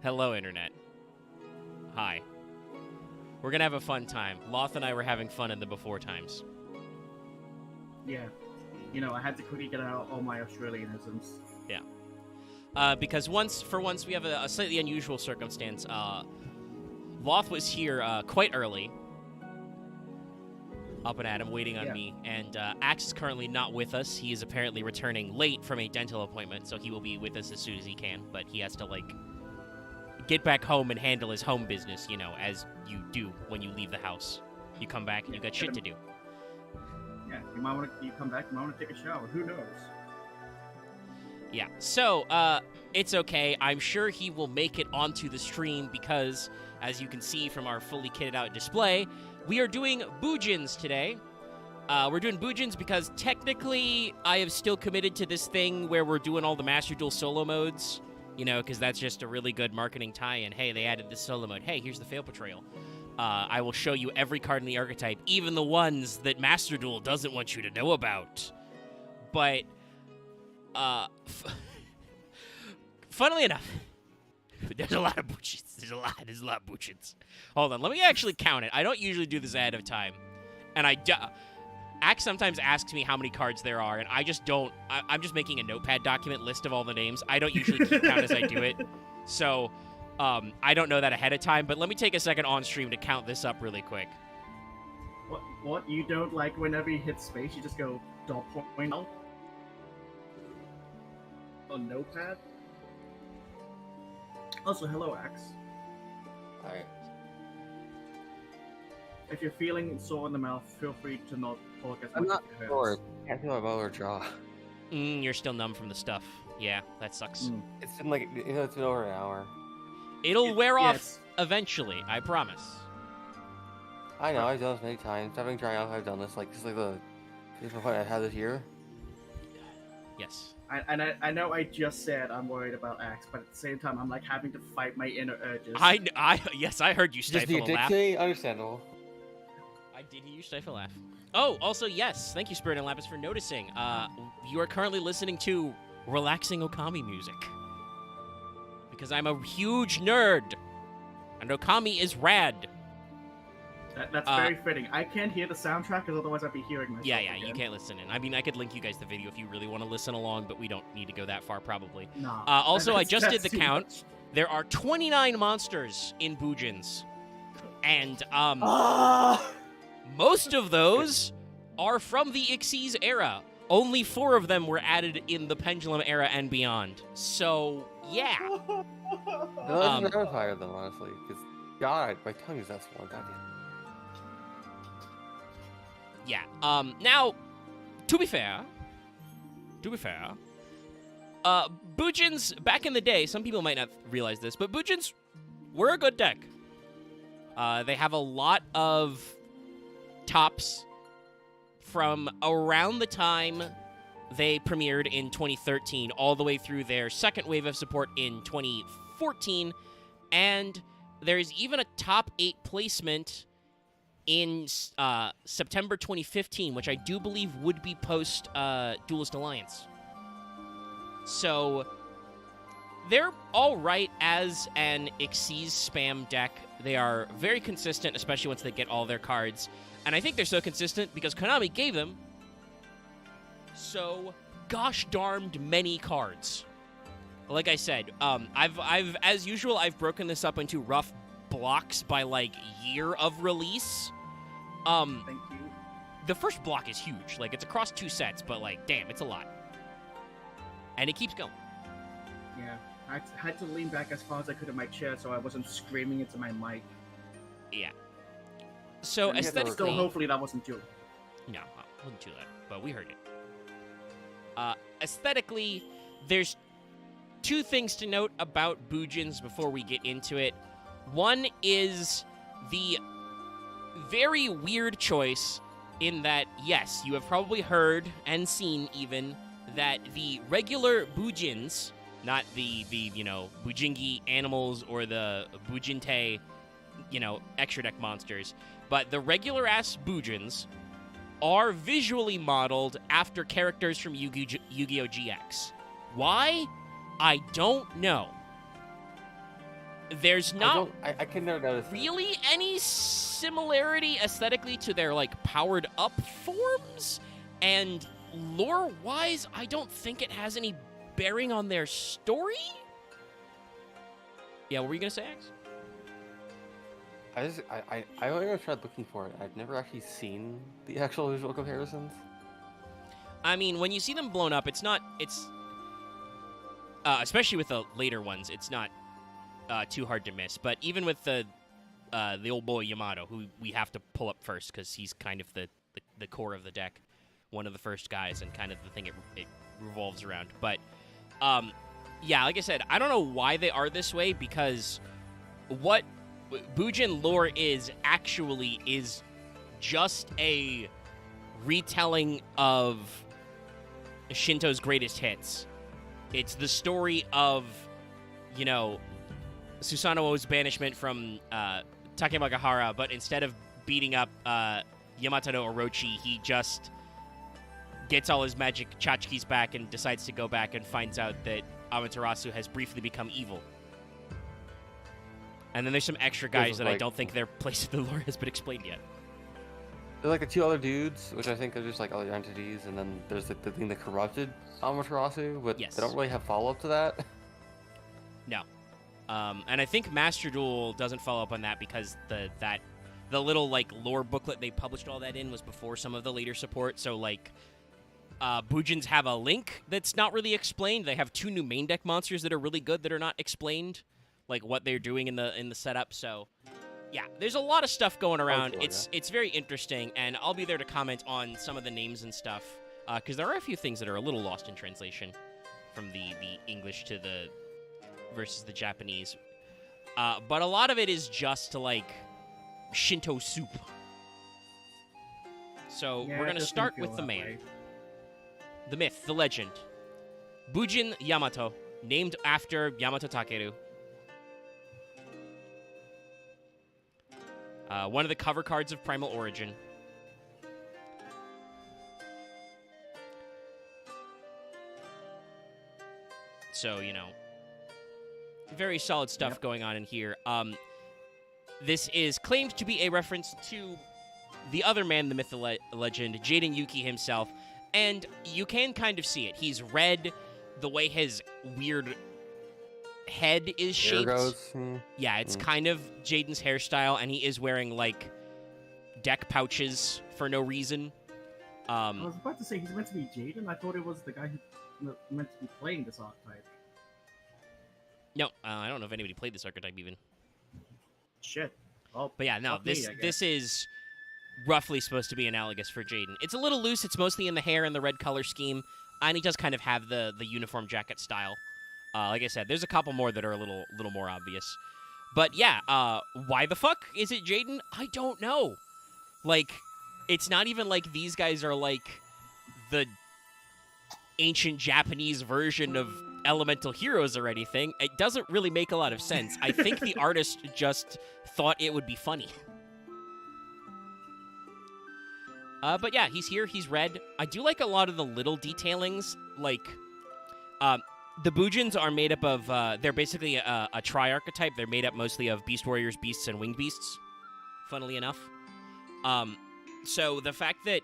Hello, Internet. Hi. We're gonna have a fun time. Loth and I were having fun in the before times. Yeah. You know, I had to quickly get out all my Australianisms. Yeah. Because for once, we have a slightly unusual circumstance. Loth was here quite early. Up and at him, waiting on me. And Axe is currently not with us. He is apparently returning late from a dental appointment, so he will be with us as soon as he can. But he has to, like, get back home and handle his home business, you know, as you do when you leave the house. You come back and you got shit to do. Yeah, you come back, you might want to take a shower. Who knows? Yeah, so, it's okay. I'm sure he will make it onto the stream because, as you can see from our fully kitted out display, we are doing Bujins today. We're doing Bujins because technically I have still committed to this thing where we're doing all the Master Duel solo modes, you know, because that's just a really good marketing tie-in. Hey, they added this solo mode. Hey, here's the fail portrayal. I will show you every card in the archetype, even the ones that Master Duel doesn't want you to know about. But, funnily enough, there's a lot of Bujins. There's a lot of Bujins. Hold on, let me actually count it. I don't usually do this ahead of time. And Axe sometimes asks me how many cards there are, and I just don't. I'm just making a notepad document list of all the names. I don't usually keep count as I do it. So, I don't know that ahead of time, but let me take a second on stream to count this up really quick. What? You don't like whenever you hit space, you just go .point out? On notepad? Also, hello, Axe. Hi. If you're feeling sore in the mouth, feel free to not talk as much. I'm not as it sore. hurts. I can't feel my lower jaw. You're still numb from the stuff. Yeah, that sucks. It's been like, it's been over an hour. It'll wear off Yes. eventually, I promise. I know, I've done this many times. I've been trying out, I've done this, like, just like the point I had this year. Yes. I know I just said I'm worried about Axe, but at the same time, I'm like having to fight my inner urges. Yes, I heard you Just the stifle a laugh. addiction, understandable. I did hear you stifle a laugh. Oh, also, yes, thank you, Spirit and Lapis, for noticing. You are currently listening to relaxing Okami music. Because I'm a huge nerd, and Okami is rad. That's very fitting. I can't hear the soundtrack, because otherwise I'd be hearing myself Yeah, again. you can't listen in. I mean, I could link you guys the video if you really want to listen along, but we don't need to go that far, probably. Nah. Also, I just did That's the too count. much. There are 29 monsters in Bujins. And, most of those are from the Xyz era. Only 4 of them were added in the Pendulum era and beyond. So, yeah. No, that's never higher than, honestly, because, God, my tongue is that swollen, goddamn. Yeah. Now, to be fair, Bujins, back in the day, some people might not realize this, but Bujins were a good deck. They have a lot of tops from around the time they premiered in 2013 all the way through their second wave of support in 2014, and there's even a top 8 placement in September 2015, which I do believe would be post Duelist Alliance. So they're all right as an Xyz spam deck. They are very consistent, especially once they get all their cards. And I think they're so consistent because Konami gave them so gosh darned many cards. Like I said, I've as usual, I've broken this up into rough blocks by like year of release. Thank you. The first block is huge. Like, it's across 2 sets, but, like, damn, it's a lot. And it keeps going. Yeah. I had to lean back as far as I could in my chair so I wasn't screaming into my mic. Yeah. So, And you have to aesthetically... Still, hopefully that wasn't you. No, it wasn't too loud, but we heard it. Aesthetically, there's 2 things to note about Bujins before we get into it. One is the very weird choice in that, yes, you have probably heard and seen even that the regular Bujins, not the you know, Bujingi animals or the Bujinte, you know, extra deck monsters, but the regular-ass Bujins are visually modeled after characters from Yu-Gi-Oh! GX. Why? I don't know. there's not I can never notice. really any similarity aesthetically to their like powered up forms, and lore wise, I don't think it has any bearing on their story. Yeah, what were you gonna say, Axe? I only ever tried looking for it. I've never actually seen the actual visual comparisons. I mean, when you see them blown up, it's especially with the later ones, it's not too hard to miss. But even with the old boy Yamato, who we have to pull up first because he's kind of the core of the deck, one of the first guys, and kind of the thing it revolves around. But yeah, like I said, I don't know why they are this way, because what Bujin lore is just a retelling of Shinto's greatest hits. It's the story of, Susanoo's banishment from Takemagahara, but instead of beating up Yamato no Orochi, he just gets all his magic tchotchkes back and decides to go back and finds out that Amaterasu has briefly become evil. And then there's some extra guys that I don't think their place in the lore has been explained yet. There's like the two other dudes, which I think are just like other entities, and then there's the thing that corrupted Amaterasu, but Yes. they don't really have follow-up to that. No. And I think Master Duel doesn't follow up on that because the little like lore booklet they published all that in was before some of the later support. So like Bujins have a link that's not really explained. They have 2 new main deck monsters that are really good that are not explained, like what they're doing in the setup. So yeah, there's a lot of stuff going around. Okay, It's very interesting, and I'll be there to comment on some of the names and stuff because there are a few things that are a little lost in translation from the English to the versus the Japanese. But a lot of it is just like Shinto soup. So Yeah, we're it going to doesn't start feel with the that man, way. the myth, the legend. Bujin Yamato, named after Yamato Takeru. One of the cover cards of Primal Origin. So, very solid stuff going on in here. This is claimed to be a reference to the other man, the myth, the legend, Jaden Yuki himself, and you can kind of see it. He's red, the way his weird head is shaped. Yeah, it's kind of Jaden's hairstyle, and he is wearing, like, deck pouches for no reason. I was about to say he's meant to be Jaden. I thought it was the guy who meant to be playing this archetype. No, I don't know if anybody played this archetype even. Shit. Oh, But yeah, no, fuck me, I guess. this is roughly supposed to be analogous for Jaden. It's a little loose. It's mostly in the hair and the red color scheme, and he does kind of have the uniform jacket style. Like I said, there's a couple more that are a little more obvious. But yeah, why the fuck is it Jaden? I don't know. Like, it's not even like these guys are like the ancient Japanese version of elemental heroes or anything. It doesn't really make a lot of sense. I think the artist just thought it would be funny. But yeah, he's here. He's red. I do like a lot of the little detailings. Like, the Bujins are made up of, they're basically a tri-archetype. They're made up mostly of Beast Warriors, Beasts, and Winged Beasts, funnily enough. So the fact that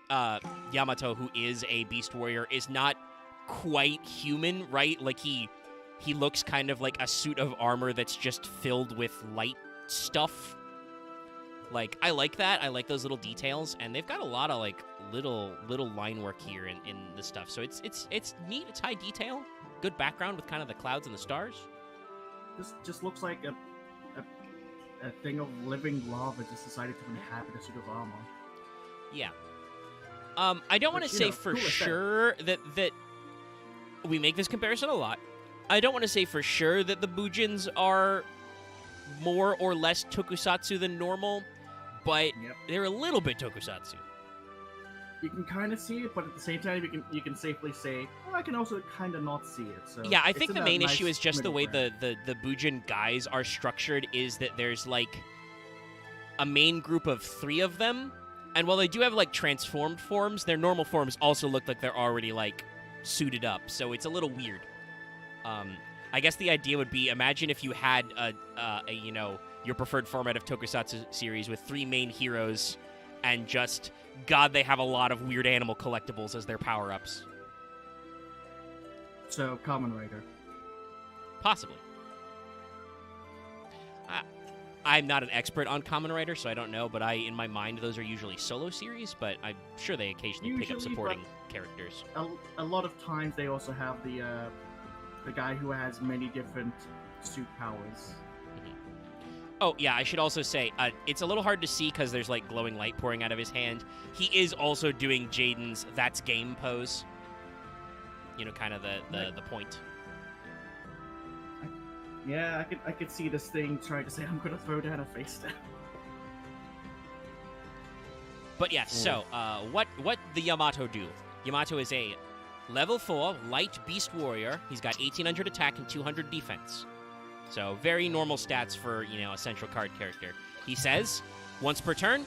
Yamato, who is a Beast Warrior, is not quite human, right? Like, he looks kind of like a suit of armor that's just filled with light stuff. Like, I like that. I like those little details, and they've got a lot of, like, little line work here in the stuff. So it's neat. It's high detail. Good background with kind of the clouds and the stars. This just looks like a thing of living lava just decided to inhabit a suit of armor. Yeah. I don't want to say for sure that we make this comparison a lot. I don't want to say for sure that the Bujins are more or less tokusatsu than normal, but they're a little bit tokusatsu. You can kind of see it, but at the same time, you can safely say, well, I can also kind of not see it. So yeah, I think the main issue is just the way the Bujin guys are structured is that there's, like, a main group of 3 of them, and while they do have, like, transformed forms, their normal forms also look like they're already, like, suited up, so it's a little weird. I guess the idea would be, imagine if you had a you know, your preferred format of tokusatsu series with 3 main heroes, and just, God, they have a lot of weird animal collectibles as their power-ups. So, Kamen Rider. Possibly. I'm not an expert on Kamen Rider, so I don't know, but in my mind, those are usually solo series, but I'm sure they occasionally pick up Usually, supporting characters. A lot of times they also have the guy who has many different suit powers. Oh, yeah, I should also say, it's a little hard to see because there's, like, glowing light pouring out of his hand. He is also doing Jaden's "that's game" pose. You know, kind of the point. Yeah, I could see this thing trying to say, I'm gonna throw down a face down. But yeah, so, what the Yamato do? Yamato is a level 4 light beast warrior. He's got 1800 attack and 200 defense. So, very normal stats for, you know, a central card character. He says, once per turn,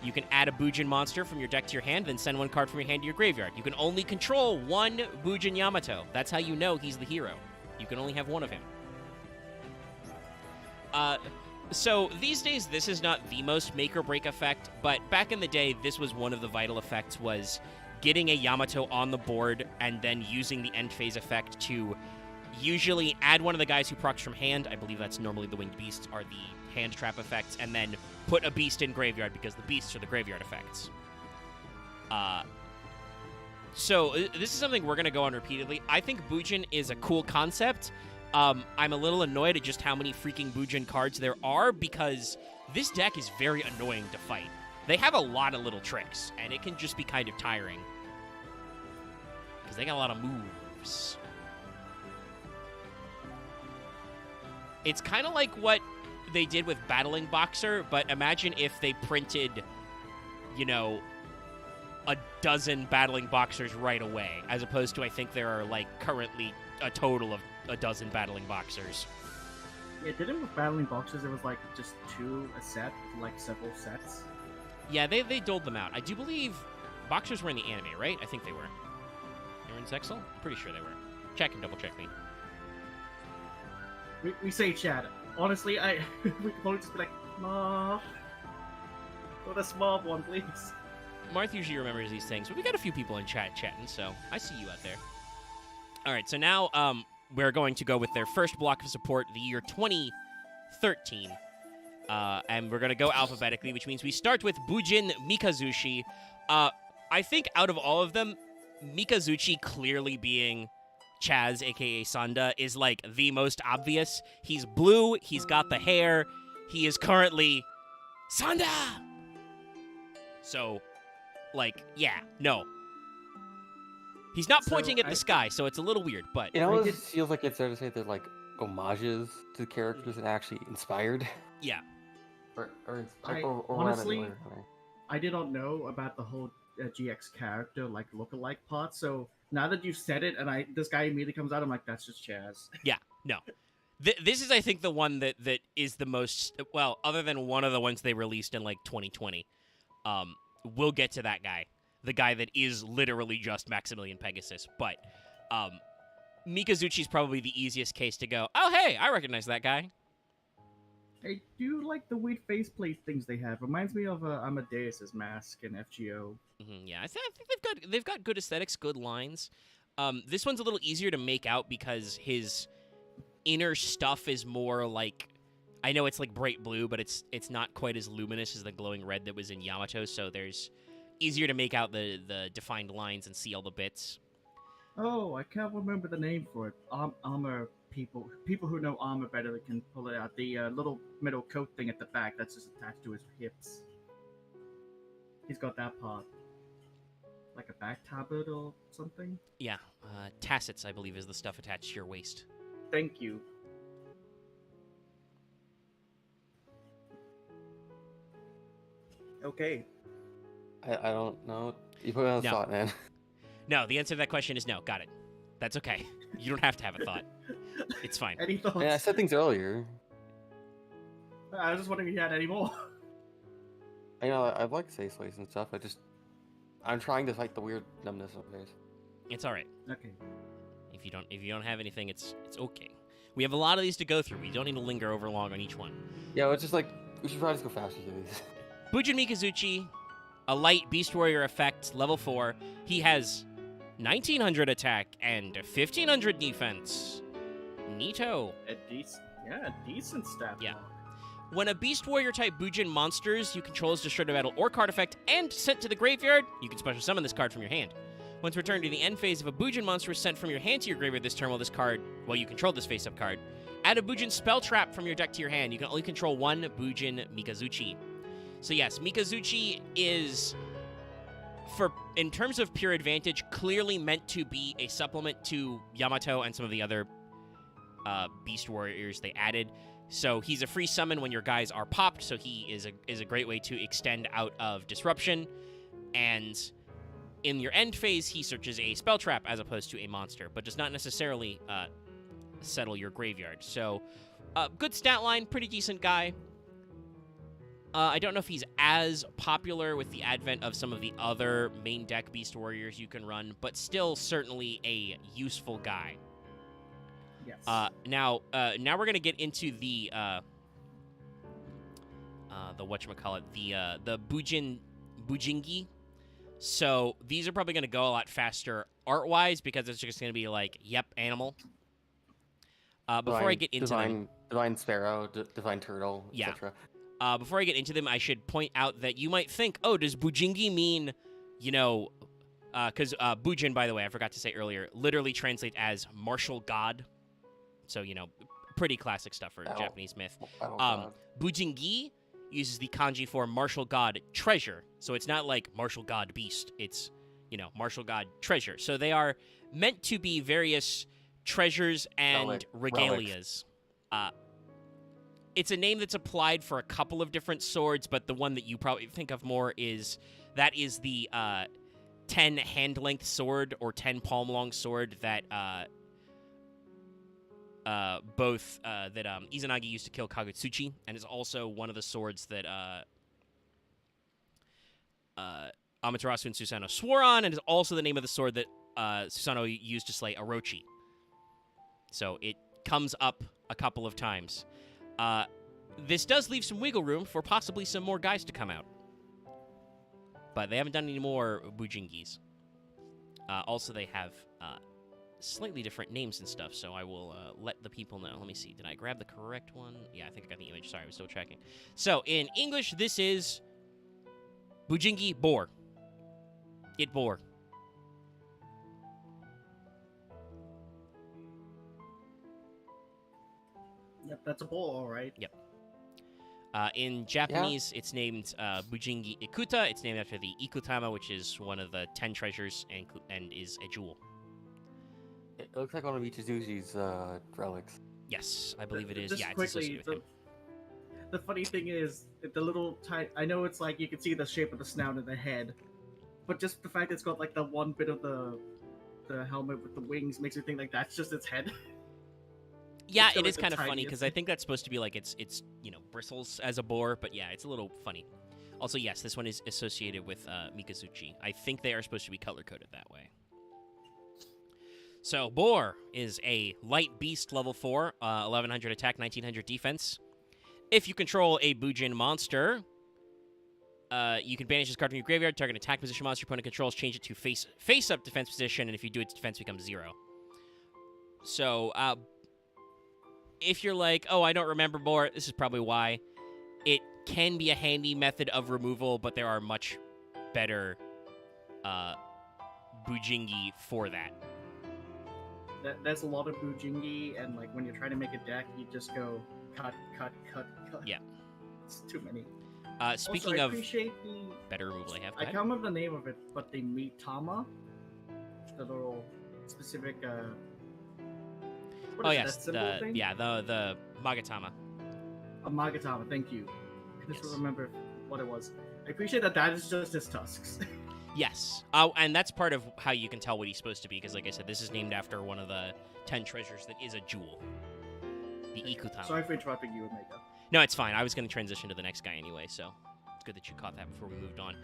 you can add a Bujin monster from your deck to your hand, then send 1 card from your hand to your graveyard. You can only control 1 Bujin Yamato. That's how you know he's the hero. You can only have 1 of him. So these days, this is not the most make-or-break effect, but back in the day, this was one of the vital effects, was getting a Yamato on the board and then using the end phase effect to usually add one of the guys who procs from hand. I believe that's normally the winged beasts are the hand trap effects, and then put a beast in graveyard because the beasts are the graveyard effects. So this is something we're going to go on repeatedly. I think Bujin is a cool concept. I'm a little annoyed at just how many freaking Bujin cards there are because this deck is very annoying to fight. They have a lot of little tricks, and it can just be kind of tiring. Because they got a lot of moves. It's kind of like what they did with Battling Boxer, but imagine if they printed, you know, a dozen Battling Boxers right away, as opposed to, I think there are, like, currently a total of a dozen Battling Boxers. Yeah, didn't with Battling Boxers, it was like just 2 a set, like several sets? Yeah, they doled them out. I do believe Boxers were in the anime, right? I think they were. They were in Zexal? I'm pretty sure they were. Check and double check me. We say Chad. Honestly, we could probably just be like, Marth. Go the small one, please. Marth usually remembers these things, but we got a few people in chat chatting, so I see you out there. All right, so now we're going to go with their first block of support, the year 2013. And we're going to go alphabetically, which means we start with Bujin Mikazuchi. I think out of all of them, Mikazuchi clearly being Chaz, a.k.a. Sanda, is, like, the most obvious. He's blue, he's got the hair, he is currently Sanda! So, like, yeah, no. He's not pointing at the sky, so it's a little weird, but... It almost feels like it's fair to say they're, like, homages to characters that actually inspired. Yeah. Or honestly, I did not know about the whole GX character, like, lookalike part, so now that you've said it, and this guy immediately comes out, I'm like, that's just Chaz. Yeah, no. This is, I think, the one that is the most... Well, other than one of the ones they released in, like, 2020. We'll get to that guy. The guy that is literally just Maximilian Pegasus. But Mikazuchi's probably the easiest case to go, oh, hey, I recognize that guy. I do like the weird faceplate things they have. Reminds me of Amadeus's mask in FGO. Yeah, I think they've got good aesthetics, good lines. This one's a little easier to make out because his inner stuff is more like... I know it's like bright blue, but it's not quite as luminous as the glowing red that was in Yamato, so there's easier to make out the defined lines and see all the bits. Oh, I can't remember the name for it. Armor people who know armor better can pull it out. The little metal coat thing at the back that's just attached to his hips. He's got that part. Like a back tablet or something? Yeah, tassets, I believe, is the stuff attached to your waist. Thank you. Okay. I don't know. You put me on the spot, man. No, the answer to that question is no. Got it. That's okay. You don't have to have a thought. It's fine. Any thoughts? Yeah, I said things earlier. I was just wondering if you had any more. I know, I'd like to say slice and stuff. I'm trying to fight the weird numbness of face. It's all right. Okay. If you don't have anything, it's okay. We have a lot of these to go through. We don't need to linger over long on each one. Yeah, it's just like we should probably just go faster through these. Bujin Mikazuchi, a light Beast Warrior effect, level 4. He has 1900 attack and 1500 defense. Neato. A decent stat. Yeah. block. When a Beast Warrior type Bujin monsters you control is destroyed by battle or card effect and sent to the graveyard, you can special summon this card from your hand. Once returned to the end phase, if a Bujin monster is sent from your hand to your graveyard this turn while you control this face-up card, add a Bujin spell trap from your deck to your hand. You can only control one Bujin Mikazuchi. So yes, Mikazuchi is, in terms of pure advantage, clearly meant to be a supplement to Yamato and some of the other Beast Warriors they added. So he's a free summon when your guys are popped, so he is a great way to extend out of Disruption. And in your end phase, he searches a spell trap as opposed to a monster, but does not necessarily settle your graveyard. So good stat line, pretty decent guy. I don't know if he's as popular with the advent of some of the other main deck Beast Warriors you can run, but still certainly a useful guy. Yes. Now we're gonna get into the whatchamacallit, the Bujingi. So these are probably gonna go a lot faster art-wise because it's just gonna be like, yep, animal. Before I get into them, Divine Sparrow, Divine Turtle, Yeah. etc. Before I get into them, I should point out that you might think, oh, does Bujingi mean, because Bujin, by the way, I forgot to say earlier, literally translates as martial god. So, pretty classic stuff for Japanese myth. Bujingi uses the kanji for martial god treasure. So it's not like martial god beast. It's, martial god treasure. So they are meant to be various treasures and regalias. It's a name that's applied for a couple of different swords, but the one that you probably think of more is the 10 hand-length sword or 10 palm-long sword that Izanagi used to kill Kagutsuchi, and is also one of the swords that Amaterasu and Susanoo swore on, and is also the name of the sword that Susanoo used to slay Orochi. So it comes up a couple of times. This does leave some wiggle room for possibly some more guys to come out. But they haven't done any more Bujingis. Also, they have slightly different names and stuff, so I will let the people know. Let me see. Did I grab the correct one? Yeah, I think I got the image. Sorry, I was still checking. So, in English, this is Bujingi Boar. It bore. Yep, that's a bull, all right. Yep. In Japanese, it's named Bujingi Ikuta. It's named after the Ikutama, which is one of the 10 treasures and is a jewel. It looks like one of Ichizushi's relics. Yes, I believe it is. Just Yeah, it's quickly, associated with him. the funny thing is, the little tiny... I know it's like you can see the shape of the snout and the head, but just the fact that it's got like the one bit of the helmet with the wings makes me think like that's just its head. Yeah, It's it like is the kind of funny tiniest because I think that's supposed to be like it's bristles as a boar, but yeah, it's a little funny. Also, yes, this one is associated with Mikazuchi. I think they are supposed to be color coded that way. So boar is a light beast, level 4, 1100 attack, 1900 defense. If you control a Bujin monster, you can banish this card from your graveyard. Target attack position monster your opponent controls. Change it to face up defense position, and if you do, its defense becomes 0. So if you're like, oh, I don't remember boar, this is probably why. It can be a handy method of removal, but there are much better Bujingi for that. There's a lot of Bujingi, and like when you're trying to make a deck, you just go cut, cut, cut, cut. Yeah. It's too many. Speaking also, I of appreciate the... better removal, I have. I can't remember the name of it, but the Mitama, the little specific. What is yes, that symbol thing? the Magatama. A Magatama. Thank you. I just Yes. remember what it was. I appreciate that. That is just his tusks. Yes. And that's part of how you can tell what he's supposed to be, because like I said, this is named after one of the 10 treasures that is a jewel. The Ikutama. Sorry for interrupting you, Omega. No, it's fine. I was going to transition to the next guy anyway, so it's good that you caught that before we moved on.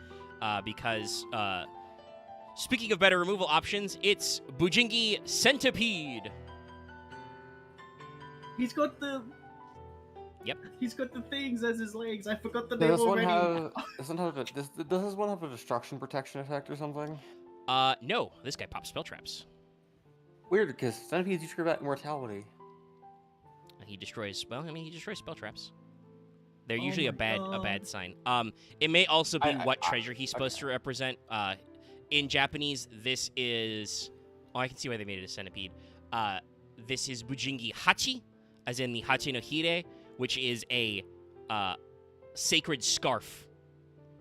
Because, speaking of better removal options, it's Bujingi Centipede. He's got the. Yep. He's got the things as his legs. I forgot the Does name this one already. does this one have a destruction protection effect or something? No, this guy pops spell traps. Weird, because centipedes usually about immortality. He destroys. Well, I mean, he destroys spell traps. They're Oh usually a my bad God. sign. It may also be I- what I- treasure he's supposed to represent. In Japanese, this is. Oh, I can see why they made it a centipede. This is Bujingi Hachi, as in the Hachi no Hire, which is a sacred scarf.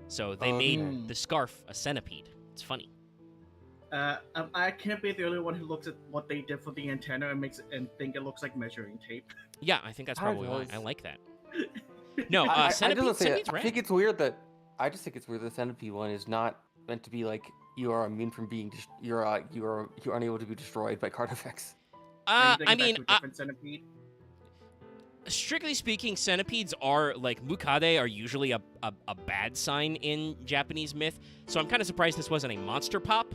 So they made Okay. the scarf a centipede. It's funny. I can't be the only one who looks at what they did for the antenna and makes it and think it looks like measuring tape. Yeah, I think that's I probably why. does. I like that. No, I centipede's I rad. think it's weird that I just think it's weird the centipede one is not meant to be like you are immune from being you're unable to be destroyed by card effects. Are you I thinking mean, back to a different centipede? strictly speaking, centipedes are like mukade are usually a bad sign in Japanese myth. So I'm kind of surprised this wasn't a monster pop,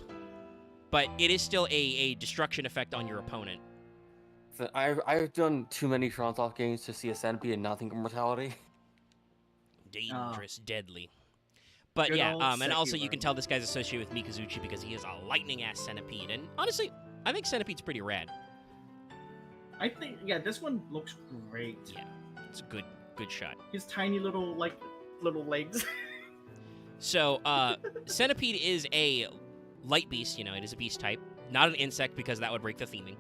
but it is still a destruction effect on your opponent. So I've done too many Tronsoft games to see a centipede and not think immortality. Dangerous, deadly. But Good yeah, old and also you Sekiro. can tell this guy's associated with Mikazuchi because he is a lightning ass centipede. And honestly, I think centipede's pretty rad. I think this one looks great. Yeah, it's a good shot. His tiny little legs. So, centipede is a light beast. You know, it is a beast type, not an insect because that would break the theming.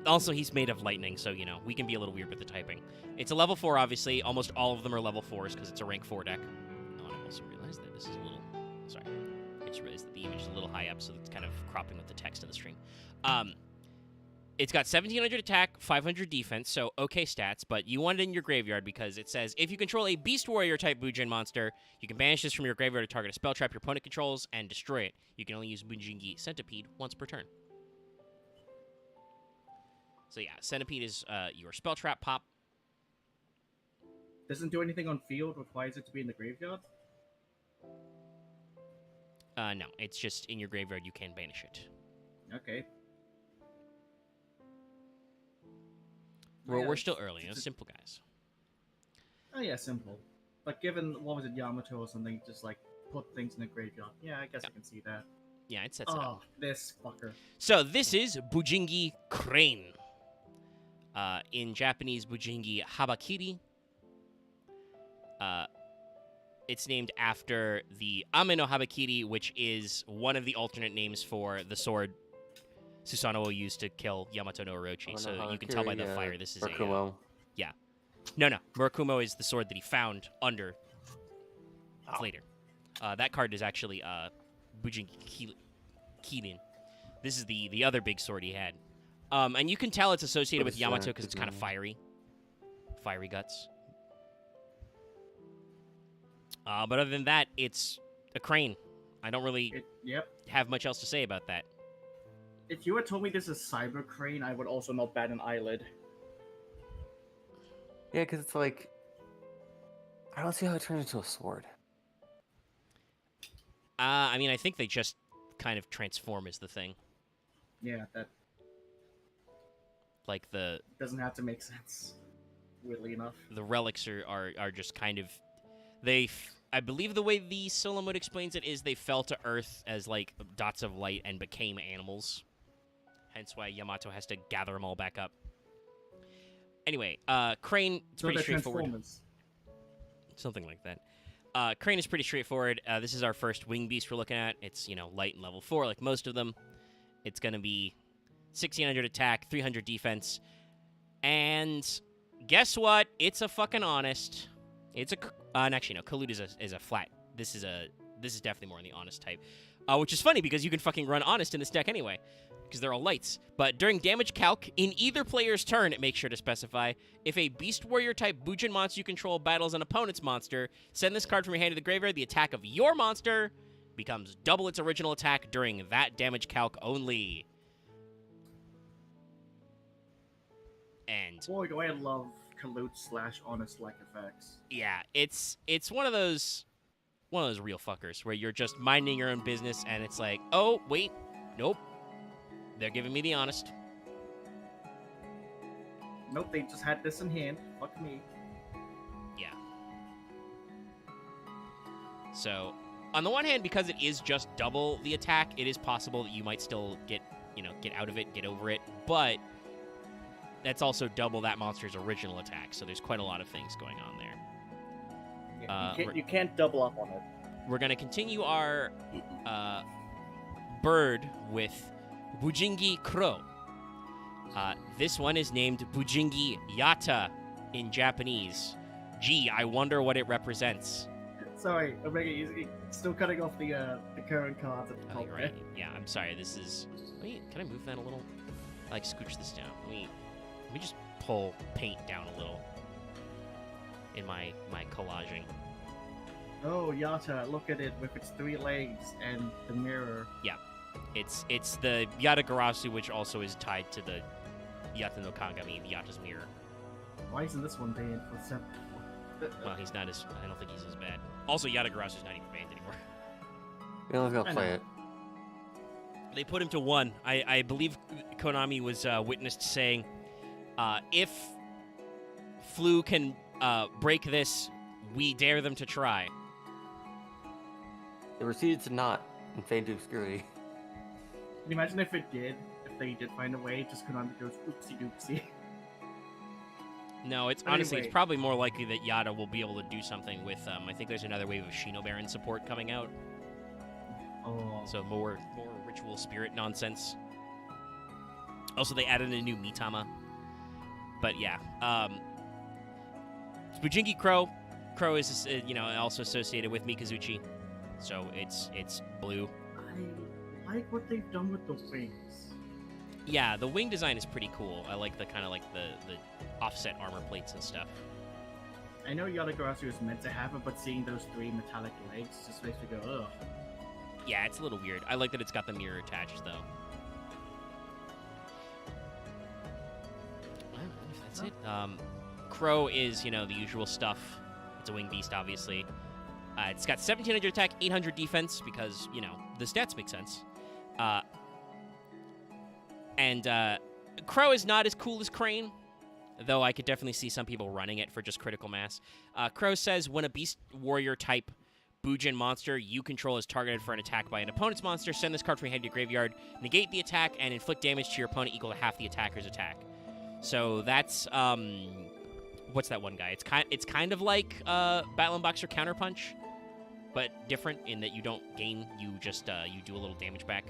Also, he's made of lightning, so you know we can be a little weird with the typing. It's a level 4, obviously. Almost all of them are level 4s because it's a rank 4 deck. Oh, and I also realized that this is a little. Sorry, I just realized that the image is a little high up, so it's kind of cropping with the text in the stream. It's got 1700 attack, 500 defense, so okay stats, but you want it in your graveyard because it says, if you control a Beast Warrior type Bujin monster, you can banish this from your graveyard to target a spell trap your opponent controls and destroy it. You can only use Bujingi Centipede once per turn. So yeah, Centipede is your spell trap pop. Doesn't do anything on field. Requires it to be in the graveyard. No, it's just in your graveyard, you can banish it. Okay. Well, Yeah, we're still early, it's a- simple guys. Oh yeah, simple. But given what was it, Yamato or something, just like put things in the graveyard. Yeah, I guess I can see that. Yeah, it sets it up. Oh, this fucker. So this is Bujingi Crane. In Japanese, Bujingi Habakiri. It's named after the Ame no Habakiri, which is one of the alternate names for the sword Susanoo will use to kill Yamato no Orochi. So you can tell by the fire this is Rakumo. No, Murakumo is the sword that he found under. It's Oh. later. That card is actually Bujingi Kirin. This is the other big sword he had. And you can tell it's associated with Yamato because it's kind of fiery. Fiery guts. But other than that, it's a crane. I don't really Yep. have much else to say about that. If you had told me this is Cyber Crane, I would also not bat an eyelid. Yeah, because it's like I don't see how it turns into a sword. I mean, I think they just kind of transform is the thing. Yeah, that Like the doesn't have to make sense. Weirdly enough. relics are just kind of I believe the way the solo mode explains it is they fell to Earth as like dots of light and became animals. Hence why Yamato has to gather them all back up. Anyway, Crane, it's So pretty they're straightforward. Transformers. Something like that. Crane is pretty straightforward. This is our first wing beast we're looking at. It's, light and level 4 like most of them. It's going to be 1600 attack, 300 defense. And guess what? It's a fucking honest. It's a and actually no, Kalud is a flat. This is definitely more on the honest type. Which is funny because you can fucking run honest in this deck anyway. Because they're all lights. But during damage calc, in either player's turn, make sure to specify, if a Beast Warrior type Bujin monster you control battles an opponent's monster, send this card from your hand to the graveyard. The attack of your monster becomes double its original attack during that damage calc only. And Boy, do I love Kalut / honest like effects. yeah, it's one of those real fuckers where you're just minding your own business and it's like, oh wait, nope. They're giving me the honest. Nope, they just had this in hand. Fuck me. Yeah. So, on the one hand, because it is just double the attack, it is possible that you might still get out of it, get over it, but that's also double that monster's original attack, so there's quite a lot of things going on there. Yeah, you can't double up on it. We're going to continue our bird with Bujingi Crow. This one is named Bujingi Yata in Japanese. Gee, I wonder what it represents. Sorry, Omega, he's still cutting off the current cards at the Oh, top you're there. right. Yeah, I'm sorry. This is... Wait, can I move that a little? Like, scooch this down. Let me just pull paint down a little in my collaging. Oh, Yata, look at it with its 3 legs and the mirror. It's the Yatagarasu, which also is tied to the Yata no Kagami, the Yata's mirror. Why isn't this one banned for 7? Well, he's not as... I don't think he's as bad. Also, Yatagarasu's not even banned anymore. We only I gonna play know. it. They put him to 1. I believe Konami was witnessed saying, if Flu can break this, we dare them to try. They proceeded to not and fade to obscurity. Can you imagine if it did? If they did find a way, just Konami goes oopsie doopsie. No, it's But honestly, anyway. it's probably more likely that Yata will be able to do something with, I think there's another wave of Shino Baron support coming out. Oh. So more ritual spirit nonsense. Also, they added a new Mitama. But yeah, it's Bujingi Crow. Crow is also associated with Mikazuchi, so it's blue. I like what they've done with the wings. Yeah, the wing design is pretty cool. I like the kind of like the offset armor plates and stuff. I know Yatagarasu is meant to have it, but seeing those 3 metallic legs just makes me go, ugh. Yeah, it's a little weird. I like that it's got the mirror attached, though. Well, I wonder if that's it. Crow is, the usual stuff. It's a wing beast, obviously. It's got 1700 attack, 800 defense, because, the stats make sense. And Crow is not as cool as Crane, though I could definitely see some people running it for just critical mass. Crow says, when a beast warrior type Bujin monster you control is targeted for an attack by an opponent's monster, send this card from your hand to your graveyard, negate the attack, and inflict damage to your opponent equal to half the attacker's attack. So that's, what's that one guy? It's kind of like Battle Boxer Counterpunch, but different in that you don't gain, you just, you do a little damage back.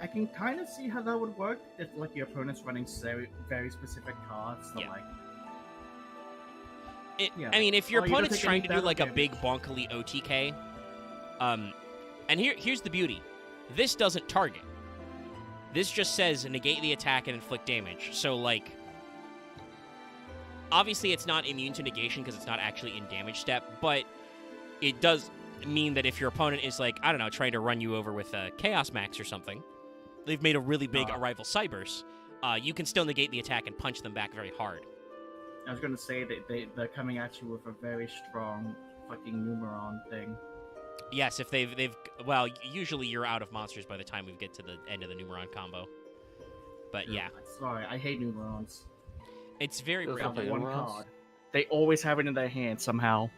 I can kind of see how that would work if, like, your opponent's running very, very specific cards. So, Yeah. like, I mean, if your Oh, you don't opponent's take trying any to do battle like a damage. big bonkily OTK, and here's the beauty. This doesn't target. This just says negate the attack and inflict damage. So, like, obviously it's not immune to negation because it's not actually in damage step, but it does mean that if your opponent is, like, I don't know, trying to run you over with a Chaos Max or something, they've made a really big Arrival Cybers, you can still negate the attack and punch them back very hard. I was gonna say that they're coming at you with a very strong fucking Numeron thing. Yes, if they've well, usually you're out of monsters by the time we get to the end of the Numeron combo. But yeah, Sorry, I hate Numerons. it's very Those rare. are Have one Numerons? card. They always have it in their hand somehow.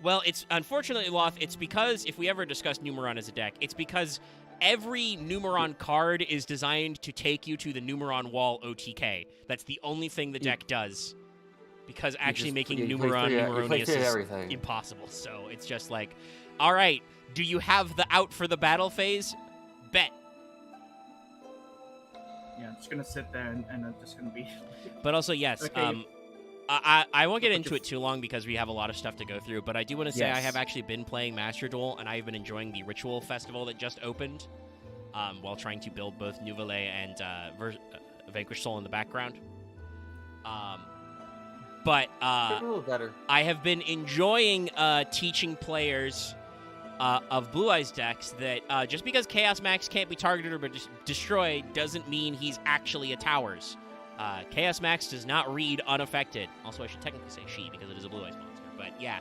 Well, it's unfortunately, Loth, it's because if we ever discuss Numeron as a deck, it's because every Numeron card is designed to take you to the Numeron wall OTK. That's the only thing the deck does. Because actually making Numeron Numeronius is everything. impossible. So it's just like, all right, do you have the out for the battle phase? Bet. Yeah, I'm just gonna sit there and I'm just gonna be. But also, yes, Okay. I won't get into it too long because we have a lot of stuff to go through, but I do want to say I Yes. have actually been playing Master Duel, and I've been enjoying the Ritual Festival that just opened while trying to build both Nouvelle and Vanquish Soul in the background. But a little better. I have been enjoying teaching players of Blue Eyes decks that just because Chaos Max can't be targeted or destroyed doesn't mean he's actually a Towers. Chaos Max does not read unaffected. Also, I should technically say she because it is a Blue Eyes monster. But yeah,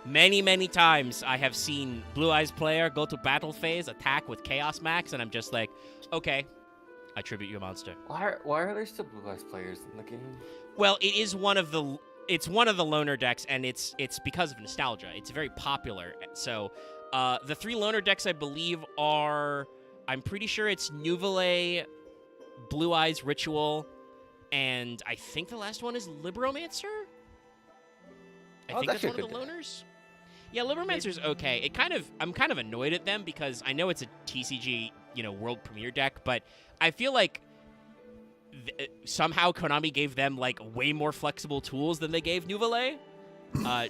many, many times I have seen Blue Eyes player go to battle phase, attack with Chaos Max, and I'm just like, okay, I tribute you a monster. Why are there still Blue Eyes players in the game? Well, it is one of the loner decks, and it's because of nostalgia. It's very popular. So, the 3 loner decks I believe are, I'm pretty sure it's Nouvelle, Blue Eyes, Ritual, and I think the last one is Libromancer. I think that's one of the loners. Yeah, Libromancer's okay. I'm kind of annoyed at them because I know it's a TCG, world premiere deck, but I feel like somehow Konami gave them like way more flexible tools than they gave Nouvelle.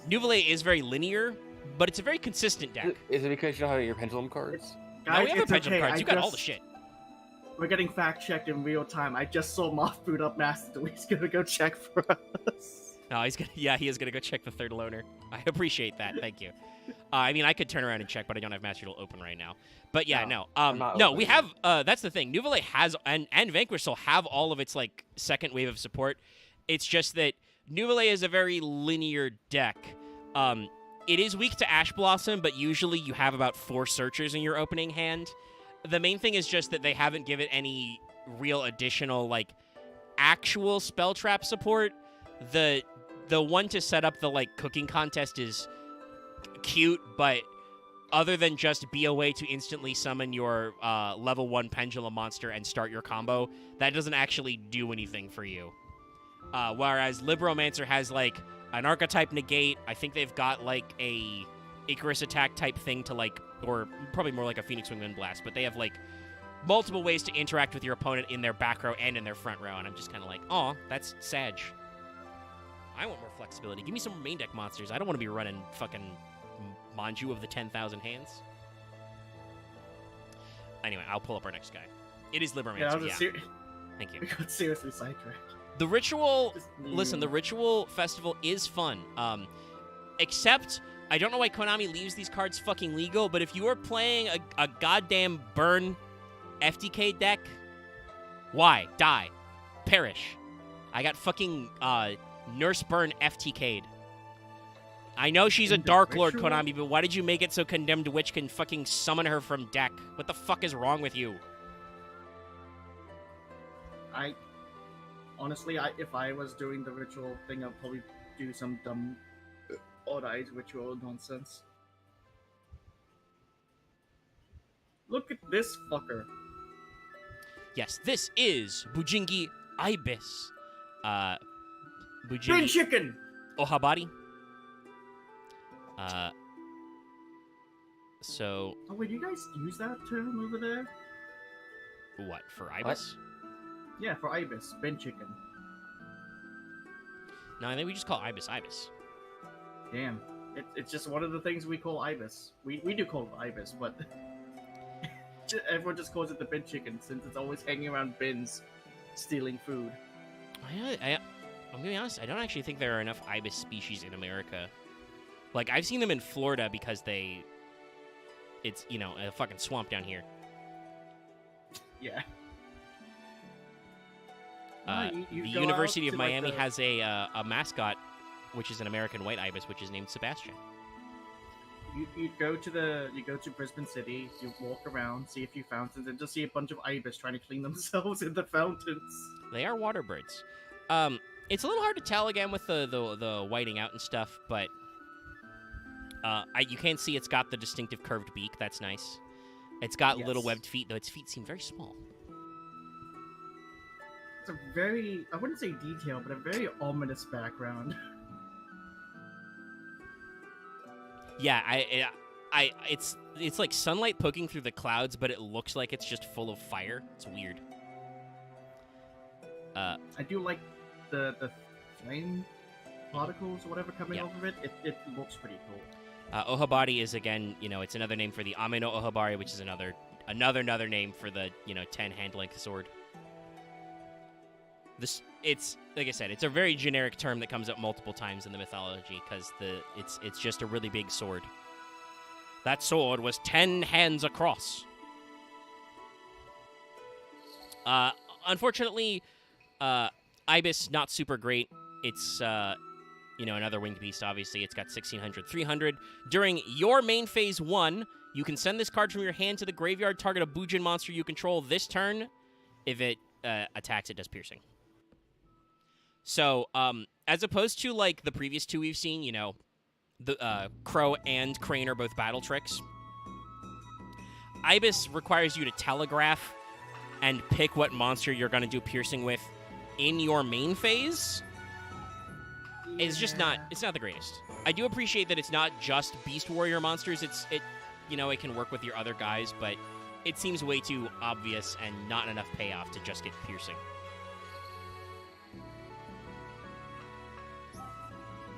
Nouvelle is very linear, but it's a very consistent deck. Is it because you don't have your pendulum cards? No, we have the pendulum okay. cards. You got all the shit. We're getting fact-checked in real time. I just saw Moth boot up Master. He's gonna go check for us. No, he is gonna go check the 3rd loner. I appreciate that. Thank you. I mean, I could turn around and check, but I don't have Master Duel open right now. But yeah, no, we have. That's the thing. Nouvelle has and Vanquish still have all of its like second wave of support. It's just that Nouvelle is a very linear deck. It is weak to Ash Blossom, but usually you have about 4 searchers in your opening hand. The main thing is just that they haven't given any real additional like actual spell trap support. The one to set up the like cooking contest is cute, but other than just be a way to instantly summon your level 1 pendulum monster and start your combo, that doesn't actually do anything for you. Whereas Libromancer has like an archetype negate. I think they've got like a Icarus attack type thing to like, or probably more like a Phoenix Wing Wind Blast, but they have like multiple ways to interact with your opponent in their back row and in their front row, and I'm just kind of like, aw, that's Sag. I want more flexibility. Give me some main deck monsters. I don't want to be running fucking Manju of the 10,000 hands. Anyway, I'll pull up our next guy. It is Libromancer, Thank you. We got seriously sidetracked. The Ritual... Listen, the Ritual Festival is fun. Except, I don't know why Konami leaves these cards fucking legal, but if you are playing a goddamn burn FTK deck, why? Die. Perish. I got fucking Nurse Burn FTK'd. I know she's a Dark Lord, Konami, but why did you make it so Condemned Witch can fucking summon her from deck? What the fuck is wrong with you? Honestly, if I was doing the ritual thing, I'd probably do some dumb Odd Eyes ritual nonsense. Look at this fucker. Yes, this is Bujingi Ibis. Bujingi Bin Chicken! Ohabari. So... Oh, wait, you guys use that term over there? What, for Ibis? What? Yeah, for Ibis. Bin Chicken. No, I think we just call Ibis Ibis. Damn. It's just one of the things we call Ibis. We do call it Ibis, but... everyone just calls it the bin chicken, since it's always hanging around bins, stealing food. I'm gonna be honest, I don't actually think there are enough Ibis species in America. Like, I've seen them in Florida because it's, a fucking swamp down here. Yeah. The University of Miami has a mascot, which is an American white ibis, which is named Sebastian. You go to Brisbane City, you walk around, see a few fountains, and just see a bunch of ibis trying to clean themselves in the fountains. They are water birds. It's a little hard to tell again with the whiting out and stuff, but you can see it's got the distinctive curved beak. That's nice. It's got little webbed feet, though its feet seem very small. It's a very, I wouldn't say detailed, but a very ominous background. Yeah, it's like sunlight poking through the clouds, but it looks like it's just full of fire. It's weird. I do like the flame particles or whatever coming off of it. It looks pretty cool. Ohabari is, again, it's another name for the Ame no Ohabari, which is another name for the 10 hand length sword. It's like I said, it's a very generic term that comes up multiple times in the mythology because it's just a really big sword. That sword was 10 hands across. Unfortunately, Ibis not super great. It's another winged beast. Obviously, it's got 1600, 300. During your main phase 1, you can send this card from your hand to the graveyard, target a Bujin monster you control this turn, If it attacks, it does piercing. So, as opposed to like the previous two we've seen, you know, the Crow and Crane are both battle tricks. Ibis requires you to telegraph and pick what monster you're going to do piercing with in your main phase. It's just not. It's not the greatest. I do appreciate that it's not just Beast Warrior monsters. You know, it can work with your other guys, but it seems way too obvious and not enough payoff to just get piercing.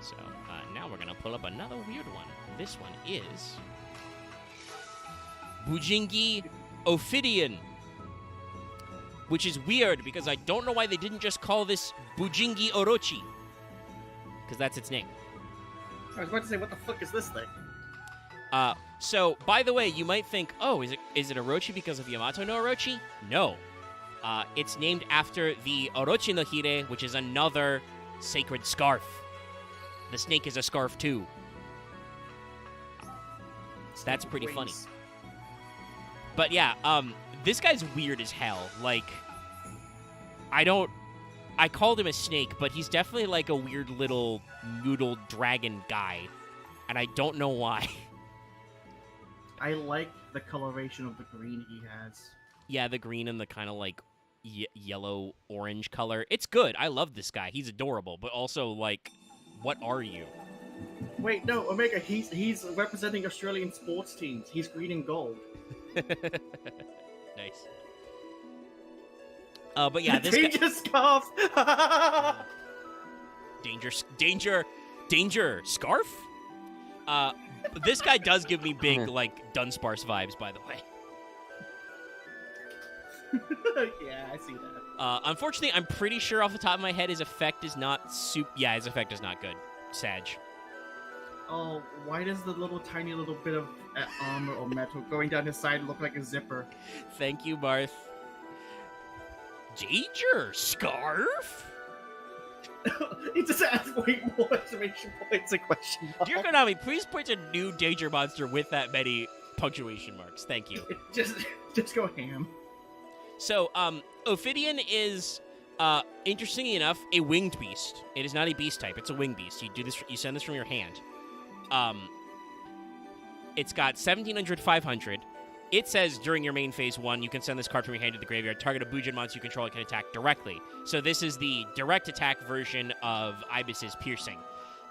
So now we're gonna pull up another weird one. This one is Bujingi Ophidian, which is weird because I don't know why they didn't just call this Bujingi Orochi, because that's its name. I was about to say, what the fuck is this thing? So, by the way, you might think, oh, is it Orochi because of Yamato no Orochi? No. It's named after the Orochi no Hire, which is another sacred scarf. The snake is a scarf, too. That's pretty funny. But yeah, this guy's weird as hell. Like, I called him a snake, but he's definitely like a weird little noodle dragon guy. And I don't know why. I like the coloration of the green he has. Yeah, the green and the kind of like yellow-orange color. It's good. I love this guy. He's adorable. But also, like, what are you? Wait, no, Omega, he's representing Australian sports teams. He's green and gold. Nice. But yeah, this Danger scarf! Danger scarf? This guy does give me big, like, Dunsparce vibes, by the way. Yeah, I see that. Unfortunately, I'm pretty sure off the top of my head his effect is not Yeah, his effect is not good. Sag. Oh, why does the tiny little bit of armor or metal going down his side look like a zipper? Thank you, Marth. Danger scarf? He just adds way more exclamation points and question marks. Dear Konami, please put a new danger monster with that many punctuation marks. Thank you. Just go ham. So, Ophidian is, interestingly enough, a winged beast. It is not a beast type. It's a winged beast. You send this from your hand. It's got 1700, 500. It says during your main phase 1, you can send this card from your hand to the graveyard. Target a Bujin monster you control, it can attack directly. So this is the direct attack version of Ibis's Piercing.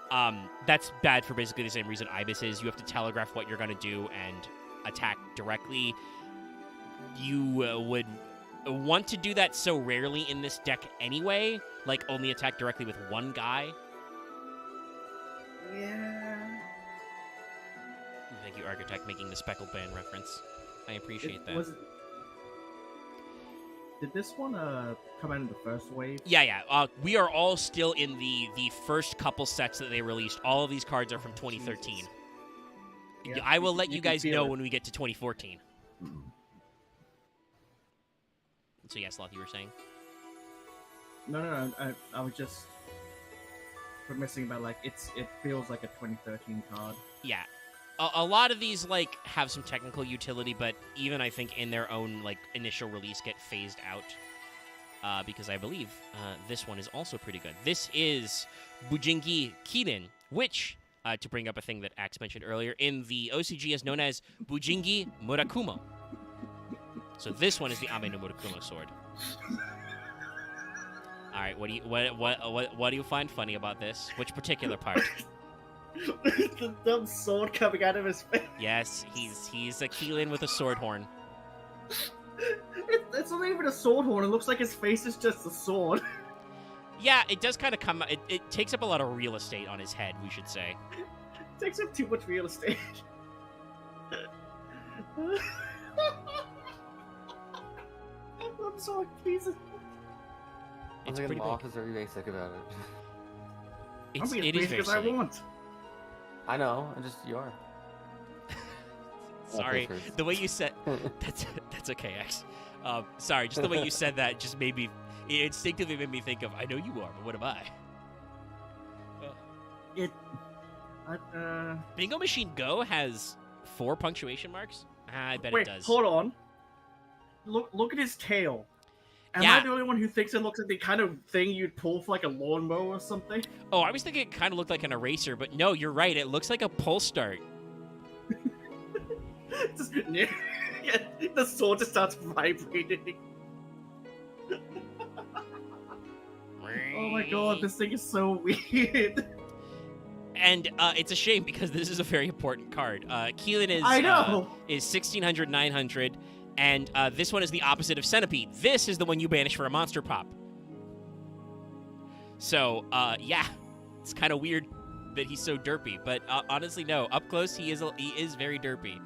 That's bad for basically the same reason Ibis is. You have to telegraph what you're going to do and attack directly. You would want to do that so rarely in this deck anyway. Like, only attack directly with one guy. Yeah. Thank you, Architect, making the Speckled Band reference. I appreciate that. Did this one come out in the first wave? Yeah. We are all still in the first couple sets that they released. All of these cards are from 2013. Yeah, I will let you guys know it. when we get to 2014. So yeah, Sloth, you were saying? No. I was just reminiscing about, like, it feels like a 2013 card. Yeah. A lot of these, like, have some technical utility, but even, I think, in their own, like, initial release get phased out. Because I believe this one is also pretty good. This is Bujingi Kirin, which, to bring up a thing that Axe mentioned earlier, in the OCG is known as Bujingi Murakumo. So this one is the Ame no Murakumo sword. All right, what do you find funny about this? Which particular part? The dumb sword coming out of his face. Yes, he's a Keelan with a sword horn. It's not even a sword horn. It looks like his face is just a sword. Yeah, it does kind of come. It takes up a lot of real estate on his head, we should say. It takes up too much real estate. I'm so confused. It's I'm pretty getting big. is very basic about it. It's, I'm being it is as very basic as I silly. want. I know, you are. Sorry, the way you said that's okay, X. Sorry, just the way you said that just made me. It instinctively made me think of. I know you are, but what am I? Bingo Machine Go has 4 punctuation marks. I bet Wait, it does. hold on. Look at his tail. Am I the only one who thinks it looks like the kind of thing you'd pull for like a lawnmower or something? Oh, I was thinking it kind of looked like an eraser, but no, you're right. It looks like a pull start. Just, yeah, the sword just starts vibrating. Oh my god, this thing is so weird. And it's a shame because this is a very important card. Keelan is I know. Is 1600, 900, and this one is the opposite of Centipede. This is the one you banish for a monster pop. So yeah, it's kind of weird that he's so derpy, but honestly, no. Up close, he is very derpy.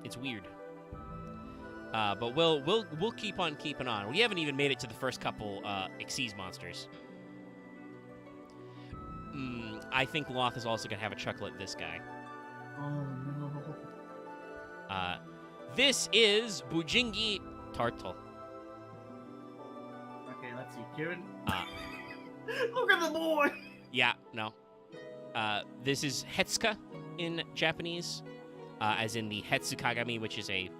It's weird. But we'll keep on keeping on. We haven't even made it to the first couple Xyz monsters. I think Loth is also gonna have a chuckle at this guy. Oh no. This is Bujingi Turtle. Okay, let's see, Kieran. Look at the boy. Yeah, no. This is Hetsuka in Japanese, as in the Hetsukagami, which is a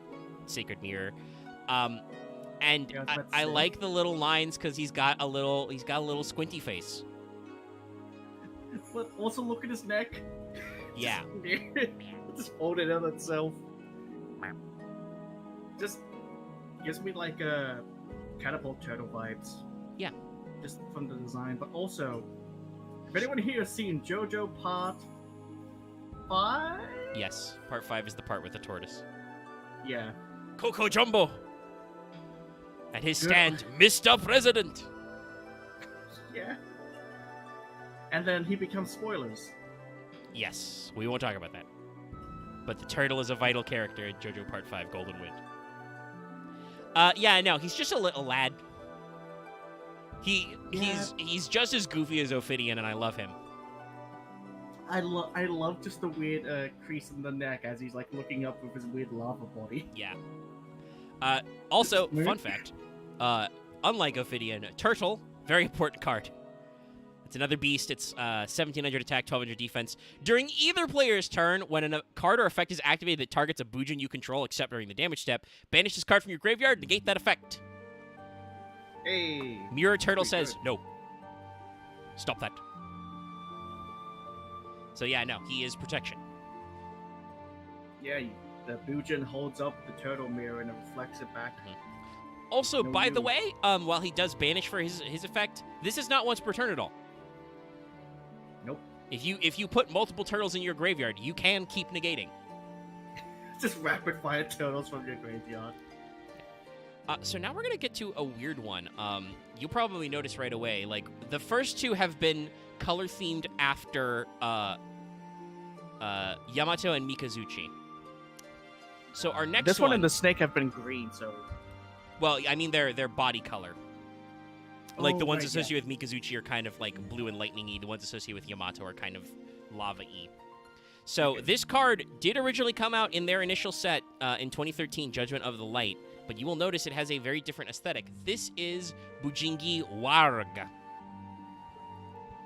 sacred mirror. And Yeah, I like the little lines because he's got a little squinty face. But also look at his neck. Yeah. Just hold it on itself. Just gives me like a catapult turtle vibes. Yeah. Just from the design, but also, if anyone here has seen JoJo Part 5? Yes, part 5 is the part with the tortoise. Yeah. Coco Jumbo. At his stand, Mr. President. Yeah. And then he becomes spoilers. Yes, we won't talk about that. But the turtle is a vital character in JoJo Part 5, Golden Wind. Yeah, no, he's just a little lad. He's just as goofy as Ophidian, and I love him. I love just the weird crease in the neck as he's like looking up with his weird lava body. Yeah. Also, fun fact, unlike Ophidian, Turtle, very important card. It's another beast. It's 1700 attack, 1200 defense. During either player's turn, when a card or effect is activated that targets a Bujin you control, except during the damage step, banish this card from your graveyard, negate that effect. Hey. Mirror Turtle says, no. Stop that. So yeah, no, he is protection. Yeah, the Bujin holds up the turtle mirror and it reflects it back. Also, No by the use. way, while he does banish for his effect, this is not once per turn at all. Nope. If you put multiple turtles in your graveyard, you can keep negating. Just rapid fire turtles from your graveyard. So now we're gonna get to a weird one. You'll probably notice right away. Like the first two have been color themed after Yamato and Mikazuchi. So our next This one and the snake have been green, so. Well, I mean their body color. Like the ones right, associated with Mikazuchi are kind of like blue and lightning-y. The ones associated with Yamato are kind of lava-y. So this card did originally come out in their initial set in 2013, Judgment of the Light. But you will notice it has a very different aesthetic. This is Bujingi Warg.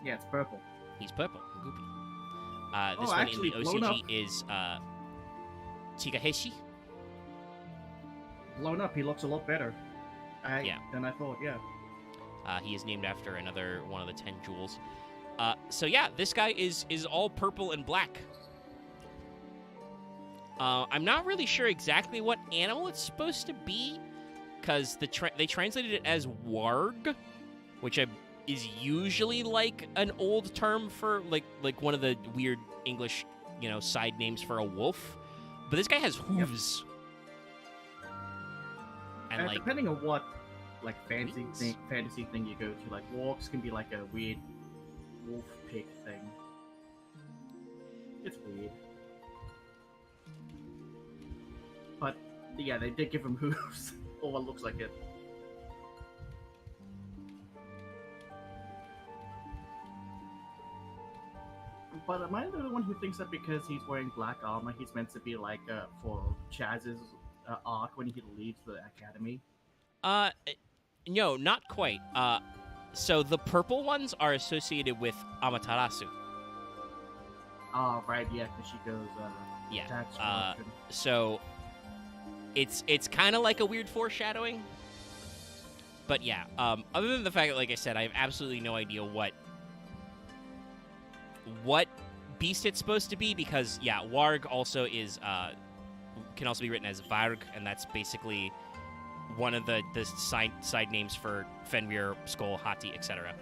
Yeah, it's purple. He's purple, goopy. This one in actually, the blown up. OCG is Chigaheshi. Blown up, he looks a lot better. Yeah. Than I thought, yeah. He is named after another one of the 10 jewels. So yeah, this guy is all purple and black. I'm not really sure exactly what animal it's supposed to be, because they translated it as warg, which is usually like an old term for like one of the weird English, side names for a wolf. But this guy has hooves. And like depending on what fantasy wings? thing you go to, like wargs can be like a weird wolf pig thing. It's weird. But yeah, they did give him hooves, or what looks like it. But am I the only one who thinks that because he's wearing black armor, he's meant to be like for Chaz's arc when he leaves the academy? No, not quite. So the purple ones are associated with Amaterasu. Oh, right, yeah, because she goes, Yeah. attacks Uh, Falcon. So it's kind of like a weird foreshadowing. But yeah, other than the fact that, like I said, I have absolutely no idea what beast it's supposed to be, because yeah, Warg also is can also be written as Varg, and that's basically one of the side names for Fenrir, Skull, Hati, etc.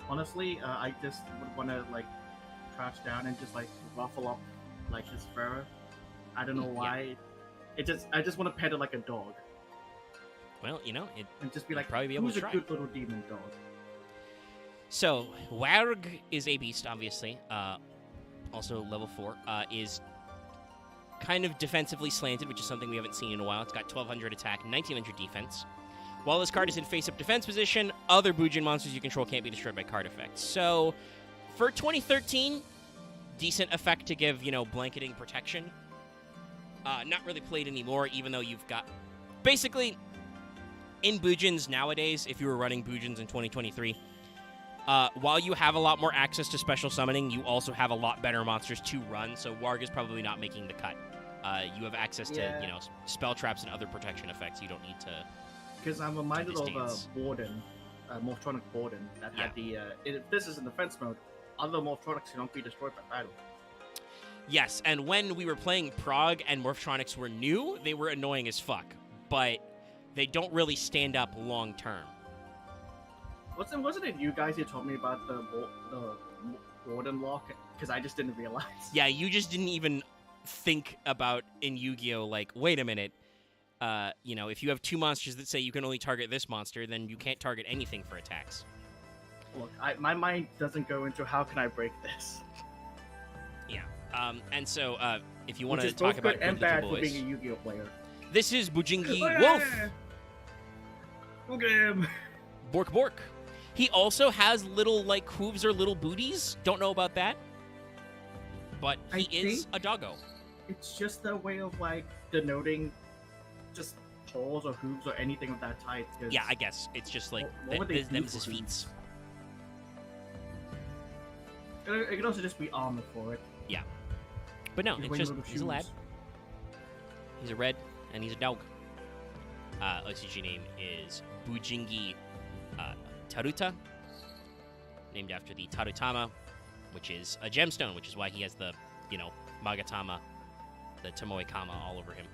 Honestly, I just would want to like crouch down and just like ruffle up like his fur. I don't know why. I just want to pet it like a dog. Well, you know, it and just be you'd like, probably be able who's to a try. cute little demon dog? So, Warg is a beast, obviously. Also level 4. Is kind of defensively slanted, which is something we haven't seen in a while. It's got 1200 attack, 1900 defense. While this card is in face-up defense position, other Bujin monsters you control can't be destroyed by card effects. So, for 2013, decent effect to give, you know, blanketing protection. Not really played anymore, even though you've got... Basically, in Bujins nowadays, if you were running Bujins in 2023, while you have a lot more access to special summoning, you also have a lot better monsters to run, so Warg is probably not making the cut. You have access to, you know, spell traps and other protection effects. You don't need to... Because I'm reminded of distance. Borden, Morptronic Borden, that had the... if this is in defense mode, other Morptronics cannot be destroyed by battle. Yes, and when we were playing Prague and Morphtronics were new, they were annoying as fuck, but they don't really stand up long term. Wasn't it you guys who told me about the Borden lock? Because I just didn't realize. Yeah, you just didn't even think about in Yu-Gi-Oh! Like, wait a minute. You know, if you have two monsters that say you can only target this monster, then you can't target anything for attacks. Look, my mind doesn't go into how can I break this. Yeah. And so, if you want Which to is talk both about good and good bad little for boys, being a Yu-Gi-Oh player. this is Bujingi Wolf. Look at him. Bork Bork. He also has little, like, hooves or little booties. Don't know about that. But he is a doggo. It's just a way of, like, denoting just paws or hooves or anything of that type. Yeah, I guess. It's just like, what would they do them's for his feet. hooves? It could also just be armor for it. Yeah. But no, He's it's wearing just, little he's a lad. shoes. He's a red, and he's a dog. OCG name is Bujingi Taruta, named after the Tarutama, which is a gemstone, which is why he has the, you know, Magatama, the Tomoe-kama all over him.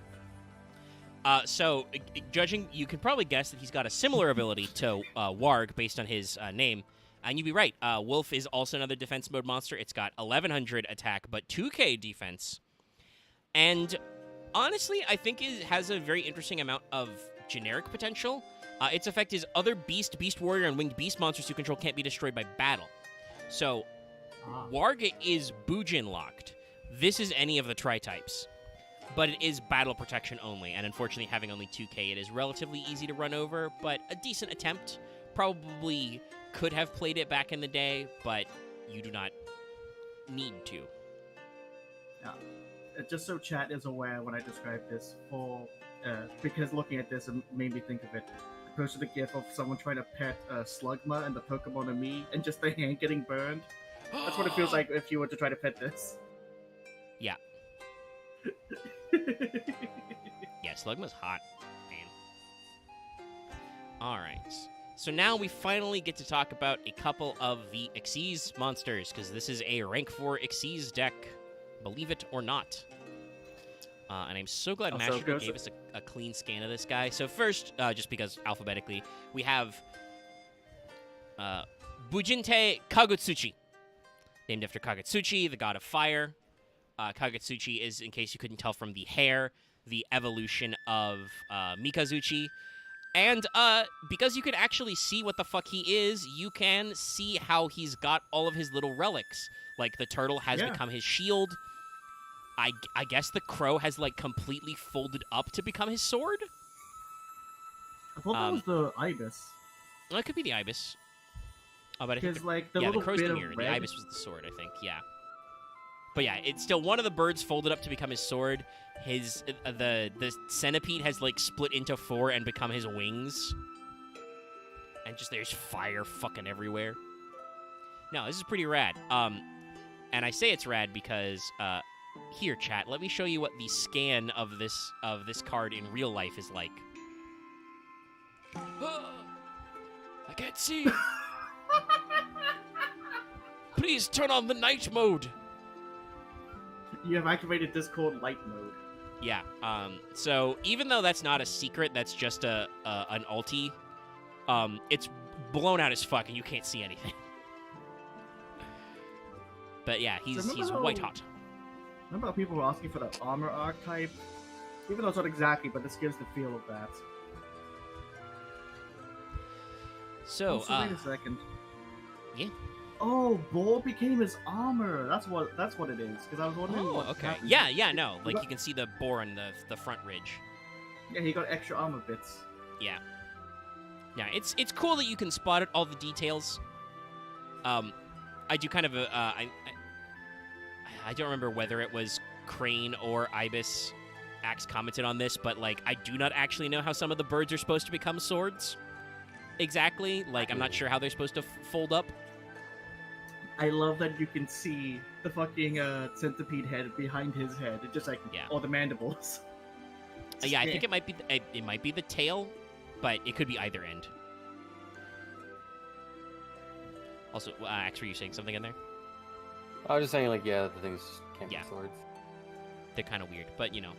So, judging, you can probably guess that he's got a similar ability to Warg based on his name, and you'd be right. Wolf is also another defense mode monster. It's got 1100 attack, but 2k defense. And honestly, I think it has a very interesting amount of generic potential. Its effect is other beast, beast warrior, and winged beast monsters you control can't be destroyed by battle. So, Warg is Bujin locked. This is any of the tri-types. But it is battle protection only, and unfortunately having only 2k, it is relatively easy to run over, but a decent attempt. Probably could have played it back in the day, but you do not need to. Yeah. Just so chat is aware when I describe this, because looking at this, it made me think of it. I posted a gif of someone trying to pet Slugma and the Pokemon and me, and just the hand getting burned. That's what it feels like if you were to try to pet this. Yeah. Yeah, Slugma's hot, man. Alright. So now we finally get to talk about a couple of the Xyz monsters, because this is a rank 4 Xyz deck, believe it or not. And I'm so glad Master gave us a clean scan of this guy. So first, just because alphabetically, we have Bujinte Kagutsuchi, named after Kagutsuchi, the god of fire. Kagutsuchi is, in case you couldn't tell from the hair, the evolution of Mikazuchi. And because you can actually see what the fuck he is, you can see how he's got all of his little relics. Like, the turtle has become his shield. I guess the crow has, like, completely folded up to become his sword? I thought that was the ibis. Well, it could be the ibis. Oh, but I think like, the the little crow's bit the of mirror. red... The ibis was the sword, I think, yeah. But yeah, it's still one of the birds folded up to become his sword. His the centipede has, like, split into 4 and become his wings. And just there's fire fucking everywhere. No, this is pretty rad. And I say it's rad because Here, chat. Let me show you what the scan of this card in real life is like. I can't see. Please turn on the night mode. You have activated Discord light mode. Yeah. So even though that's not a secret, that's just an ulti. It's blown out as fuck, and you can't see anything. But yeah, he's white hot. Remember how people were asking for the armor archetype? Even though it's not exactly, but this gives the feel of that. So, wait a second. Yeah. Oh, Bull became his armor. That's what it is. Because I was wondering. Oh, what okay. happened. Yeah, no. Like you can see the boar on the front ridge. Yeah, he got extra armor bits. Yeah. Yeah, it's cool that you can spot it, all the details. I do kind of I don't remember whether it was Crane or Ibis Axe commented on this, but like I do not actually know how some of the birds are supposed to become swords. Exactly. Like I'm not sure how they're supposed to fold up. I love that you can see the fucking centipede head behind his head. It's just like all the mandibles. Yeah, I think it might be the tail, but it could be either end. Also, Axe, were you saying something in there? I was just saying, like, yeah, the things can't be swords. They're kind of weird, but you know,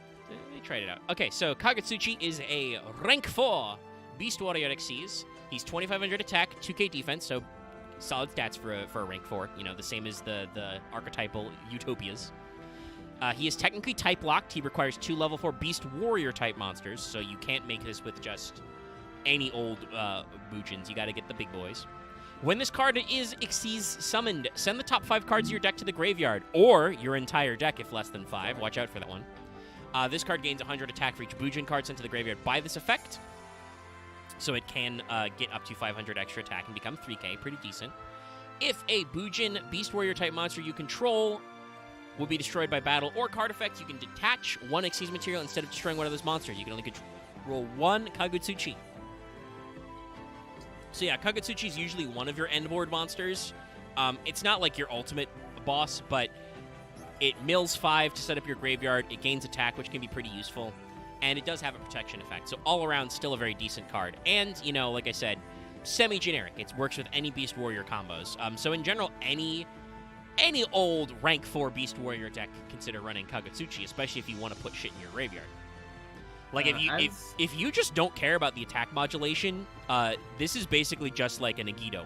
they tried it out. Okay, so Kagutsuchi is a rank 4 Beast Warrior Xyz. He's 2,500 attack, 2k defense, so solid stats for a rank 4. You know, the same as the archetypal Utopias. He is technically type locked. He requires 2 level 4 Beast Warrior type monsters, so you can't make this with just any old Bujins. You got to get the big boys. When this card is Xyz summoned, send the top 5 cards of your deck to the graveyard, or your entire deck if less than 5. Watch out for that one. This card gains 100 attack for each Bujin card sent to the graveyard by this effect, so it can get up to 500 extra attack and become 3k, pretty decent. If a Bujin Beast Warrior type monster you control will be destroyed by battle or card effects, you can detach 1 Xyz material instead of destroying one of those monsters. You can only control 1 Kagutsuchi. So yeah, Kagutsuchi is usually one of your end board monsters. It's not like your ultimate boss, but it mills 5 to set up your graveyard. It gains attack, which can be pretty useful. And it does have a protection effect. So all around, still a very decent card. And, you know, like I said, semi-generic. It works with any Beast Warrior combos. So in general, any old rank 4 Beast Warrior deck can consider running Kagutsuchi, especially if you want to put shit in your graveyard. Like, if you just don't care about the attack modulation, this is basically just like an Agito.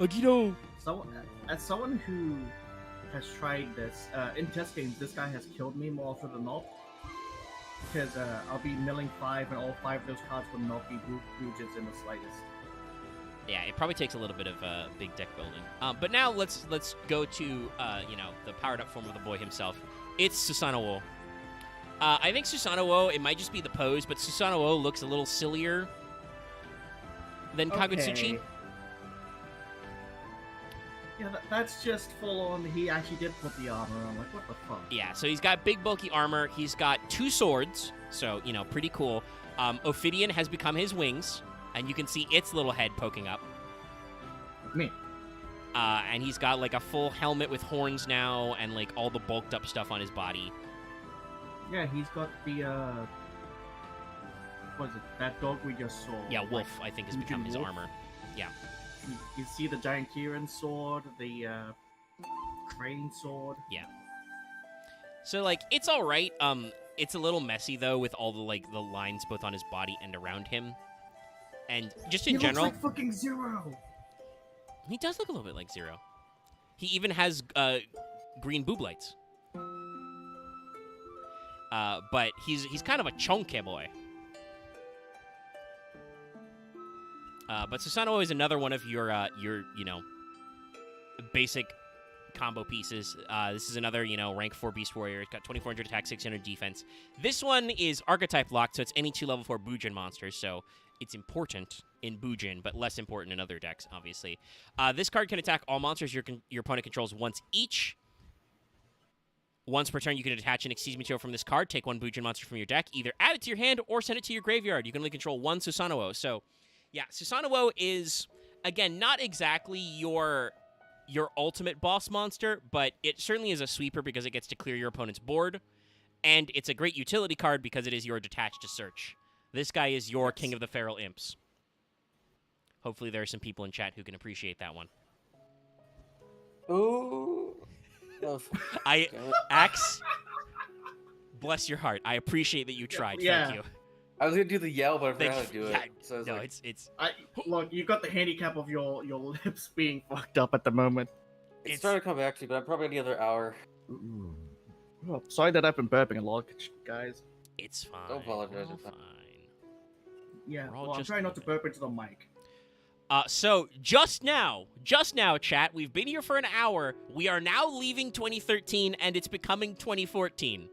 Agito! So, as someone who has tried this, in test games, this guy has killed me more often than not. Because I'll be milling 5, and all 5 of those cards will not be Bujins in the slightest. Yeah, it probably takes a little bit of big deck building. But now let's go to, you know, the powered-up form of the boy himself. It's Susanoo. I think Susanoo, it might just be the pose, but Susanoo looks a little sillier than Kagutsuchi. Yeah, that's just full on. He actually did put the armor on. Like, what the fuck? Yeah, so he's got big, bulky armor. He's got 2 swords, so, you know, pretty cool. Ophidian has become his wings, and you can see its little head poking up. Me. And he's got, like, a full helmet with horns now, and, like, all the bulked up stuff on his body. Yeah, he's got the, what is it? That dog we just saw. Yeah, Wolf, I think, has become his armor. Yeah. You see the giant Kieran sword, the, Crane sword. Yeah. So, like, it's alright. It's a little messy, though, with all the, like, the lines both on his body and around him. And just in general... He looks like fucking Zero! He does look a little bit like Zero. He even has, green boob lights. But he's kind of a chunky boy. But Susanoo is another one of your you know, basic combo pieces. This is another, you know, rank 4 Beast Warrior. It's got 2,400 attack, 600 defense. This one is archetype locked, so it's any 2 level 4 Bujin monsters, so it's important in Bujin, but less important in other decks, obviously. This card can attack all monsters your opponent controls once each. Once per turn, you can attach an Xyz material from this card, take 1 Bujin monster from your deck, either add it to your hand or send it to your graveyard. You can only control 1 Susanoo. So, yeah, Susanoo is, again, not exactly your your ultimate boss monster, but it certainly is a sweeper because it gets to clear your opponent's board, and it's a great utility card because it is your detached to search. This guy is your King of the Feral Imps. Hopefully there are some people in chat who can appreciate that one. Ooh. Axe, bless your heart. I appreciate that you tried. Yeah. Thank you. I was gonna do the yell, but I Thank forgot how to do you. it. Yeah, So I was no, like, it's Look, you got the handicap of your lips being fucked up at the moment. it's starting to come back to me, but I'm probably another hour. Oh, sorry that I've been burping a lot, guys. it's fine. Don't apologize, We're all it's fine. Yeah, We're all well, I'm just trying not to living. burp into the mic. So just now, chat, we've been here for an hour. We are now leaving 2013, and it's becoming 2014.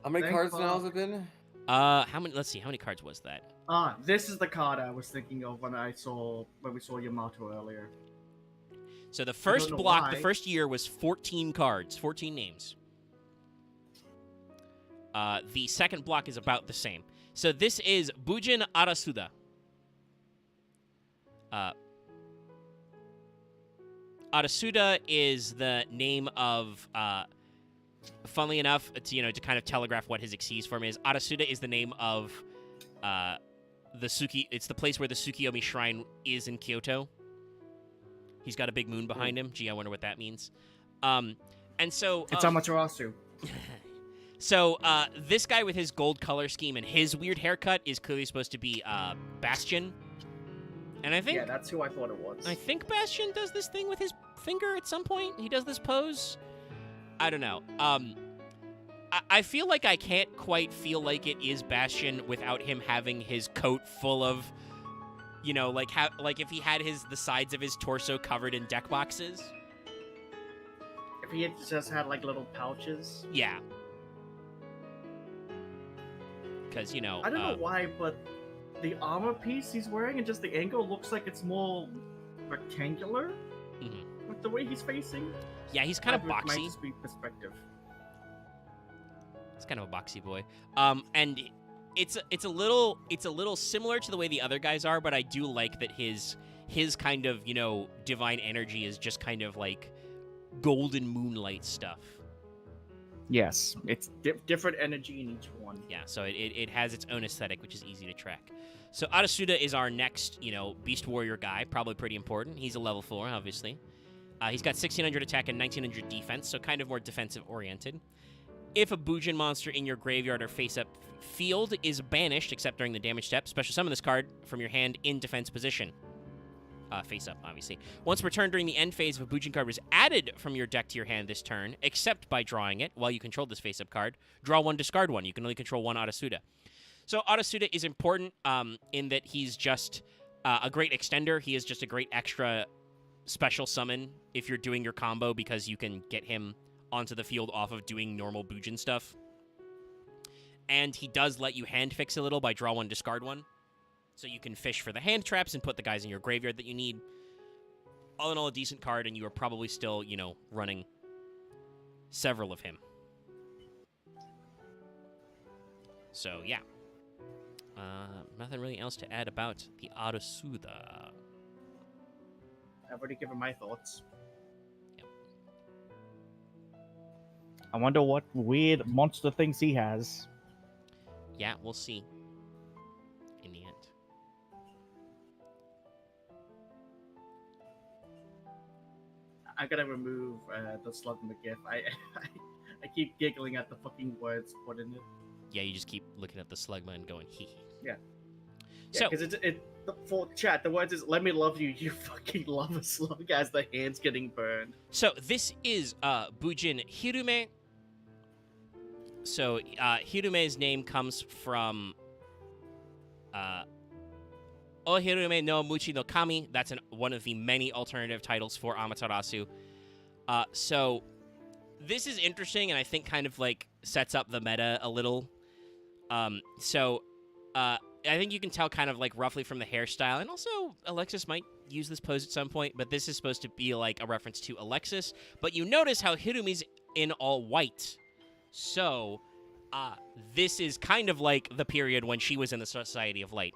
How many Thank cards now fuck. has it been? How many? Let's see. How many cards was that? This is the card I was thinking of when we saw Yamato earlier. So the first know block, the why. first year was 14 cards, 14 names. The second block is about the same. So this is Bujin Arasuda. Arasuda is the name of, funnily enough, to kind of telegraph what his Xyz form is. Arasuda is the name of it's the place where the Tsukiyomi Shrine is in Kyoto. He's got a big moon behind him. Gee, I wonder what that means. And so It's Amaterasu. So this guy with his gold color scheme and his weird haircut is clearly supposed to be Bastion. And I think Yeah, that's who I thought it was. I think Bastion does this thing with his finger at some point. He does this pose. I don't know. I feel like I can't quite feel like it is Bastion without him having his coat full of, like if he had the sides of his torso covered in deck boxes. If he had just had like little pouches. Yeah. Because I don't know why, but the armor piece he's wearing and just the angle looks like it's more rectangular Mhm. with the way he's facing. Yeah, he's kind of Might boxy. just be perspective. It's kind of a boxy boy. And it's a little similar to the way the other guys are, but I do like that his kind of, divine energy is just kind of like golden moonlight stuff. Yes, it's different energy in each one. Yeah, so it has its own aesthetic, which is easy to track. So Arasuda is our next, Beast Warrior guy, probably pretty important. He's a level 4, obviously. He's got 1600 attack and 1900 defense, so kind of more defensive-oriented. If a Bujin monster in your graveyard or face-up field is banished, except during the damage step, special summon this card from your hand in defense position. Face-up, obviously. Once per turn during the end phase, if a Bujin card was added from your deck to your hand this turn, except by drawing it while you control this face-up card, draw one, discard one. You can only control one Arasuda. So Arasuda is important in that he's just a great extender. He is just a great extra special summon if you're doing your combo because you can get him onto the field off of doing normal Bujin stuff. And he does let you hand fix a little by draw one, discard one. So you can fish for the hand traps and put the guys in your graveyard that you need. All in all, a decent card, and you are probably still, running several of him. So, yeah. Nothing really else to add about the Arasuda. I've already given my thoughts. Yep. I wonder what weird monster things he has. Yeah, we'll see. In the end. I gotta remove the Slugma gif. I keep giggling at the fucking words put in it. Yeah, you just keep looking at the Slugma and going, hee hee. Yeah. So, because for chat, the words is "Let me love you, you fucking love a slug" as the hand's getting burned. So this is Bujin Hirume. So Hirume's name comes from O Hirume no Muchi no Kami. That's one of the many alternative titles for Amaterasu. So this is interesting, and I think kind of like sets up the meta a little. I think you can tell kind of like roughly from the hairstyle, and also Alexis might use this pose at some point, but this is supposed to be like a reference to Alexis. But you notice how Hirumi's in all white. So this is kind of like the period when she was in the Society of Light,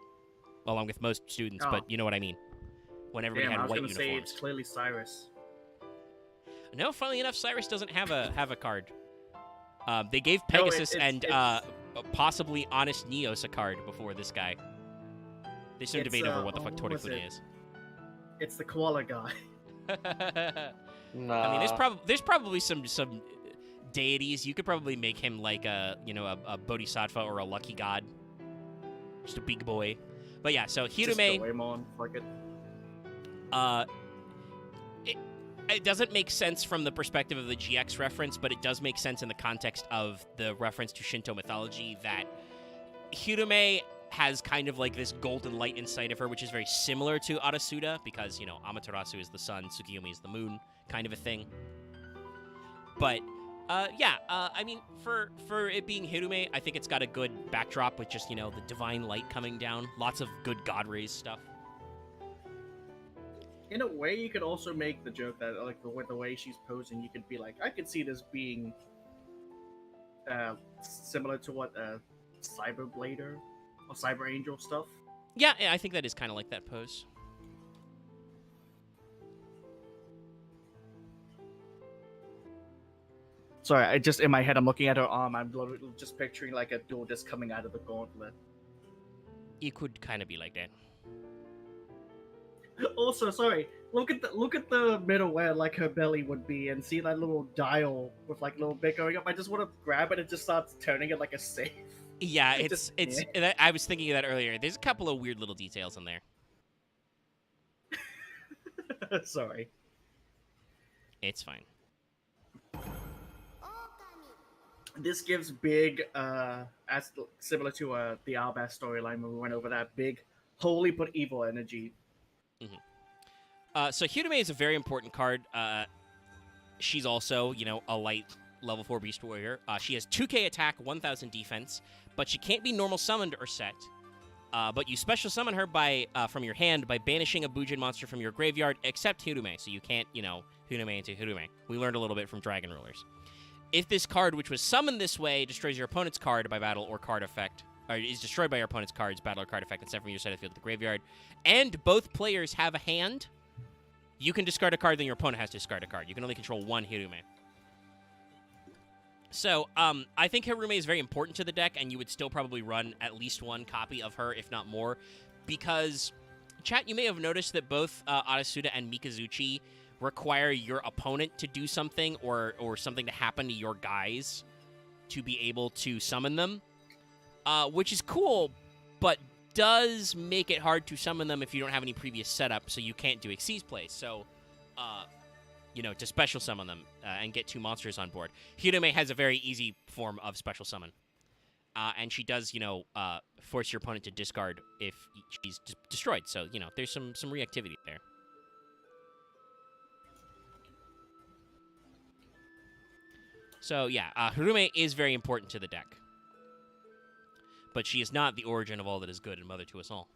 along with most students, but you know what I mean. When everybody Damn, I had was white gonna uniforms. say it's clearly Cyrus. No, funnily enough, Cyrus doesn't have a card. They gave No, Pegasus and it's- possibly Honest Neos a card before this guy. There's some debate over what the fuck what was Torifune it? is. It's the koala guy. Nah. I mean, there's probably some deities. You could probably make him like a bodhisattva or a lucky god, just a big boy. But yeah, so Just Hirume. Doraemon, fuck it. It doesn't make sense from the perspective of the GX reference, but it does make sense in the context of the reference to Shinto mythology that Hirume has kind of like this golden light inside of her, which is very similar to Arasuda, because, Amaterasu is the sun, Tsukiyomi is the moon, kind of a thing. But, I mean, for it being Hirume, I think it's got a good backdrop with just, the divine light coming down. Lots of good god rays stuff. In a way, you could also make the joke that, like, the way she's posing, you could be like, I could see this being similar to what Cyber Blader or Cyber Angel stuff. Yeah, I think that is kind of like that pose. Sorry, I just in my head, I'm looking at her arm. I'm just picturing like a duel just coming out of the gauntlet. It could kind of be like that. Also, sorry, look at the middle where like her belly would be, and see that little dial with like a little bit going up. I just want to grab it and just starts turning it like a safe. Yeah, Just- I was thinking of that earlier. There's a couple of weird little details in there. Sorry. It's fine. This gives big, as similar to the Albaz storyline when we went over that big, holy but evil energy. So Hirume is a very important card. She's also, a light level 4 beast warrior. She has 2k attack, 1000 defense, but she can't be normal summoned or set. But you special summon her by from your hand by banishing a Bujin monster from your graveyard, except Hirume. So you can't, Hirume into Hirume. We learned a little bit from Dragon Rulers. If this card, which was summoned this way, destroys your opponent's card by battle or card effect, or is destroyed by your opponent's card's battle or card effect and sent from your side of the field to the graveyard, and both players have a hand, you can discard a card, then your opponent has to discard a card. You can only control one Hirume. So, I think Hirume is very important to the deck, and you would still probably run at least one copy of her, if not more, because, chat, you may have noticed that both Arasuda and Mikazuchi require your opponent to do something or something to happen to your guys to be able to summon them, which is cool, but does make it hard to summon them if you don't have any previous setup, so you can't do Xyz plays. So, to special summon them and get 2 monsters on board. Hirume has a very easy form of special summon. And she does, force your opponent to discard if she's destroyed. So, there's some reactivity there. So, yeah, Hirume is very important to the deck. But she is not the origin of all that is good and mother to us all.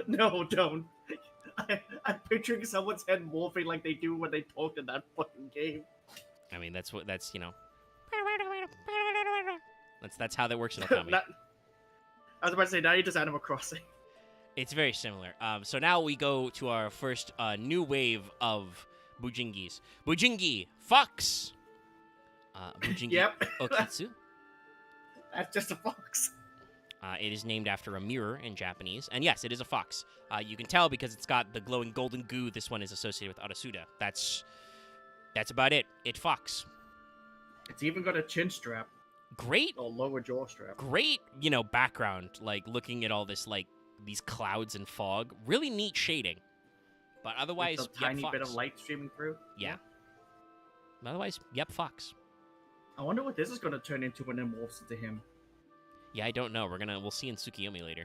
No, don't. I'm picturing someone's head morphing like they do when they talk in that fucking game. I mean, that's That's how that works in Okami. I was about to say, now you're just Animal Crossing. It's very similar. So now we go to our first new wave of Bujingis. Bujingi Fox. Bujingi Yep. Okitsu. That's just a fox. It is named after a mirror in Japanese. And yes, it is a fox. You can tell because it's got the glowing golden goo. This one is associated with Arasuda. That's about it. It fox. It's even got a chin strap. Great. Or lower jaw strap. Great, background. Like, looking at all this, like, these clouds and fog. Really neat shading. But otherwise, With a tiny fox. bit of light streaming through. Yeah. Otherwise, fox. I wonder what this is going to turn into when it morphs into him. Yeah, I don't know. We'll see in Tsukiyomi later.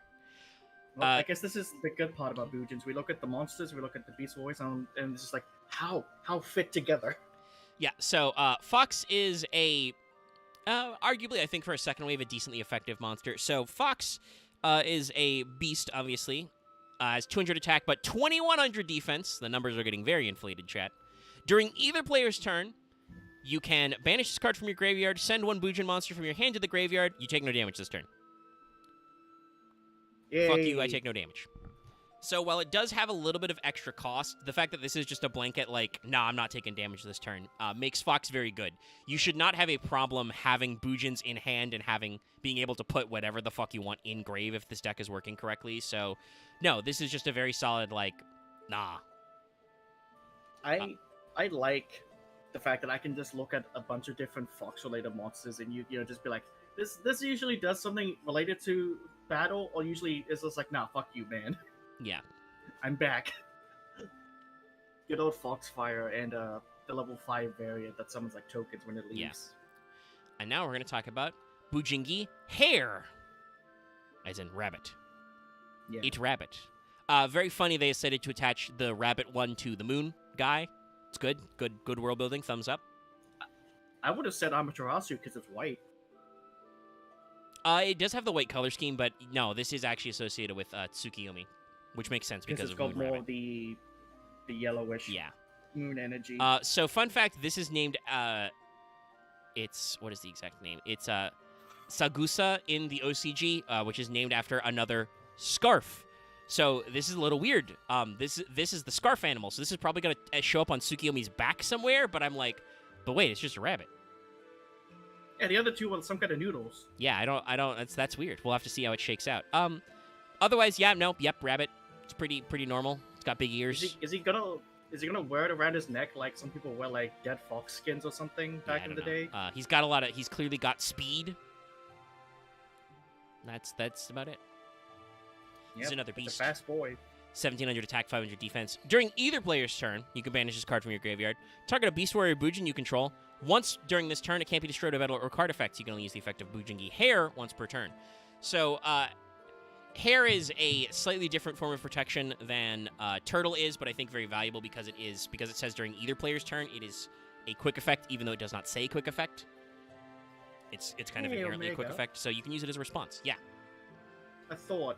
Well, I guess this is the good part about Bujins. We look at the monsters, we look at the Beast Warriors, and it's just like, how fit together. Yeah, so Fox is a, arguably, I think for a second wave, a decently effective monster. So Fox is a beast, obviously. Has 200 attack, but 2100 defense. The numbers are getting very inflated, chat. During either player's turn, you can banish this card from your graveyard, send one Bujin monster from your hand to the graveyard. You take no damage this turn. Fuck you, I Yay. take no damage. So while it does have a little bit of extra cost, the fact that this is just a blanket, like, nah, I'm not taking damage this turn, makes Fox very good. You should not have a problem having Bujins in hand and being able to put whatever the fuck you want in grave if this deck is working correctly. So, no, this is just a very solid, like, nah. I like the fact that I can just look at a bunch of different Fox-related monsters and you know just be like, this usually does something related to battle, or usually it's just like, nah, fuck you, man. Yeah. I'm back. Good old Foxfire and the level 5 variant that summons like tokens when it leaves. Yeah. And now we're going to talk about Bujingi Hare, as in rabbit. Yeah. It's rabbit. Very funny they decided to attach the rabbit one to the moon guy. It's good. Good world building. Thumbs up. I would have said Amaterasu because it's white. It does have the white color scheme, but no, this is actually associated with Tsukiyomi, which makes sense because It's of got Moon more Rabbit. of the yellowish Yeah. moon energy. So fun fact, this is named, it's, what is the exact name? It's Sagusa in the OCG, which is named after another scarf. So this is a little weird. This is the scarf animal, so this is probably going to show up on Tsukiyomi's back somewhere, but I'm like, but wait, it's just a rabbit. Yeah, the other two were some kind of noodles. Yeah, I don't, that's weird. We'll have to see how it shakes out. Otherwise, yeah, no, yep, rabbit. It's pretty normal. It's got big ears. Is he gonna wear it around his neck like some people wear like dead fox skins or something back in the day? He's clearly got speed. That's about it. He's Yep, another it's beast. a fast boy. 1700 attack, 500 defense. During either player's turn, you can banish this card from your graveyard. Target a Beast Warrior Bujin you control. Once during this turn, it can't be destroyed by battle or card effects. You can only use the effect of Bujingi Hare once per turn. So, Hare is a slightly different form of protection than Turtle is, but I think very valuable because it says during either player's turn, it is a quick effect, even though it does not say quick effect. It's kind of Hey, inherently a quick Omega. effect, so you can use it as a response. Yeah. I thought,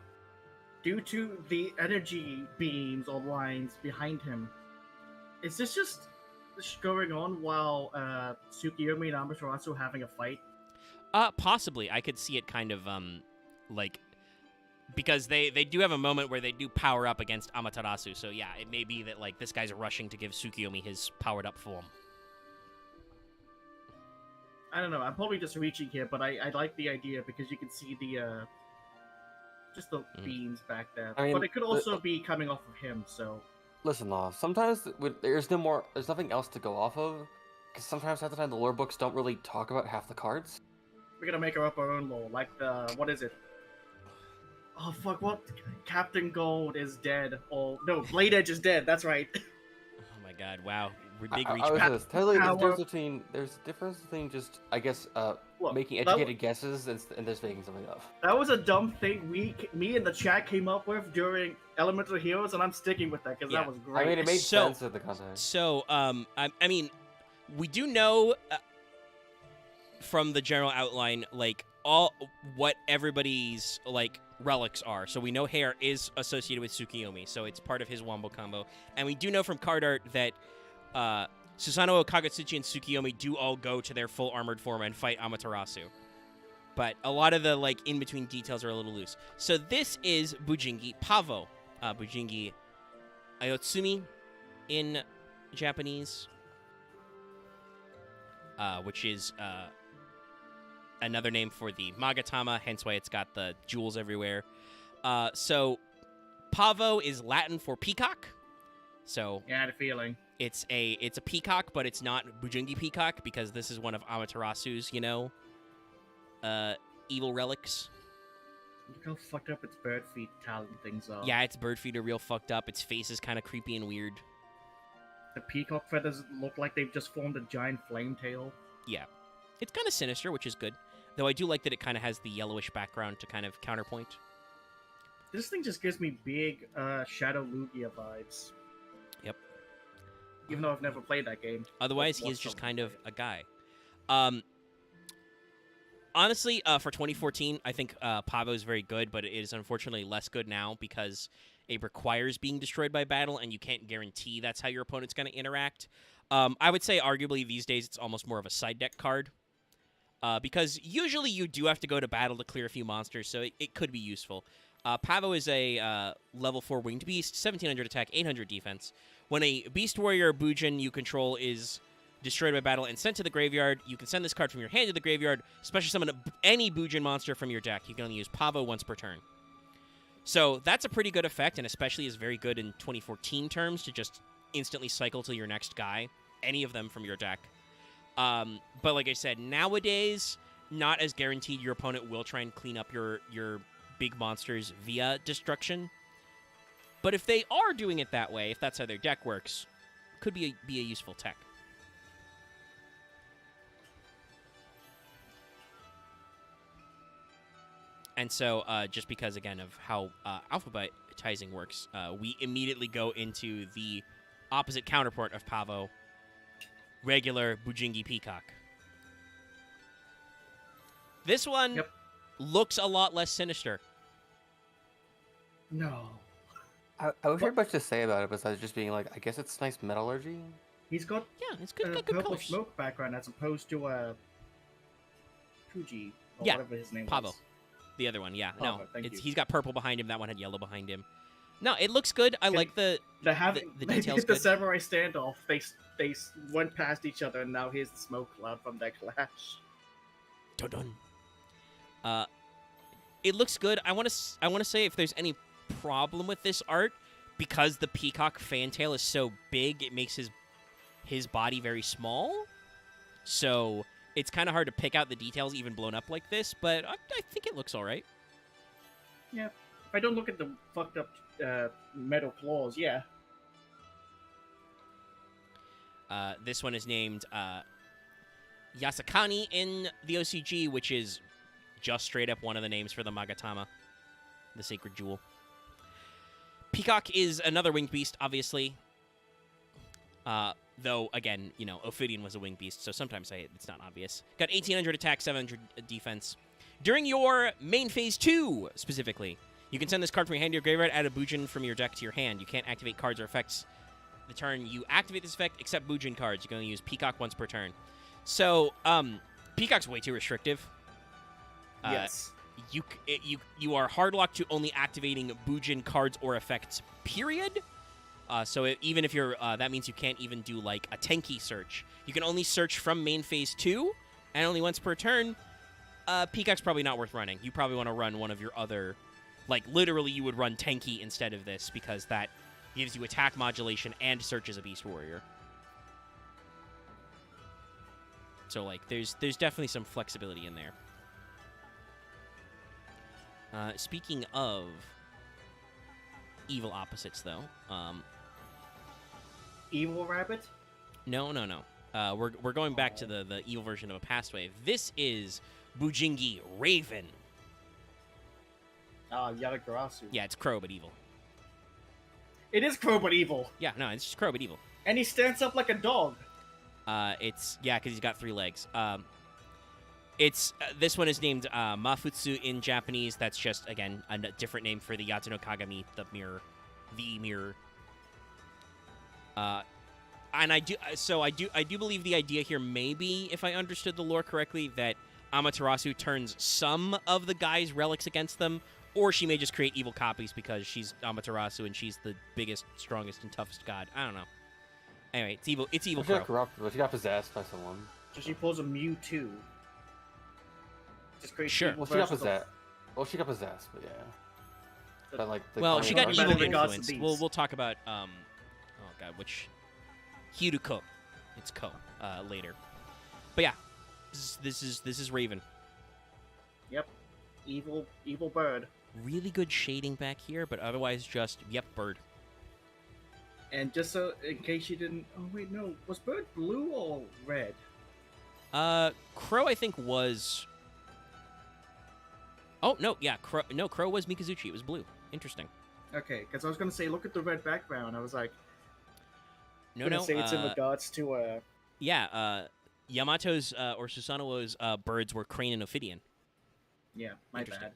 due to the energy beams or lines behind him, is this just going on while Tsukiyomi and Amaterasu having a fight? Possibly. I could see it kind of, like, because they do have a moment where they do power up against Amaterasu, so yeah, it may be that, like, this guy's rushing to give Tsukiyomi his powered up form. I don't know. I'm probably just reaching here, but I like the idea because you can see the just the beams back there. I mean, but it could also be coming off of him. So Listen, Law. Sometimes there's nothing else to go off of, because sometimes half the time the lore books don't really talk about half the cards. we're gonna make up our own lore, like the what is it? Oh fuck! What? Captain Gold is dead. Or no, Blade Edge is dead. That's right. Oh my god, wow. Big I reach was back. gonna tell you Power. there's a difference between just, I guess, Look, making that educated guesses and just making something up. That was a dumb thing me and the chat came up with during Elemental Heroes, and I'm sticking with that because Yeah. that was great. I mean, it made So- sense in the context. So, I mean, we do know from the general outline, like, all what everybody's, like, relics are. So we know Hare is associated with Tsukiyomi, so it's part of his Wombo combo. And we do know from card art that Susanoo, Kagutsuchi, and Tsukiyomi do all go to their full armored form and fight Amaterasu. But a lot of the, like, in-between details are a little loose. So this is Bujingi Pavo. Bujingi Ayotsumi in Japanese, which is another name for the Magatama, hence why it's got the jewels everywhere. So Pavo is Latin for peacock. So Yeah, I had a feeling. it's a peacock, but it's not Bujingi peacock because this is one of Amaterasu's, evil relics. Look how fucked up its bird feet talon things are. Yeah, its bird feet are real fucked up. Its face is kind of creepy and weird. The peacock feathers look like they've just formed a giant flame tail. Yeah. It's kind of sinister, which is good. Though I do like that it kind of has the yellowish background to kind of counterpoint. This thing just gives me big Shadow Lugia vibes. Yep. Even though I've never played that game. Otherwise, he What's is just something kind of like a guy. Honestly, for 2014, I think Pavo is very good, but it is unfortunately less good now because it requires being destroyed by battle, and you can't guarantee that's how your opponent's going to interact. I would say, arguably, these days, it's almost more of a side deck card. Because usually you do have to go to battle to clear a few monsters, so it could be useful. Pavo is a level 4 winged beast, 1700 attack, 800 defense. When a beast warrior Bujin you control is destroyed by battle and sent to the graveyard, you can send this card from your hand to the graveyard, special summon any Bujin monster from your deck. You can only use Pavo once per turn. So that's a pretty good effect, and especially is very good in 2014 terms to just instantly cycle to your next guy, any of them from your deck. But like I said, nowadays, not as guaranteed your opponent will try and clean up your big monsters via destruction. But if they are doing it that way, if that's how their deck works, could be a useful tech. And so, just because, again, of how alphabetizing works, we immediately go into the opposite counterpart of Pavo, regular Bujingi Peacock. This one looks a lot less sinister. No. I wish I had much to say about it besides just being like, I guess it's nice metallurgy. He's got It's good, good purple colors. smoke background as opposed to Fuji or Yeah, whatever his name Pavo. was. The other one, yeah. Pavo, No, thank you. he's got purple behind him. That one had yellow behind him. No, it looks good. I like the The details the good. samurai standoff. They went past each other, and now here's the smoke cloud from that clash. Dun-dun. It looks good. I want to say if there's any problem with this art, because the peacock fantail is so big, it makes his body very small. So it's kind of hard to pick out the details even blown up like this, but I think it looks all right. Yeah. If I don't look at the fucked up metal claws, yeah. This one is named Yasakani in the OCG, which is just straight up one of the names for the Magatama, the sacred jewel. Peacock is another winged beast, obviously. Though, again, Ophidian was a winged beast, so sometimes it's not obvious. Got 1800 attack, 700 defense. During your main phase 2, specifically, you can send this card from your hand to your graveyard, add a Bujin from your deck to your hand. You can't activate cards or effects the turn you activate this effect, except Bujin cards. You can only use Peacock once per turn. So, Peacock's way too restrictive. Yes. You are hardlocked to only activating Bujin cards or effects, period. So even if you're, that means you can't even do like a Tenki search. You can only search from main phase 2, and only once per turn. Peacock's probably not worth running. You probably want to run one of your other, like literally you would run Tenki instead of this, because that gives you attack modulation and search as a beast warrior. So like there's definitely some flexibility in there. Speaking of evil opposites, though, Evil rabbit? no. We're going back to the evil version of a past wave. This is Bujingi Raven. Yatagarasu. Yeah, it's crow but evil. It is crow but evil. Yeah, no, it's just crow but evil. And he stands up like a dog. Because he's got 3 legs. It's this one is named Mafutsu in Japanese. That's just again a different name for the Yatsuno Kagami, the mirror. And I do believe the idea here may be, if I understood the lore correctly, that Amaterasu turns some of the guy's relics against them, or she may just create evil copies because she's Amaterasu and she's the biggest, strongest, and toughest god. I don't know. Anyway, it's evil. It's evil. She got corrupted. She got possessed by someone. So she pulls a Mewtwo. Just creates Sure. evil Well, she got versions of- possessed. Well, she got possessed, but yeah. But like. She got Better evil than the gods influence. and We'll beasts. talk about which Hiruko. It's Ko later. But yeah, this is Raven. Yep. Evil bird. Really good shading back here, but otherwise just bird. And just so, in case you didn't... Oh, wait, no. Was bird blue or red? Crow I think was. Oh no, yeah, Crow was Mikazuchi. It was blue. Interesting. Okay, because I was going to say, look at the red background. I was like... No. Say it's in regards to... Yeah, Yamato's or Susanoo's birds were crane and ophidian. Yeah, my Interesting.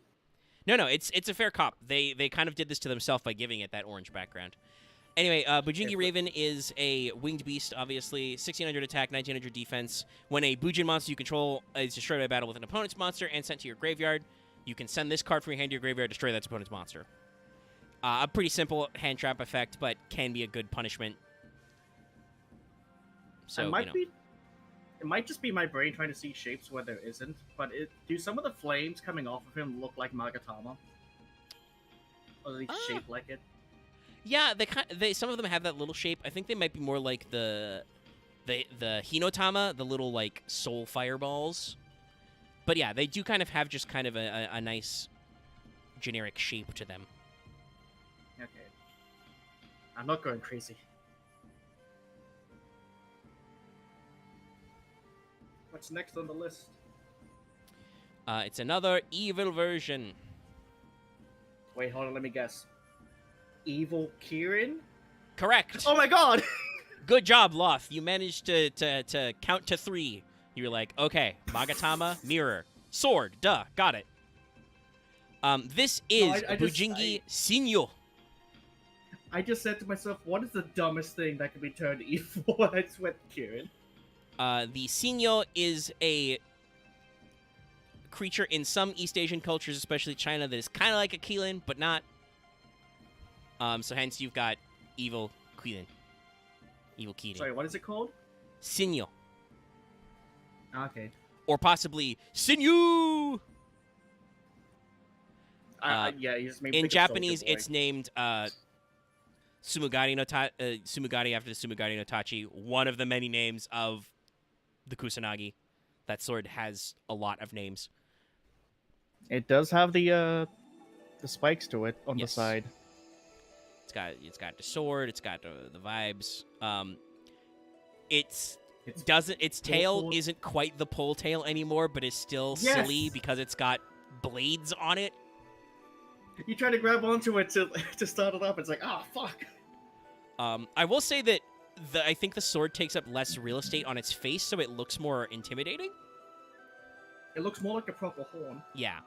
bad. No, it's a fair cop. They kind of did this to themselves by giving it that orange background. Anyway, Bujingi Raven is a winged beast, obviously. 1600 attack, 1900 defense. When a Bujin monster you control is destroyed by battle with an opponent's monster and sent to your graveyard, You can send this card from your hand to your graveyard, destroy that opponent's monster. A pretty simple hand trap effect, but can be a good punishment. So, It might just be my brain trying to see shapes where there isn't, but do some of the flames coming off of him look like Magatama? Or are they shaped like it? Yeah, some of them have that little shape. I think they might be more like the Hinotama, the little like soul fireballs. But yeah, they do kind of have just kind of a nice generic shape to them. Okay. I'm not going crazy. What's next on the list? It's another evil version. Wait, hold on, let me guess. Evil Kirin? Correct. Oh my god! Good job, Loth. You managed to count to 3. You were like, okay, Magatama, mirror, sword, duh, got it. This is Bujingi Sinyo. I just said to myself, what is the dumbest thing that can be turned evil? I just went Kirin. The Sinyo is a creature in some East Asian cultures, especially China, that is kind of like a Qilin, but not. So hence you've got evil Qilin. Evil Qilin. Sorry, what is it called? Sinyo. Okay. Or possibly Sinyu! Yeah, you just made me In think of Japanese, Soulja Boy. it's named Sumugari after the Sumugari no Tachi, one of the many names of the Kusanagi. That sword has a lot of names. It does have the spikes to it on the Yes. side. It's got the sword. It's got the vibes. Its tail full- isn't quite the pole tail anymore, but it's still Yes! silly because it's got blades on it. You try to grab onto it to start it up. It's like, fuck. I will say that I think the sword takes up less real estate on its face, so it looks more intimidating. It looks more like a proper horn Yeah.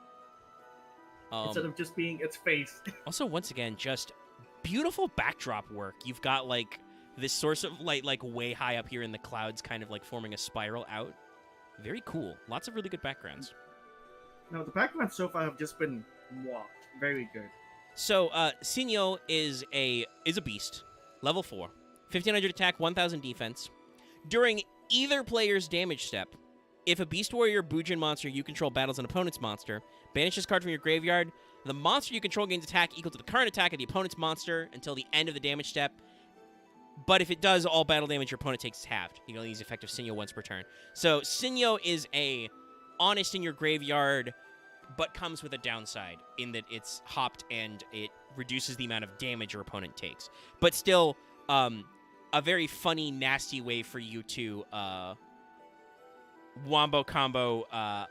instead of just being its face. Also, once again, just beautiful backdrop work. You've got like this source of light, like way high up here in the clouds, kind of like forming a spiral out. Very cool. Lots of really good backgrounds. No, the backgrounds so far have just been very good. So, Sinyo is a beast, level 4, 1500 attack, 1000 defense. During either player's damage step, if a Beast Warrior Bujin monster you control battles an opponent's monster, banish this card from your graveyard. The monster you control gains attack equal to the current attack of the opponent's monster until the end of the damage step. But if it does, all battle damage your opponent takes is halved. You can only use effective Sinyo once per turn. So Sinyo is a honest in your graveyard, but comes with a downside in that it's hopped and it reduces the amount of damage your opponent takes. But still, a very funny, nasty way for you to wombo combo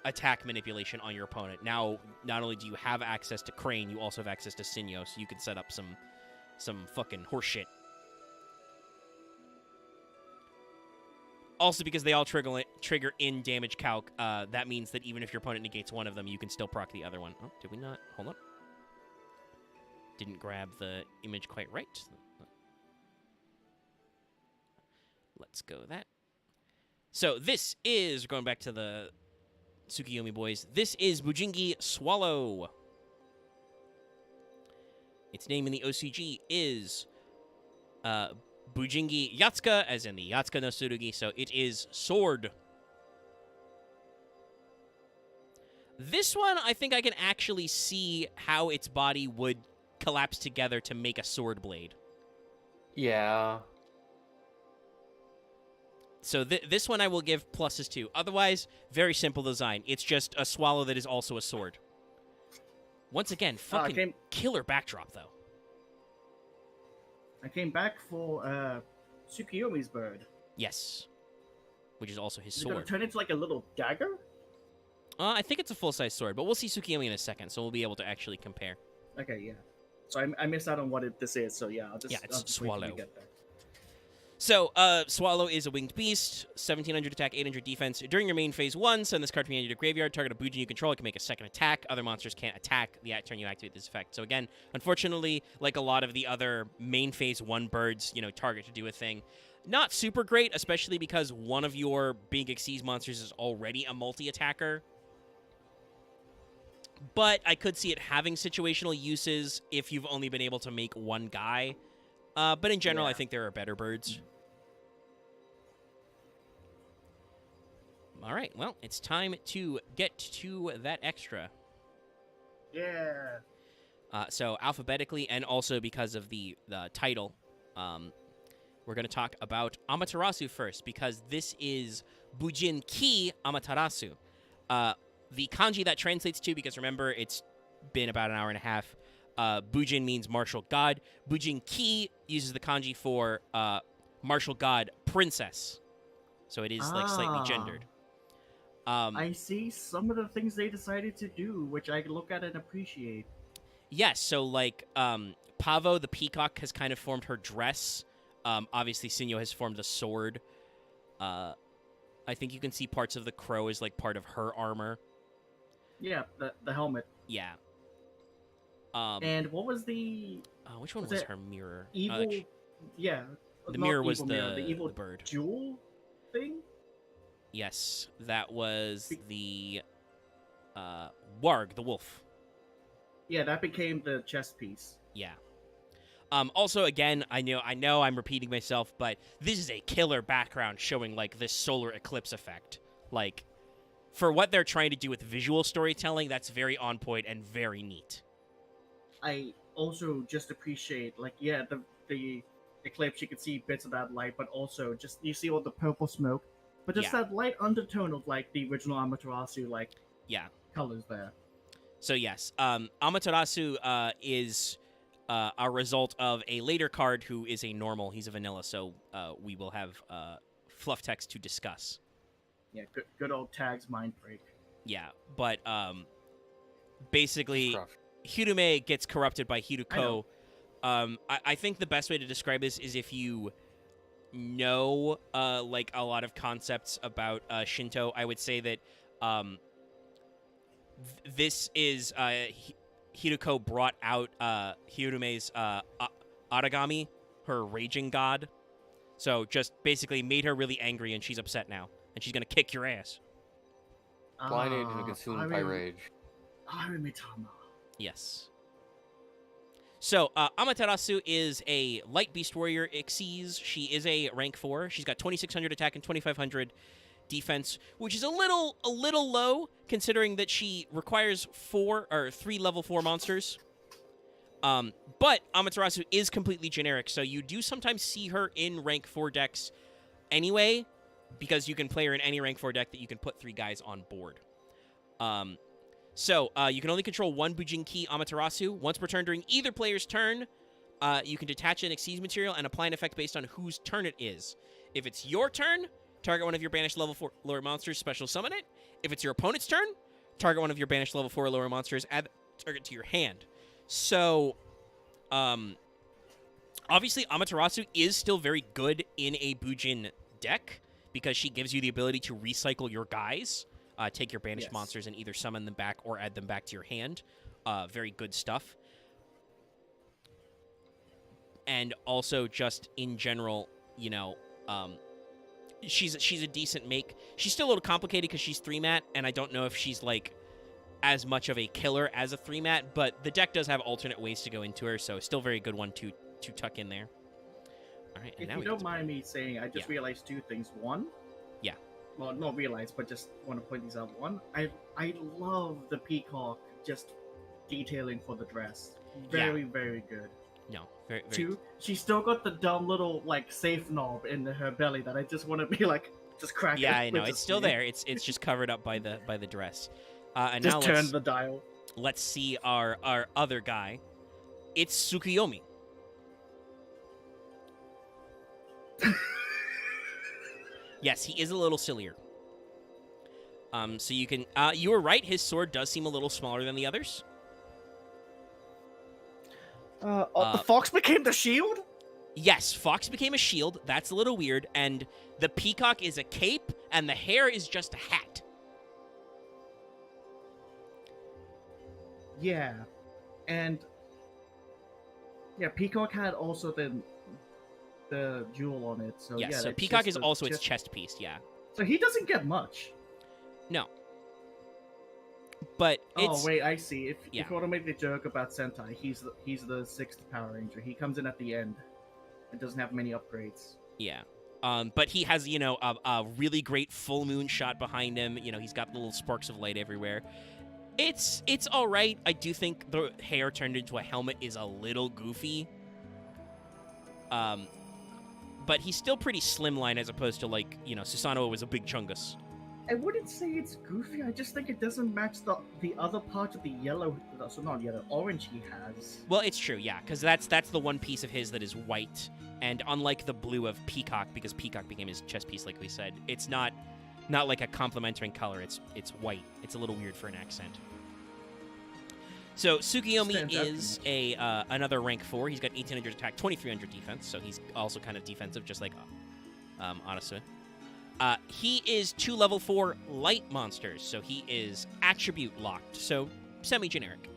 attack manipulation on your opponent. Now, not only do you have access to Crane, you also have access to Sinyo, so you can set up some fucking horseshit. Also, because they all trigger in damage calc, that means that even if your opponent negates one of them, you can still proc the other one. Oh, did we not? Hold on. Didn't grab the image quite right. Let's go that. So this is, going back to the Tsukiyomi boys, this is Bujingi Swallow. Its name in the OCG is Bujingi Yatsuka, as in the Yatsuka no Tsurugi, so it is sword. This one, I think I can actually see how its body would collapse together to make a sword blade. Yeah. So this one I will give pluses to. Otherwise, very simple design. It's just a swallow that is also a sword. Once again, fucking killer backdrop, though. I came back for Tsukiyomi's bird. Yes. Which is also his Is it going sword. to turn into like a little dagger? I think it's a full-size sword, but we'll see Tsukiyomi in a second, so we'll be able to actually compare. Okay, yeah. So I missed out on what this is, so yeah, I'll just... Yeah, it's I'll just wait till we swallow. get there. So, Swallow is a winged beast, 1700 attack, 800 defense. During your main phase 1, send this card from your hand to your graveyard. Target a Bujin you control. It can make a second attack. Other monsters can't attack the turn you activate this effect. So again, unfortunately, like a lot of the other main phase 1 birds, target to do a thing. Not super great, especially because one of your big Xyz monsters is already a multi-attacker. but I could see it having situational uses if you've only been able to make one guy. But in general, I Yeah. think there are better birds. All right, well, it's time to get to that extra. Yeah. So alphabetically, and also because of the title, we're going to talk about Amaterasu first, because this is Bujin Ki Amaterasu. The kanji that translates to, because remember, it's been about an hour and a half. Bujin means martial god. Bujin Ki uses the kanji for martial god princess. So it is like slightly gendered. I see some of the things they decided to do, which I look at and appreciate. Yes, so like Pavo the peacock has kind of formed her dress. Obviously, Sinyo has formed the sword. I think you can see parts of the crow as like part of her armor. Yeah, the helmet. Yeah. And what was the Which one was was it her mirror? evil? Yeah, The not mirror was evil mirror, the evil the bird. jewel thing. Yes, that was the Warg, the wolf. Yeah, that became the chest piece. Yeah. Also, again, I know I'm repeating myself, but this is a killer background showing like this solar eclipse effect. Like, for what they're trying to do with visual storytelling, that's very on point and very neat. I also just appreciate, like, yeah, the eclipse. You can see bits of that light, but also just you see all the purple smoke, but just Yeah. that light undertone of like the original Amaterasu like Yeah. colors there. So yes, Amaterasu is a result of a later card who is a normal. He's a vanilla, so we will have fluff text to discuss. Yeah, good old tags mind break. Yeah, but basically, Rough. Hirume gets corrupted by I Hiruko. know. I think the best way to describe this is if you know like a lot of concepts about Shinto, I would say that this is Hiruko brought out Hirume's Aragami, her raging god. So just basically made her really angry, and she's upset now, and she's gonna kick your ass. Blinded and consumed by rage. Arimitama. Yes. So, Amaterasu is a light beast warrior Xyz. She is a rank 4. She's got 2,600 attack and 2,500 defense, which is a little low considering that she requires 3 level 4 monsters. But Amaterasu is completely generic, so you do sometimes see her in rank 4 decks anyway, because you can play her in any rank 4 deck that you can put 3 guys on board. So, you can only control one Bujinki Amaterasu. Once per turn during either player's turn, you can detach an Xyz material and apply an effect based on whose turn it is. If it's your turn, target one of your banished level 4 lower monsters, special summon it. If it's your opponent's turn, target one of your banished level 4 lower monsters, add target to your hand. So, obviously, Amaterasu is still very good in a Bujin deck because she gives you the ability to recycle your guys. Take your banished monsters and either summon them back or add them back to your hand. Very good stuff. And also, just in general, you know, she's a decent make. She's still a little complicated because she's 3-mat, and I don't know if she's, like, as much of a killer as a 3-mat, but the deck does have alternate ways to go into her, so still very good one to tuck in there. All right, and If now you we don't mind me saying, I just realized 2 things. One, yeah. Well, not realized, but just want to point these out. One, I love the peacock just detailing for the dress. Very good. No, very 2, she's still got the dumb little like safe knob in her belly that I just want to be like, just crack it. Yeah, I know. with It's a still spear. there. It's just covered up by the dress. And Just now turn the dial. let's see our other guy. It's Tsukuyomi. Yes, he is a little sillier. So you can you were right, his sword does seem a little smaller than the others. The fox became the shield? Yes, Fox became a shield. That's a little weird. And the peacock is a cape, and the hair is just a hat. Yeah. And yeah, peacock had also the jewel on it. So Yes, yeah, so it's peacock just is also its chest piece, yeah. So he doesn't get much. No. But Oh it's wait, I see. If Yeah. you want to make the joke about Sentai, he's the sixth Power Ranger. He comes in at the end. It doesn't have many upgrades. yeah. But he has, a really great full moon shot behind him. He's got little sparks of light everywhere. It's all right. I do think the hair turned into a helmet is a little goofy. But he's still pretty slimline as opposed to Susanoo was a big chungus. I wouldn't say it's goofy. I just think it doesn't match the other part of the yellow. So not yellow, orange he has. Well, it's true, yeah, because that's the one piece of his that is white, and unlike the blue of Peacock, because Peacock became his chest piece, like we said, it's not like a complementary color. It's white. It's a little weird for an accent. So Tsukiyomi is another rank 4. He's got 1800 attack, 2300 defense, so he's also kind of defensive, just like Anasu. He is 2 level 4 light monsters, so he is attribute locked, so semi-generic.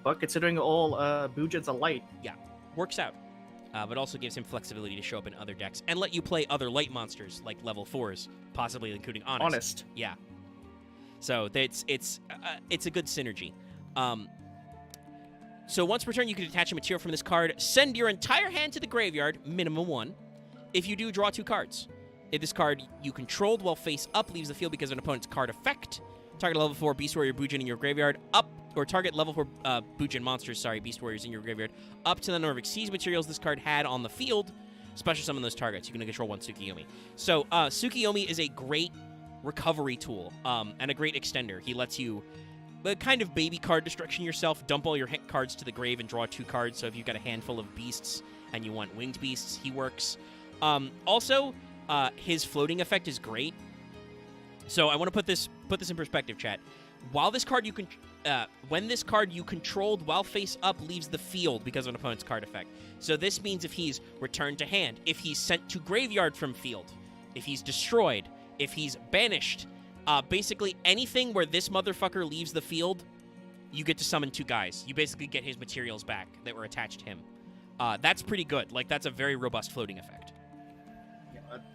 But considering all Bujins are light, Works out. But also gives him flexibility to show up in other decks and let you play other light monsters like level 4s, possibly including Honest. Yeah. So it's a good synergy. So once per turn, you can detach a material from this card, send your entire hand to the graveyard, minimum 1. If you do, draw 2 cards. If this card you controlled while face up leaves the field because of an opponent's card effect, target level 4 Beast Warrior Bujin in your graveyard up, or target level 4 Bujin monsters, Beast Warriors in your graveyard, up to the number of Exceeds materials this card had on the field, special summon those targets. You can control 1 Tsukiyomi. So Tsukiyomi is a great recovery tool and a great extender. He lets you kind of baby card destruction yourself, dump all your hit cards to the grave and draw 2 cards. So if you've got a handful of beasts and you want winged beasts, he works. Also, his floating effect is great. So I want to put this in perspective, chat. While this card when this card you controlled while face up leaves the field because of an opponent's card effect. So this means if he's returned to hand, if he's sent to graveyard from field, if he's destroyed, if he's banished, basically anything where this motherfucker leaves the field, you get to summon 2 guys. You basically get his materials back that were attached to him. That's pretty good. That's a very robust floating effect.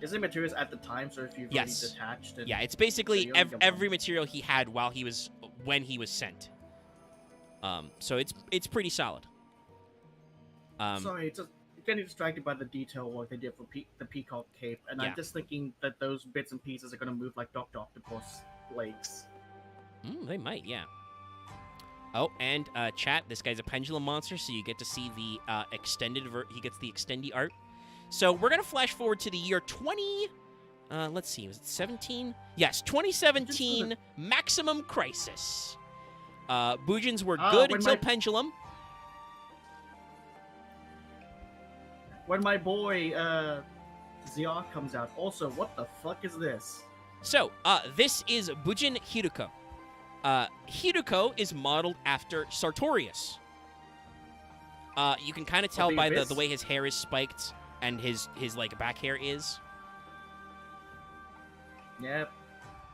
Is it materials at the time? So if you've already detached it, it's basically every material he had when he was sent. So it's pretty solid. Sorry, it's just getting distracted by the detail work they did for the Peacock Cape, and I'm just thinking that those bits and pieces are going to move like Dr. Octopus legs. They might, yeah. Oh, and chat, this guy's a pendulum monster, so you get to see the he gets the extendy art. So we're going to flash forward to the year 20... let's see, was it 17? Yes, 2017 Maximum Crisis. Bujins were good until Pendulum. When my boy, Zia comes out. Also, what the fuck is this? So, this is Bujin Hiruko. Hiruko is modeled after Sartorius. You can kind of tell by the way his hair is spiked and his back hair is. Yep.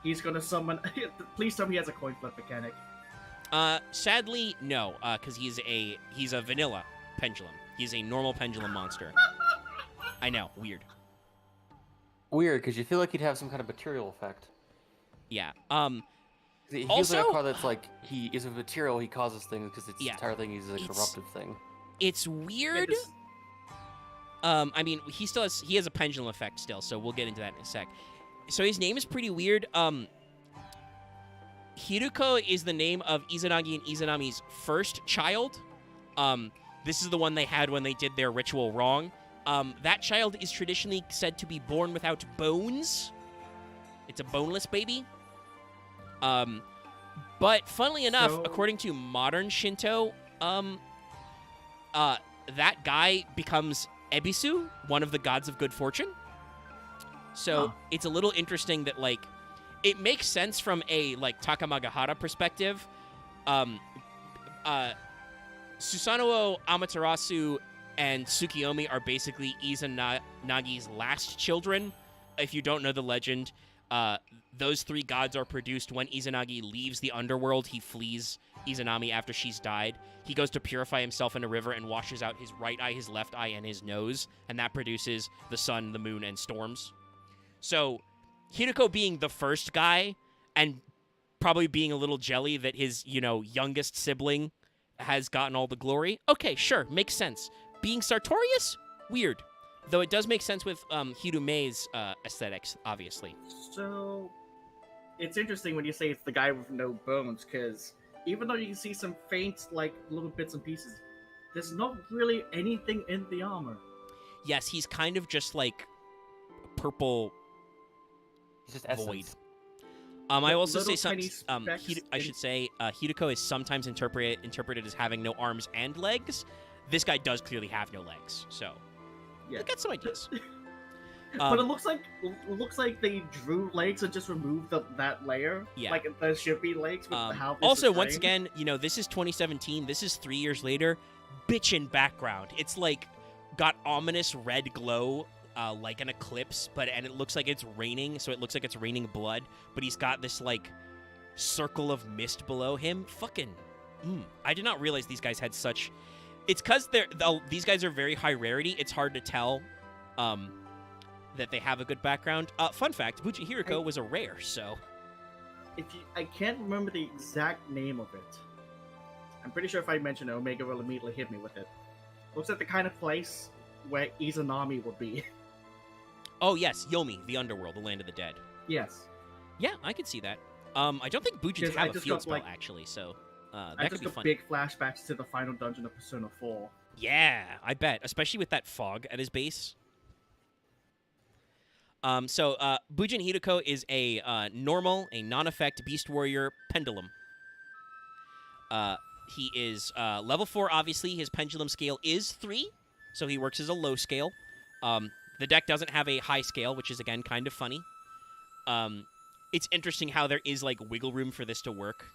He's gonna summon... Please tell me he has a coin flip mechanic. Sadly, no, because he's a vanilla pendulum. He's a normal pendulum monster. I know, weird. Weird, because you feel like he'd have some kind of material effect. Yeah. He also, like a card that's like, he is a material, he causes things, because the entire thing is a corruptive thing. It's weird. I mean, he has a pendulum effect still, so we'll get into that in a sec. So his name is pretty weird. Hiruko is the name of Izanagi and Izanami's first child. This is the one they had when they did their ritual wrong. That child is traditionally said to be born without bones. It's a boneless baby. But funnily enough, according to modern Shinto, that guy becomes Ebisu, one of the gods of good fortune. So it's a little interesting that, it makes sense from a, Takamagahara perspective. Susanoo, Amaterasu, and Tsukiyomi are basically Izanagi's last children. If you don't know the legend, those 3 gods are produced when Izanagi leaves the underworld. He flees Izanami after she's died. He goes to purify himself in a river and washes out his right eye, his left eye, and his nose, and that produces the sun, the moon, and storms. So, Hiruko being the first guy and probably being a little jelly that his, youngest sibling has gotten all the glory. Okay, sure, makes sense. Being Sartorius? Weird. Though it does make sense with Hirume's aesthetics, obviously. So, it's interesting when you say it's the guy with no bones, because even though you can see some faint, little bits and pieces, there's not really anything in the armor. Yes, he's kind of just like purple It's just void. essence. I also Little say tiny some. specks I should say Hideko is sometimes interpreted as having no arms and legs. This guy does clearly have no legs, so Yeah. I got some ideas. But it looks like they drew legs and just removed that layer. Yeah. Like there should be legs with how this also, is once framed. again, this is 2017. This is 3 years later. Bitchin' background. It's like got ominous red glow, like an eclipse, and it looks like it's raining. So it looks like it's raining blood. But he's got this like circle of mist below him. Fucking. I did not realize these guys had such. It's because these guys are very high rarity. It's hard to tell. That they have a good background. Fun fact: Buji Hiriko was a rare, so. I can't remember the exact name of it. I'm pretty sure if I mention it, Omega will immediately hit me with it. Looks like the kind of place where Izanami would be. Oh yes, Yomi, the underworld, the land of the dead. Yes. Yeah, I could see that. I don't think Bujins Because I have a just field got, spell like- actually, so I that could just be got fun. big flashbacks to the final dungeon of Persona 4. Yeah, I bet, especially with that fog at his base. So Bujin Hideko is a normal, a non-effect beast warrior pendulum. He is level 4. Obviously, his pendulum scale is 3, so he works as a low scale. The deck doesn't have a high scale, which is again kind of funny. It's interesting how there is like wiggle room for this to work.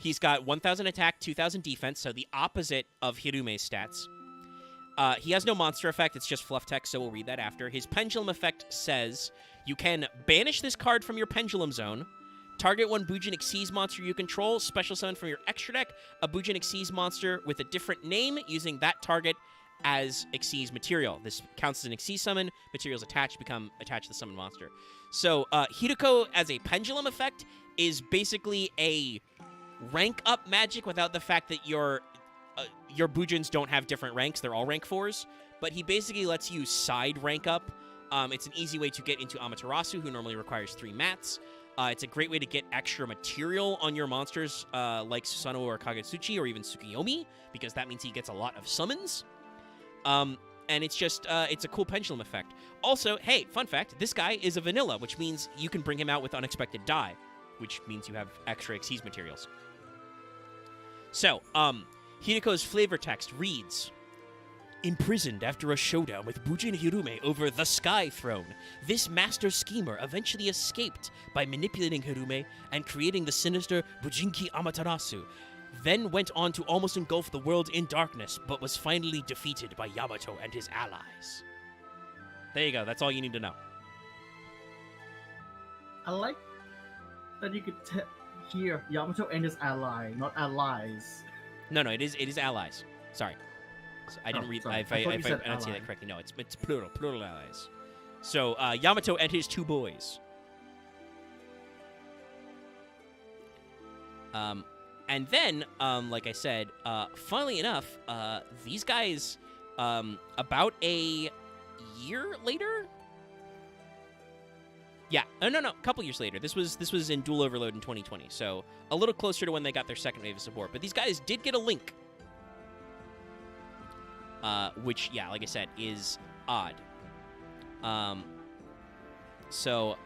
He's got 1,000 attack, 2,000 defense, so the opposite of Hirume's stats. He has no monster effect, it's just fluff text, so we'll read that after. His pendulum effect says, you can banish this card from your pendulum zone, target one Bujin Xyz monster you control, special summon from your extra deck, a Bujin Xyz monster with a different name, using that target as Xyz material. This counts as an Xyz summon, materials attached become attached to the summon monster. So, Hideko as a pendulum effect is basically a rank up magic without the fact that your Bujins don't have different ranks. They're all rank 4s. But he basically lets you side rank up. It's an easy way to get into Amaterasu, who normally requires 3 mats. It's a great way to get extra material on your monsters, like Susanoo or Kagetsuchi or even Tsukiyomi, because that means he gets a lot of summons. And it's just, it's a cool pendulum effect. Also, hey, fun fact, this guy is a vanilla, which means you can bring him out with unexpected die, which means you have extra Xyz materials. So, Hideko's flavor text reads, imprisoned after a showdown with Bujin Hirume over the Sky Throne, this master schemer eventually escaped by manipulating Hirume and creating the sinister Bujinki Amaterasu, then went on to almost engulf the world in darkness, but was finally defeated by Yamato and his allies. There you go, that's all you need to know. I like that you could hear Yamato and his ally, not allies. No, it is allies. Sorry. I didn't read. sorry. If I I thought you said enunciate ally. that correctly, no, it's plural allies. So Yamato and his 2 boys. And then, like I said, funnily enough, these guys, about a year later. Yeah, no, a couple years later. This was in Dual Overload in 2020, so a little closer to when they got their second wave of support. But these guys did get a link. Which, yeah, like I said, is odd. So,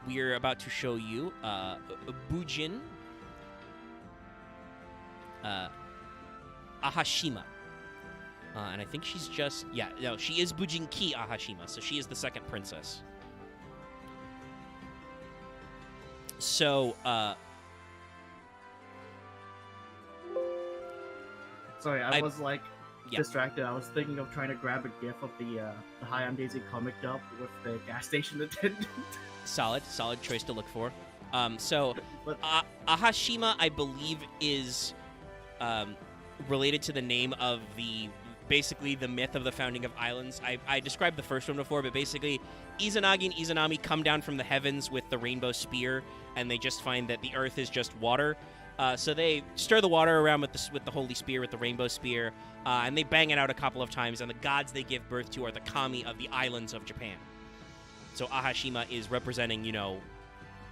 we're about to show you Bujin Ahashima. And I think she's just... Yeah, no, she is Bujinki Ahashima, so she is the second princess. So, Sorry, I was yeah. distracted. I was thinking of trying to grab a gif of the Hi, I'm Daisy comic dub with the gas station attendant. solid choice to look for. So, But- Ahashima, I believe, is related to the name of basically the myth of the founding of islands. I described the first one before, but basically, Izanagi and Izanami come down from the heavens with the rainbow spear, and they just find that the earth is just water. So they stir the water around with the holy spear, with the rainbow spear, and they bang it out a couple of times, and the gods they give birth to are the kami of the islands of Japan. So Ahashima is representing, you know,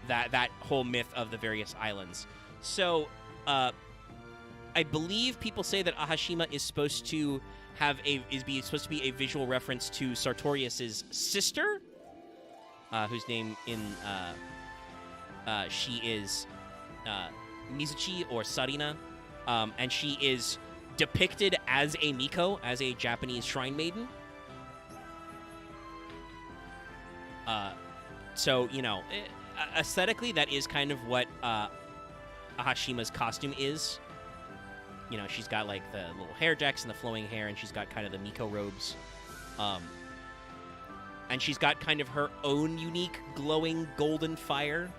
that whole myth of the various islands. So I believe people say that Ahashima is supposed to supposed to be a visual reference to Sartorius's sister, whose name in she is Mizuchi or Sarina, and she is depicted as a Miko, as a Japanese shrine maiden. So, you know, aesthetically, that is kind of what Ahashima's costume is. You know, she's got, like, the little hair jacks and the flowing hair, and she's got kind of the Miko robes. And she's got kind of her own unique glowing golden fire.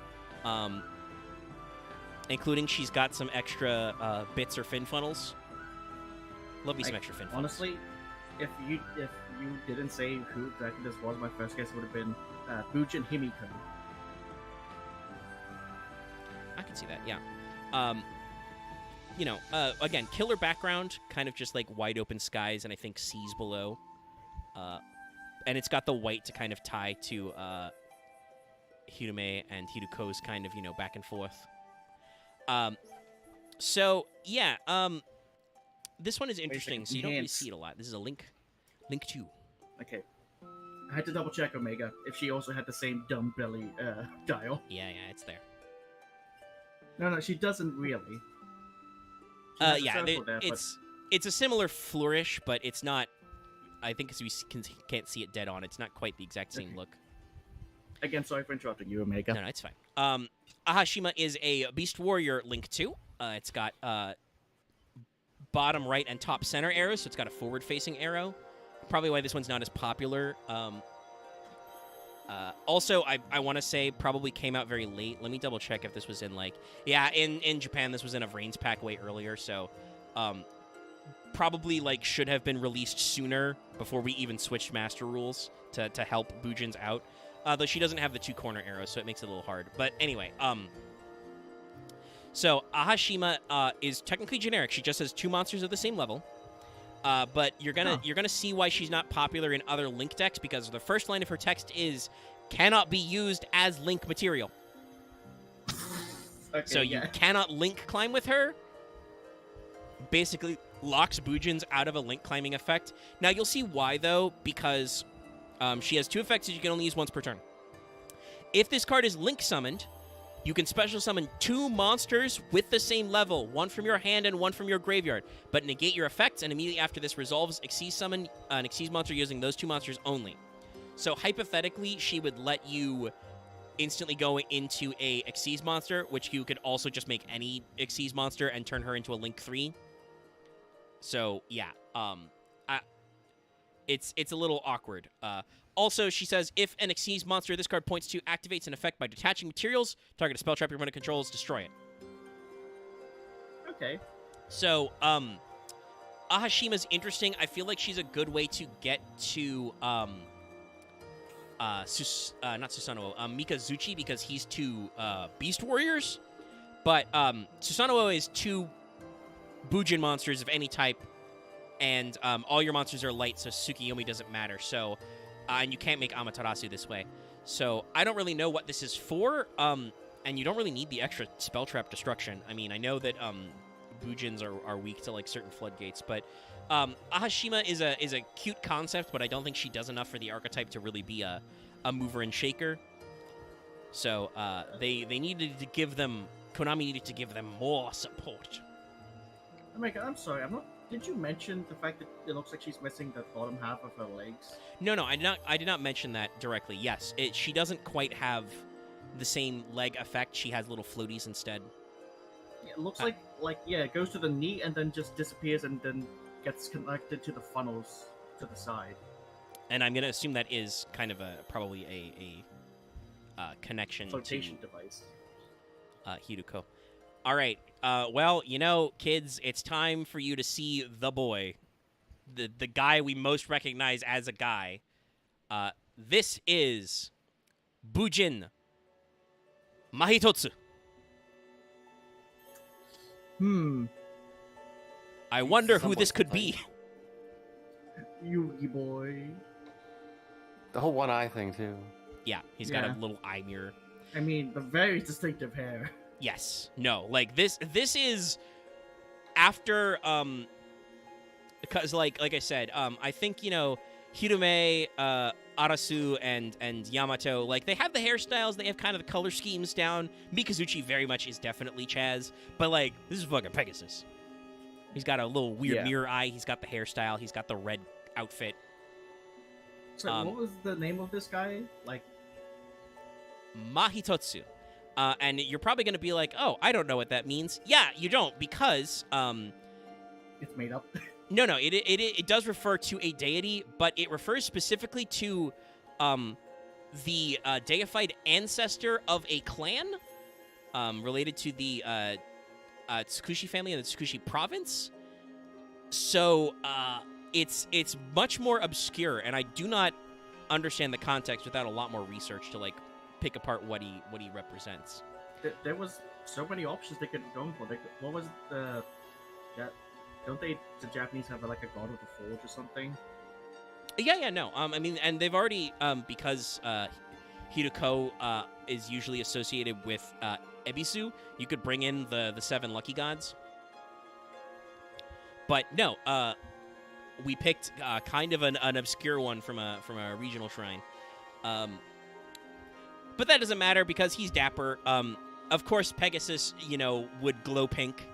Including she's got some extra bits or fin funnels. Love me some extra fin funnels. Honestly, if you didn't say who exactly this was, my first guess would have been Bujin Himiko. I can see that, yeah. You know, again, killer background, kind of just like wide open skies and I think seas below. And it's got the white to kind of tie to Hirume and Hiruko's kind of, you know, back and forth. So, yeah, this one is interesting, so you don't really see it a lot. This is a Link 2. Okay. I had to double check Omega if she also had the same dumb belly dial. Yeah, it's there. No, she doesn't really. Yeah, it's a similar flourish, but it's not. I think as we can't see it dead on, it's not quite the exact same look. Again, sorry for interrupting you, Omega. No, it's fine. Ahashima is a Beast Warrior Link 2. It's got bottom right and top center arrows, so it's got a forward-facing arrow. Probably why this one's not as popular. Also, I want to say probably came out very late. Let me double check if this was in, like... Yeah, in Japan, this was in a Vrains pack way earlier, so... probably, like, should have been released sooner before we even switched Master Rules to help Bujins out. Though she doesn't have the 2 corner arrows, so it makes it a little hard. But anyway, so Ahashima is technically generic. She just has 2 monsters of the same level. But you're gonna see why she's not popular in other Link decks, because the first line of her text is cannot be used as Link material. Okay, so you cannot Link climb with her. Basically locks Bujins out of a Link climbing effect. Now you'll see why though, because she has 2 effects that you can only use once per turn. If this card is Link summoned, you can special summon 2 monsters with the same level, 1 from your hand and 1 from your graveyard, but negate your effects, and immediately after this resolves, Xyz summon an Xyz monster using those 2 monsters only. So hypothetically, she would let you instantly go into a Xyz monster, which you could also just make any Xyz monster and turn her into a Link 3. So, yeah, it's a little awkward. Also, she says, if an Xyz monster this card points to activates an effect by detaching materials, target a spell trap your opponent controls, destroy it. Okay. So, Ahashima's interesting. I feel like she's a good way to get to, not Susanoo, Mikazuchi, because he's 2, Beast Warriors. But, Susanoo is 2 Bujin monsters of any type, and all your monsters are light, so Tsukiyomi doesn't matter. So, and you can't make Amaterasu this way. So I don't really know what this is for, and you don't really need the extra spell trap destruction. I mean, I know that Bujins are weak to like certain floodgates, but Ahashima is a cute concept, but I don't think she does enough for the archetype to really be a mover and shaker. So they needed to give them, Konami needed to give them more support. Omega, I'm sorry, did you mention the fact that it looks like she's missing the bottom half of her legs? No, I did not mention that directly. Yes, she doesn't quite have the same leg effect. She has little floaties instead. Yeah, it looks like it goes to the knee and then just disappears and then gets connected to the funnels to the side. And I'm gonna assume that is kind of probably a connection Flotation to device. Hiruko. All right. Well, you know, kids, it's time for you to see the boy, the guy we most recognize as a guy. This is Bujin Mahitotsu. I wonder who this could be. Yugi boy. The whole one eye thing too. Yeah, he's got a Yeah. little eye mirror. I mean, the very distinctive hair. Yes. No, like this is after because like I said, I think, you know, Hirume, Arasu and Yamato, like they have the hairstyles, they have kind of the color schemes down. Mikazuchi very much is definitely Chaz, but like this is fucking Pegasus. He's got a little weird mirror eye, he's got the hairstyle, he's got the red outfit. So what was the name of this guy? Like Mahitotsu. And you're probably going to be like, oh, I don't know what that means. Yeah, you don't, because it's made up. no, it does refer to a deity, but it refers specifically to the deified ancestor of a clan related to the Tsukushi family in the Tsukushi province. So it's much more obscure, and I do not understand the context without a lot more research to like pick apart what he represents. There was so many options they could have gone for. What was the that? Don't they? The Japanese have like a god of the forge or something? Yeah, no. I mean, and they've already because Hideko is usually associated with Ebisu. You could bring in the 7 lucky gods. But no, we picked kind of an obscure one from a regional shrine. But that doesn't matter because he's dapper. Of course, Pegasus, you know, would glow pink.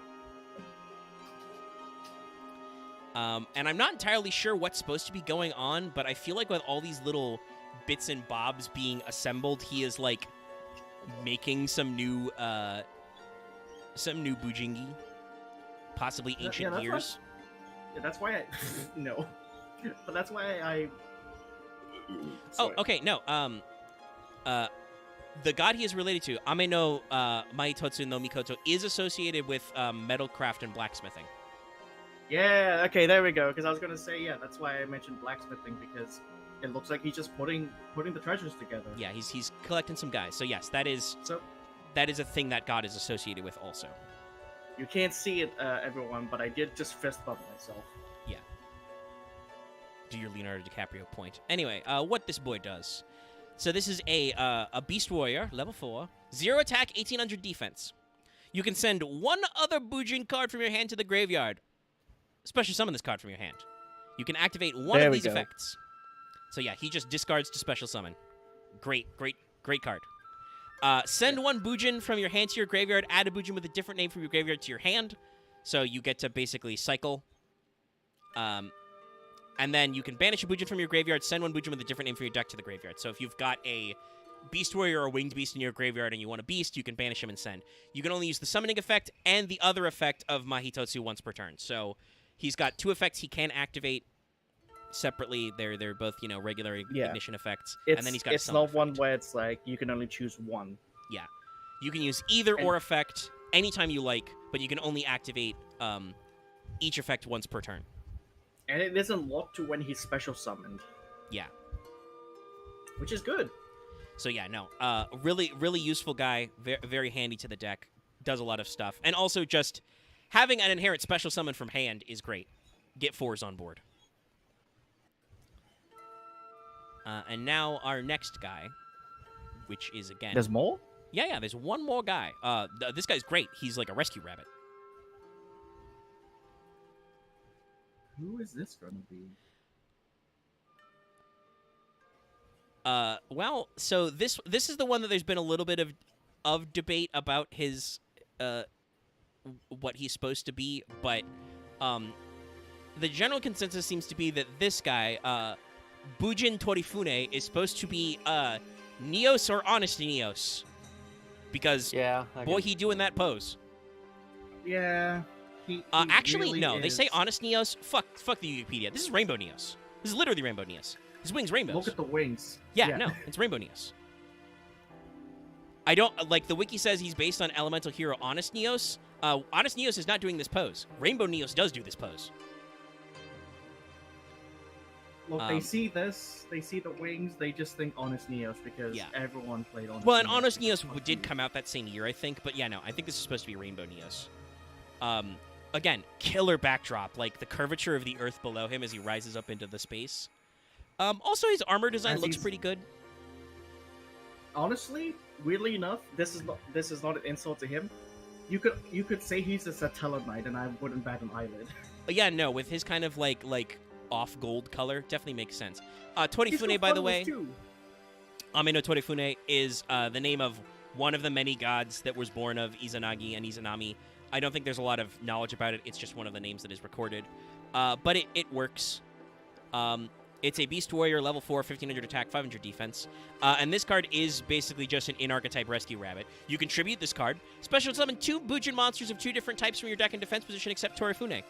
And I'm not entirely sure what's supposed to be going on, but I feel like with all these little bits and bobs being assembled, he is like making some new bujingi, possibly ancient gears. That's why I no, but that's why I. Oh, okay, no. The god he is related to, Ame no Mahitotsu no Mikoto, is associated with metalcraft and blacksmithing. Yeah, okay, there we go. Because I was gonna say, yeah, that's why I mentioned blacksmithing, because it looks like he's just putting the treasures together. Yeah, he's collecting some guys. So yes, that is a thing that god is associated with also. You can't see it, everyone, but I did just fist bump myself. Yeah. Do your Leonardo DiCaprio point. Anyway, what this boy does. So this is a Beast Warrior, level 4, 0 attack, 1800 defense. You can send one other Bujin card from your hand to the graveyard. Special summon this card from your hand. You can activate one of these effects. So yeah, he just discards to special summon. Great card. Send one Bujin from your hand to your graveyard. Add a Bujin with a different name from your graveyard to your hand. So you get to basically cycle. And then you can banish a Bujin from your graveyard, send one Bujin with a different name from your deck to the graveyard. So if you've got a Beast Warrior or a Winged Beast in your graveyard and you want a Beast, you can banish him and send. You can only use the summoning effect and the other effect of Mahitotsu once per turn. So he's got 2 effects he can activate separately. They're both, you know, regular ignition effects. And then he's got it's not one where it's like you can only choose one. Yeah. You can use either or effect anytime you like, but you can only activate each effect once per turn. And it isn't locked to when he's special summoned. Yeah. Which is good. So yeah, no. Really useful guy. Very handy to the deck. Does a lot of stuff. And also just having an inherent special summon from hand is great. Get 4s on board. And now our next guy, which is again... There's more? Yeah, there's one more guy. This guy's great. He's like a rescue rabbit. Who is this going to be? Well, so this is the one that there's been a little bit of debate about his what he's supposed to be, but the general consensus seems to be that this guy, Bujin Torifune, is supposed to be Neos or Honest Neos, because he doing that pose. Yeah. He actually, really no. is. They say Honest Neos. Fuck the Wikipedia. This is Rainbow Neos. This is literally Rainbow Neos. His wings rainbows. Look at the wings. Yeah, no, it's Rainbow Neos. I don't like the wiki says he's based on elemental hero Honest Neos. Honest Neos is not doing this pose. Rainbow Neos does do this pose. Look, they see this, they see the wings, they just think Honest Neos because Yeah. everyone played Honest Well, and Neos. Honest because Neos fuck did you. come out that same year, I think. But yeah, no, I think this is supposed to be Rainbow Neos. Again, killer backdrop, like the curvature of the Earth below him as he rises up into the space. Also, his armor design As looks he's- pretty good. Honestly, weirdly enough, this is not an insult to him. You could say he's a Satella Knight, and I wouldn't bat an eyelid. But yeah, no, with his kind of like off gold color, definitely makes sense. He's Torifune, got by the fun way, with too. Ameno Torifune is the name of one of the many gods that was born of Izanagi and Izanami. I don't think there's a lot of knowledge about it. It's just one of the names that is recorded. But it works. It's a Beast Warrior, level 4, 1500 attack, 500 defense. And this card is basically just an in-archetype Rescue Rabbit. You contribute this card. Special summon 2 Bujin monsters of 2 different types from your deck in defense position except Torifune.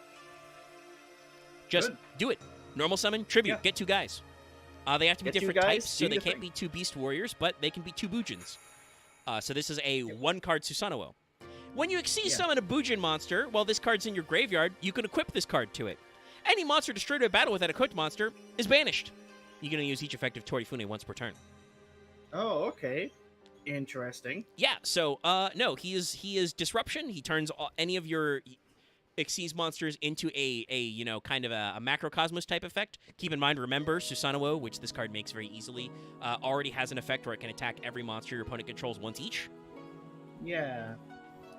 Just Good. do it. Normal summon, tribute, Yeah. get 2 guys. They have to be Get 2 different guys, types, so do they your can't thing. be 2 Beast Warriors, but they can be 2 Bujins. So this is a 1-card Susanoo. When you Xyz summon a Bujin monster while this card's in your graveyard, you can equip this card to it. Any monster destroyed by battle with that equipped monster is banished. You're going to use each effective Torifune once per turn. Oh, okay. Interesting. Yeah, so no, he is disruption. He turns any of your Xyz monsters into a kind of a macrocosmos type effect. Keep in mind, remember, Susanoo, which this card makes very easily, already has an effect where it can attack every monster your opponent controls once each. Yeah.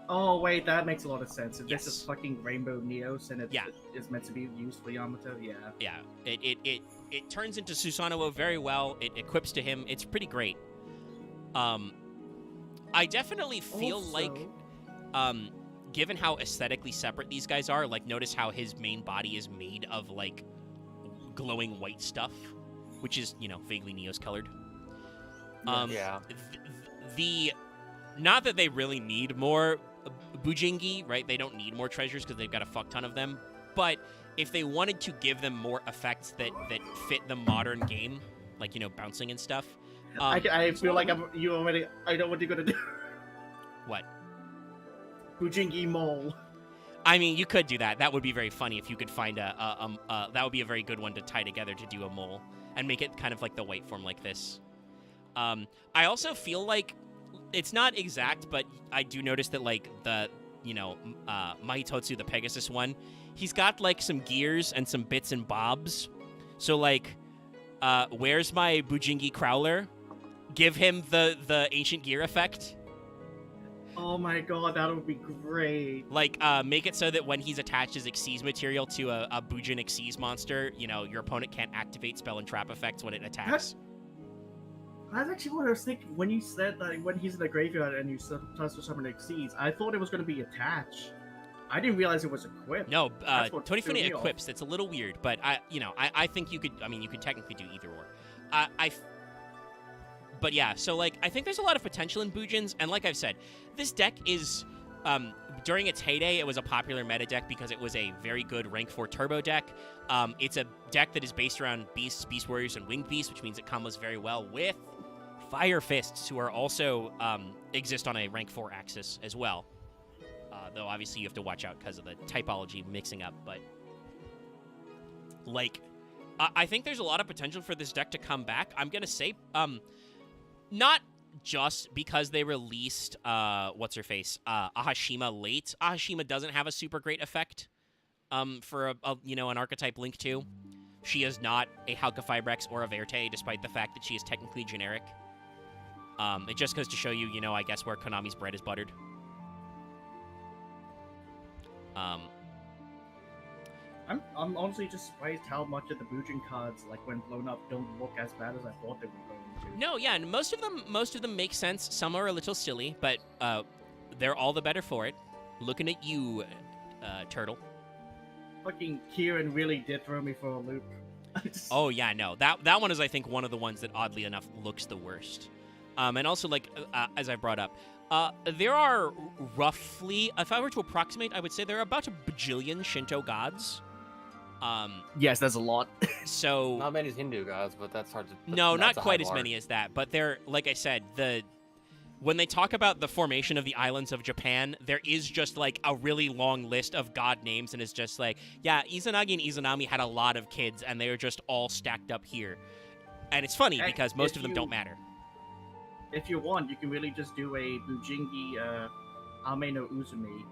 Oh wait, that makes a lot of sense. If Yes. this is fucking Rainbow Neos and it Yeah. is meant to be used for Yamato, yeah. Yeah, it turns into Susanoo very well. It equips to him. It's pretty great. I definitely feel like, given how aesthetically separate these guys are, like notice how his main body is made of like glowing white stuff, which is vaguely Neos colored. Yeah. The not that they really need more Bujingi, right? They don't need more treasures because they've got a fuck ton of them. But if they wanted to give them more effects that fit the modern game, like bouncing and stuff, I feel like I know what you're gonna do. what? Bujingi Mole. I mean, you could do that. That would be very funny if you could find that would be a very good one to tie together to do a mole and make it kind of like the white form like this. I also feel like it's not exact, but I do notice that like the Mahitotsu, the Pegasus one, he's got like some gears and some bits and bobs. So like, where's my Bujingi Crowler? Give him the ancient gear effect. Oh my god, that would be great. Like, make it so that when he's attached his Xyz material to a Bujin Xyz monster, your opponent can't activate spell and trap effects when it attacks. That's actually what I was thinking when you said that when he's in the graveyard and you toss for summon Xyz. I thought it was going to be attached. I didn't realize it was equipped. No, That's what threw Torifune me off. equips. It's a little weird, but I think you could. I mean, you could technically do either or. But yeah, so like I think there's a lot of potential in Bujins, and like I've said, this deck is during its heyday, it was a popular meta deck because it was a very good rank 4 turbo deck. It's a deck that is based around Beasts, Beast Warriors, and Winged Beasts, which means it combos very well with Fire Fists, who are also exist on a rank 4 axis as well. Though obviously you have to watch out because of the typology mixing up, but like I think there's a lot of potential for this deck to come back. I'm gonna say not just because they released what's her face Ahashima late. Ahashima doesn't have a super great effect for an archetype Link 2. She is not a Hauka Fibrex or a Verte, despite the fact that she is technically generic. It just goes to show you, I guess where Konami's bread is buttered. I'm honestly just surprised how much of the Bujin cards, like when blown up, don't look as bad as I thought they were going to. No, yeah, and most of them make sense. Some are a little silly, but they're all the better for it. Looking at you, Turtle. Fucking Kieran really did throw me for a loop. Oh yeah, no, that one is I think one of the ones that oddly enough looks the worst. And also like as I brought up, there are roughly, if I were to approximate, I would say there are about a bajillion Shinto gods. Yes, that's a lot. So Not many Hindu gods, but that's hard to. no, not that's a quite high as bar. many as that, but they're like I said, when they talk about the formation of the islands of Japan, there is just like a really long list of god names, and it's just like, yeah, Izanagi and Izanami had a lot of kids, and they are just all stacked up here. And it's funny because most of them don't matter. If you want, you can really just do a Bujingi Ame no Uzumi.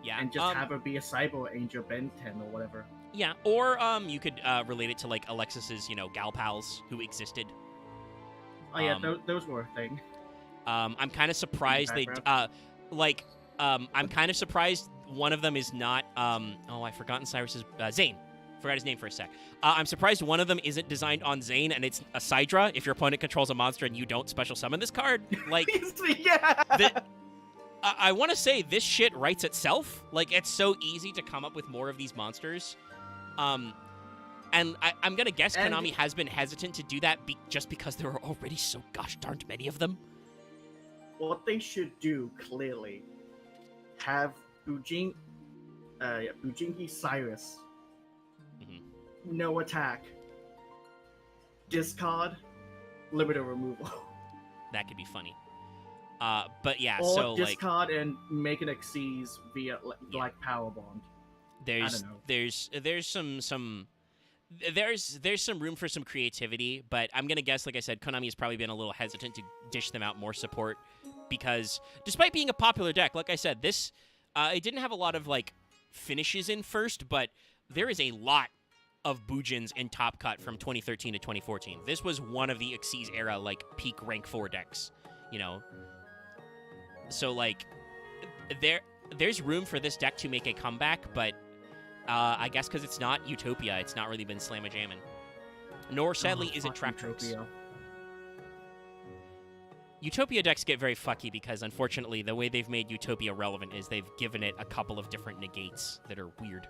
Yeah. And just have her be a cyber angel Ben 10 or whatever. Yeah, or you could relate it to like Alexis's, gal pals who existed. Oh yeah, those were a thing. I'm kind of surprised I'm kind of surprised one of them is not. I've forgotten Cyrus's Zane. Forgot his name for a sec. I'm surprised one of them isn't designed on Zane, and it's a Sidra. If your opponent controls a monster and you don't special summon this card, like, yeah. I want to say this shit writes itself. Like, it's so easy to come up with more of these monsters. And I'm gonna guess Konami has been hesitant to do that just because there are already so gosh darned many of them. What they should do, clearly, have Bujingi Cyrus. No attack. Discard. Limiter removal. That could be funny. But yeah, or so discard and make an Xyz via like power bond. There's some room for some creativity, but I'm gonna guess, like I said, Konami has probably been a little hesitant to dish them out more support because, despite being a popular deck, like I said, this it didn't have a lot of like finishes in first, but there is a lot of Bujins in Top Cut from 2013 to 2014. This was one of the Xyz era like peak rank 4 decks, So like there's room for this deck to make a comeback, but I guess because it's not Utopia, it's not really been slamma-jammin'. Nor, sadly, is it Trap Tricks. Utopia decks get very fucky because, unfortunately, the way they've made Utopia relevant is they've given it a couple of different negates that are weird.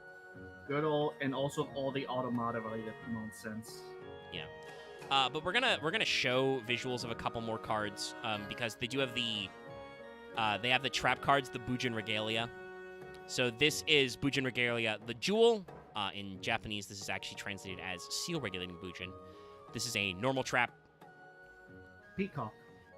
And also all the automata-related nonsense. Yeah. But we're gonna show visuals of a couple more cards because they do have the trap cards, the Bujin Regalia. So this is Bujin Regalia, the Jewel. In Japanese, this is actually translated as Seal Regulating Bujin. This is a normal trap. Peacock.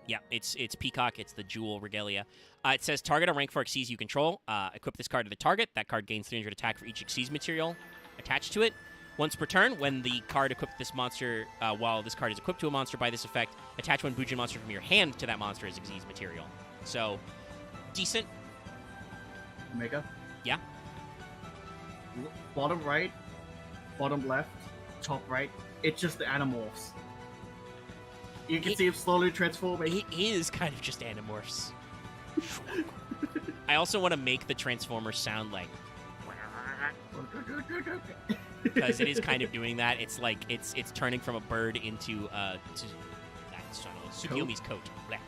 Yeah, it's Peacock. It's the Jewel Regalia. It says target a rank 4 Xyz you control. Equip this card to the target. That card gains 300 attack for each Xyz material attached to it. Once per turn, when the card equipped this monster, while this card is equipped to a monster by this effect, attach one Bujin monster from your hand to that monster as Xyz material. So, decent. Omega. Yeah. Bottom right, bottom left, top right. It's just the Animorphs. You can see him slowly transforming. He is kind of just Animorphs. I also want to make the Transformers sound like... because it is kind of doing that. It's like, it's turning from a bird into Tsukiyomi's coat. Blech.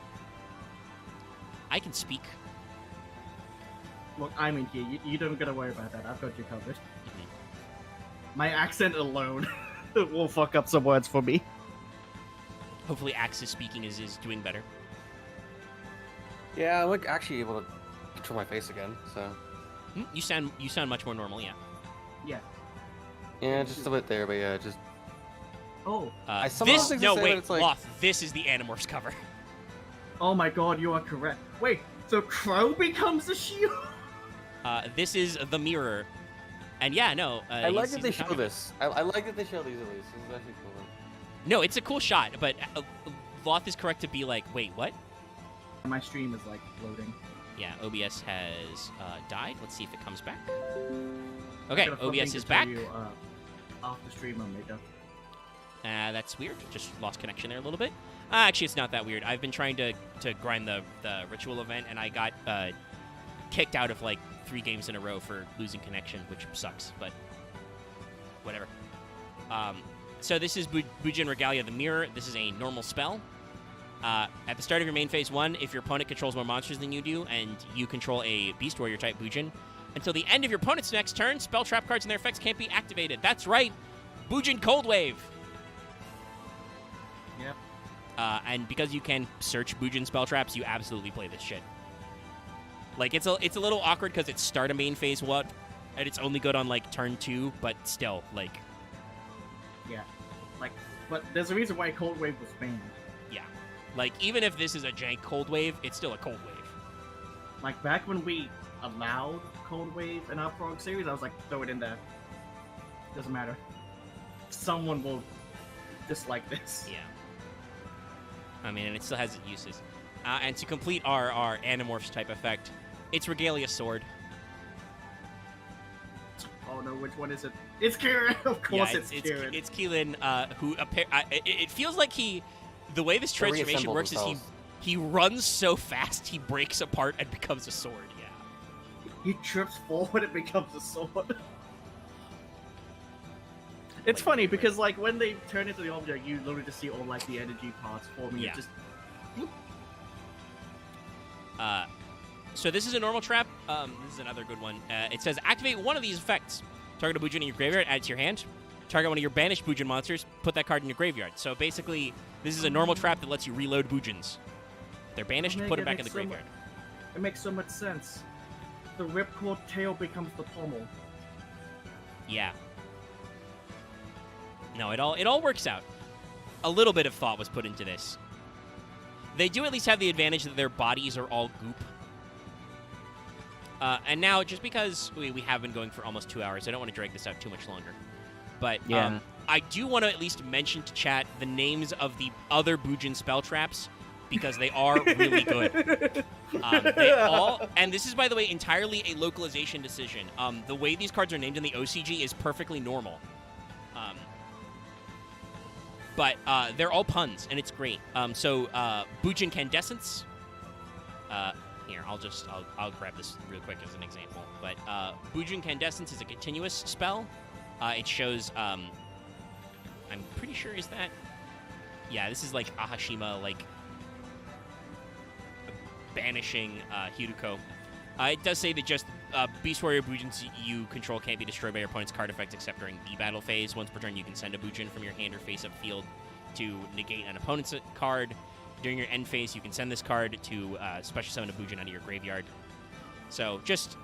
I can speak. Look, I'm in here. You don't gotta worry about that. I've got you covered. Mm-hmm. My accent alone will fuck up some words for me. Hopefully Axis speaking is doing better. Yeah, I'm like actually able to control my face again, so... You sound much more normal, yeah. Yeah. Yeah, just a bit there, but yeah, just... Oh. Loth, this is the Animorphs cover. Oh my god, you are correct. Wait, so Crow becomes a shield? This is the Mirror. And yeah, no. I like that they show this. I like that they show these at least. This is actually cool. No, it's a cool shot, but Loth is correct to be like, wait, what? My stream is like loading. Yeah, OBS has died. Let's see if it comes back. Okay, OBS is back. Off the stream, Omega. That's weird. Just lost connection there a little bit. Actually, it's not that weird. I've been trying to grind the ritual event, and I got kicked out of like 3 games in a row for losing connection, which sucks, but whatever. So this is Bujin Regalia the Mirror. This is a normal spell. At the start of your main phase 1, if your opponent controls more monsters than you do, and you control a Beast Warrior type Bujin, until the end of your opponent's next turn, spell trap cards and their effects can't be activated. That's right, Bujin Cold Wave. Yep. And because you can search Bujin spell traps, you absolutely play this shit. Like, it's a little awkward because it's start a main phase 1, and it's only good on, like, turn 2, but still, like... Yeah. Like, but there's a reason why Cold Wave was banned. Yeah. Like, even if this is a jank cold wave, it's still a cold wave. Like, back when we allowed Cold Wave in our Prog series, I was like, throw it in there. Doesn't matter. Someone will dislike this. Yeah. I mean, and it still has its uses. And to complete our Animorphs type effect, it's Regalia Sword. Oh no, which one is it? It's Kieran! Of course it's Kieran. It's Keelan, who it feels like the way this transformation works is he runs so fast he breaks apart and becomes a sword. Yeah. He trips forward and becomes a sword. It's funny because like when they turn into the object, you literally just see all like the energy parts forming. Yeah. It just. So this is a normal trap. This is another good one. It says activate one of these effects. Target a Bujin in your graveyard, add it to your hand. Target one of your banished Bujin monsters, put that card in your graveyard. So basically, this is a normal trap that lets you reload Bujins. If they're banished, put them back in the graveyard. It makes so much sense. The ripcord tail becomes the pommel. Yeah. No, it all works out. A little bit of thought was put into this. They do at least have the advantage that their bodies are all goop. And now, just because we have been going for almost 2 hours, I don't want to drag this out too much longer. But Yeah. I do want to at least mention to chat the names of the other Bujin spell traps, because they are really good. They all, and this is, by the way, entirely a localization decision. The way these cards are named in the OCG is perfectly normal. But they're all puns, and it's great. So Bujin Candescence. Here, I'll grab this real quick as an example. But Bujin Candescence is a continuous spell. It shows, I'm pretty sure is that, yeah, this is like Ahashima, like banishing Hiruko. It does say that just Beast Warrior Bujins you control can't be destroyed by your opponent's card effects except during the battle phase. Once per turn, you can send a Bujin from your hand or face up field to negate an opponent's card. During your end phase, you can send this card to special summon a Bujin out of your graveyard. So just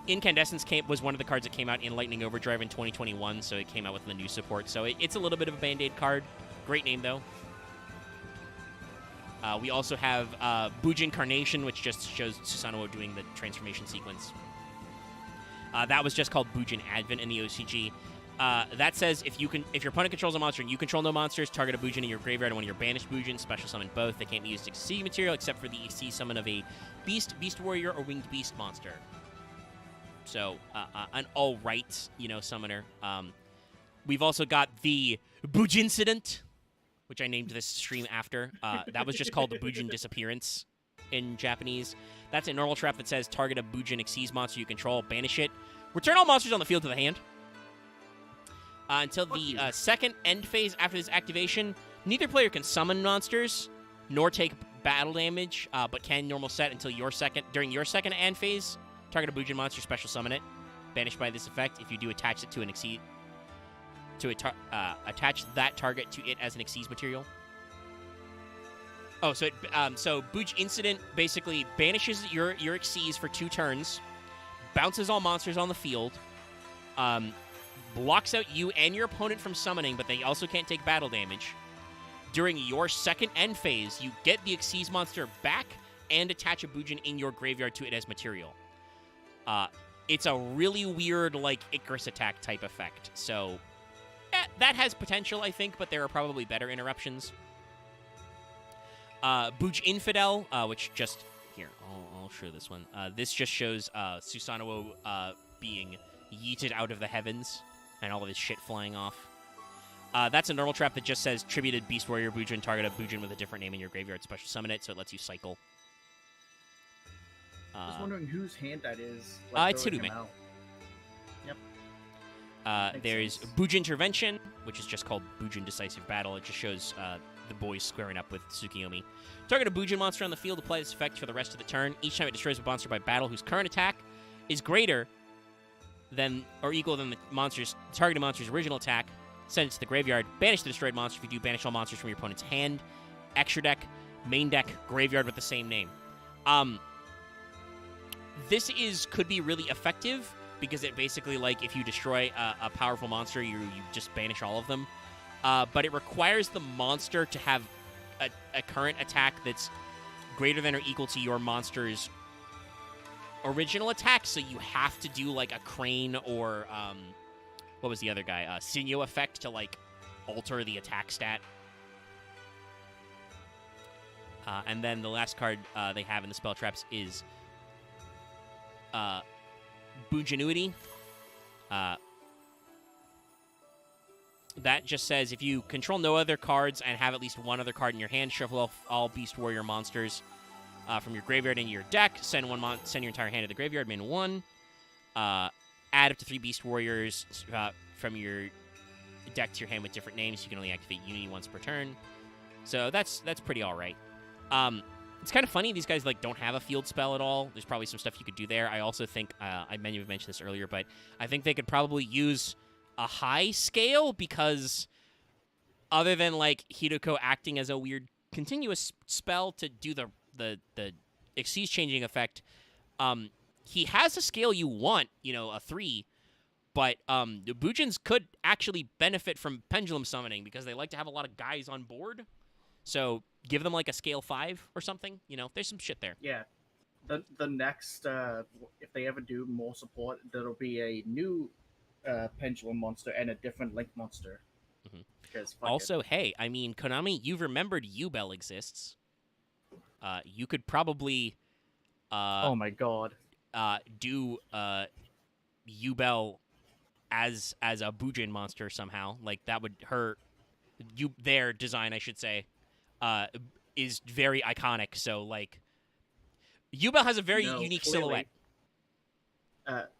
Incandescence was one of the cards that came out in Lightning Overdrive in 2021, so it came out with the new support. So it's a little bit of a Band-Aid card. Great name, though. We also have Bujin Carnation, which just shows Susanoo doing the transformation sequence. That was just called Bujin Advent in the OCG. That says if your opponent controls a monster and you control no monsters, target a Bujin in your graveyard and one of your banished Bujins, special summon both. They can't be used to Exceed material except for the Exceed summon of a Beast Warrior, or Winged Beast monster. So, an all-right, summoner. We've also got the Bujincident, which I named this stream after. That was just called the Bujin Disappearance in Japanese. That's a normal trap that says target a Bujin Exceed monster you control, banish it. Return all monsters on the field to the hand. Until the second end phase after this activation, neither player can summon monsters nor take battle damage, but can normal set until during your second end phase. Target a Bujin monster, special summon it. Banished by this effect. If you do, attach it to an Exceed. Attach that target to it as an Exceed material. Oh, so Bujincident basically banishes your Exceeds for 2 turns, bounces all monsters on the field, blocks out you and your opponent from summoning, but they also can't take battle damage. During your second end phase, you get the Exceed monster back and attach a Bujin in your graveyard to it as material. It's a really weird, like, Icarus attack type effect. So, that has potential, I think, but there are probably better interruptions. Buj Infidel, which just... Here, I'll show this one. This just shows Susanoo being yeeted out of the heavens and all of his shit flying off. That's a normal trap that just says tributed Beast Warrior Bujin, target a Bujin with a different name in your graveyard, special summon it, so it lets you cycle. I was wondering whose hand that is. It's Hirume. Yep. There's Bujin Intervention, which is just called Bujin Decisive Battle. It just shows the boys squaring up with Tsukiyomi. Target a Bujin monster on the field, apply this effect for the rest of the turn. Each time it destroys a monster by battle whose current attack is greater than or equal than the targeted monster's original attack, send it to the graveyard. Banish the destroyed monster. If you do, banish all monsters from your opponent's hand, extra deck, main deck, graveyard with the same name. This could be really effective because it basically, like, if you destroy a powerful monster, you just banish all of them. But it requires the monster to have a current attack that's greater than or equal to your monster's original attack, so you have to do like a crane or what was the other guy? Sinew effect to like alter the attack stat. And then the last card they have in the spell traps is Bujincident. That just says if you control no other cards and have at least one other card in your hand, shuffle off all Beast Warrior monsters from your graveyard into your deck. Send your entire hand to the graveyard, main 1. Add up to 3 Beast Warriors from your deck to your hand with different names. You can only activate Unity once per turn. So that's pretty all right. It's kind of funny. These guys like don't have a field spell at all. There's probably some stuff you could do there. I also think I may have mentioned this earlier, but I think they could probably use a high scale because other than like Hideko acting as a weird continuous spell to do the Xyz changing effect, he has a scale you want, a 3, but the Bujins could actually benefit from pendulum summoning because they like to have a lot of guys on board. So give them like a scale 5 or something. There's some shit there. Yeah. The next, if they ever do more support, there'll be a new pendulum monster and a different link monster. Mm-hmm. Also, hey, I mean, Konami, you've remembered Yubel exists. You could probably oh my god. Do Yubel as a Bujin monster somehow. Like that would their design, I should say, is very iconic. So like Yubel has a very unique silhouette.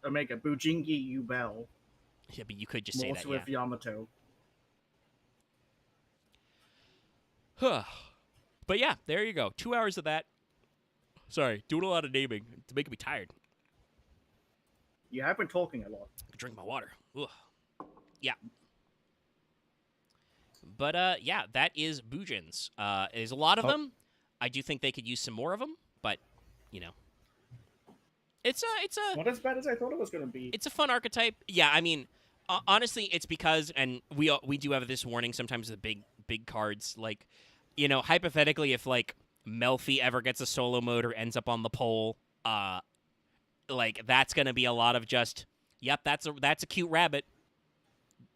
Omega Bujingi Yubel. Yeah, but you could just say that. With Yamato. But yeah, there you go. 2 hours of that. Sorry, doing a lot of naming to make me tired. You have been talking a lot. Drink my water. Ugh. Yeah. But yeah, that is Bujins. There's a lot of them. I do think they could use some more of them, but it's a not as bad as I thought it was going to be. It's a fun archetype. Yeah, I mean, honestly, it's because, and we do have this warning sometimes with big cards, like, hypothetically, if like Melfi ever gets a solo mode or ends up on the pole, like that's gonna be a lot of just, yep, that's a cute rabbit.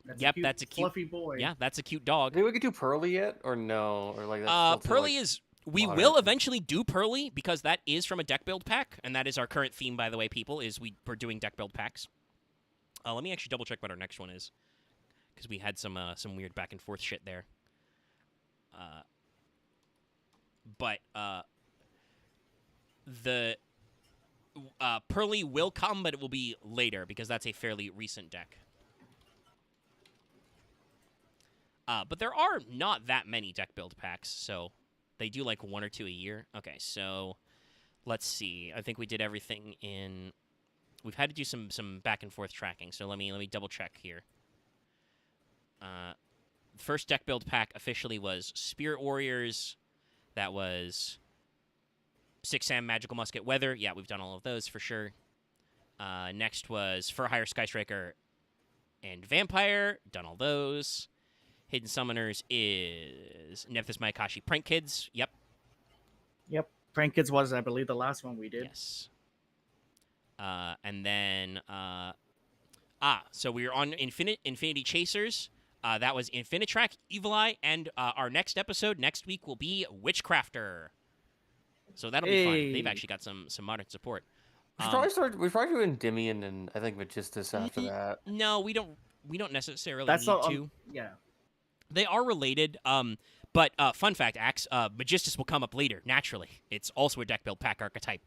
That's a cute fluffy boy. Yeah, that's a cute dog. Did we get to Pearly yet, or no, or like that's Pearly is. We will eventually do Pearly because that is from a deck build pack, and that is our current theme, by the way, people, is we're doing deck build packs. Let me actually double check what our next one is, because we had some weird back and forth shit there. But the Pearly will come, but it will be later because that's a fairly recent deck. But there are not that many deck build packs, so they do like 1 or 2 a year. Okay, so let's see. I think we did everything in. We've had to do some back and forth tracking, so let me double check here. First deck build pack officially was Spirit Warriors. That was 6 Sam Magical Musket Weather. Yeah, we've done all of those for sure. Next was Fur Hire Sky Striker and Vampire. Done all those. Hidden Summoners is Nephthys Mayakashi Prank Kids. Yep. Prank Kids was, I believe, the last one we did. Yes. And then, so we were on Infinity Chasers. That was Infinitrack, Evil Eye, and our next episode next week will be Witchcrafter. So that'll be fun. They've actually got some modern support. We probably do Endymion and I think Magistus after that. No, we don't necessarily That's need not, to. Yeah. They are related. But fun fact, Axe, Magistus will come up later. Naturally, it's also a deck build pack archetype.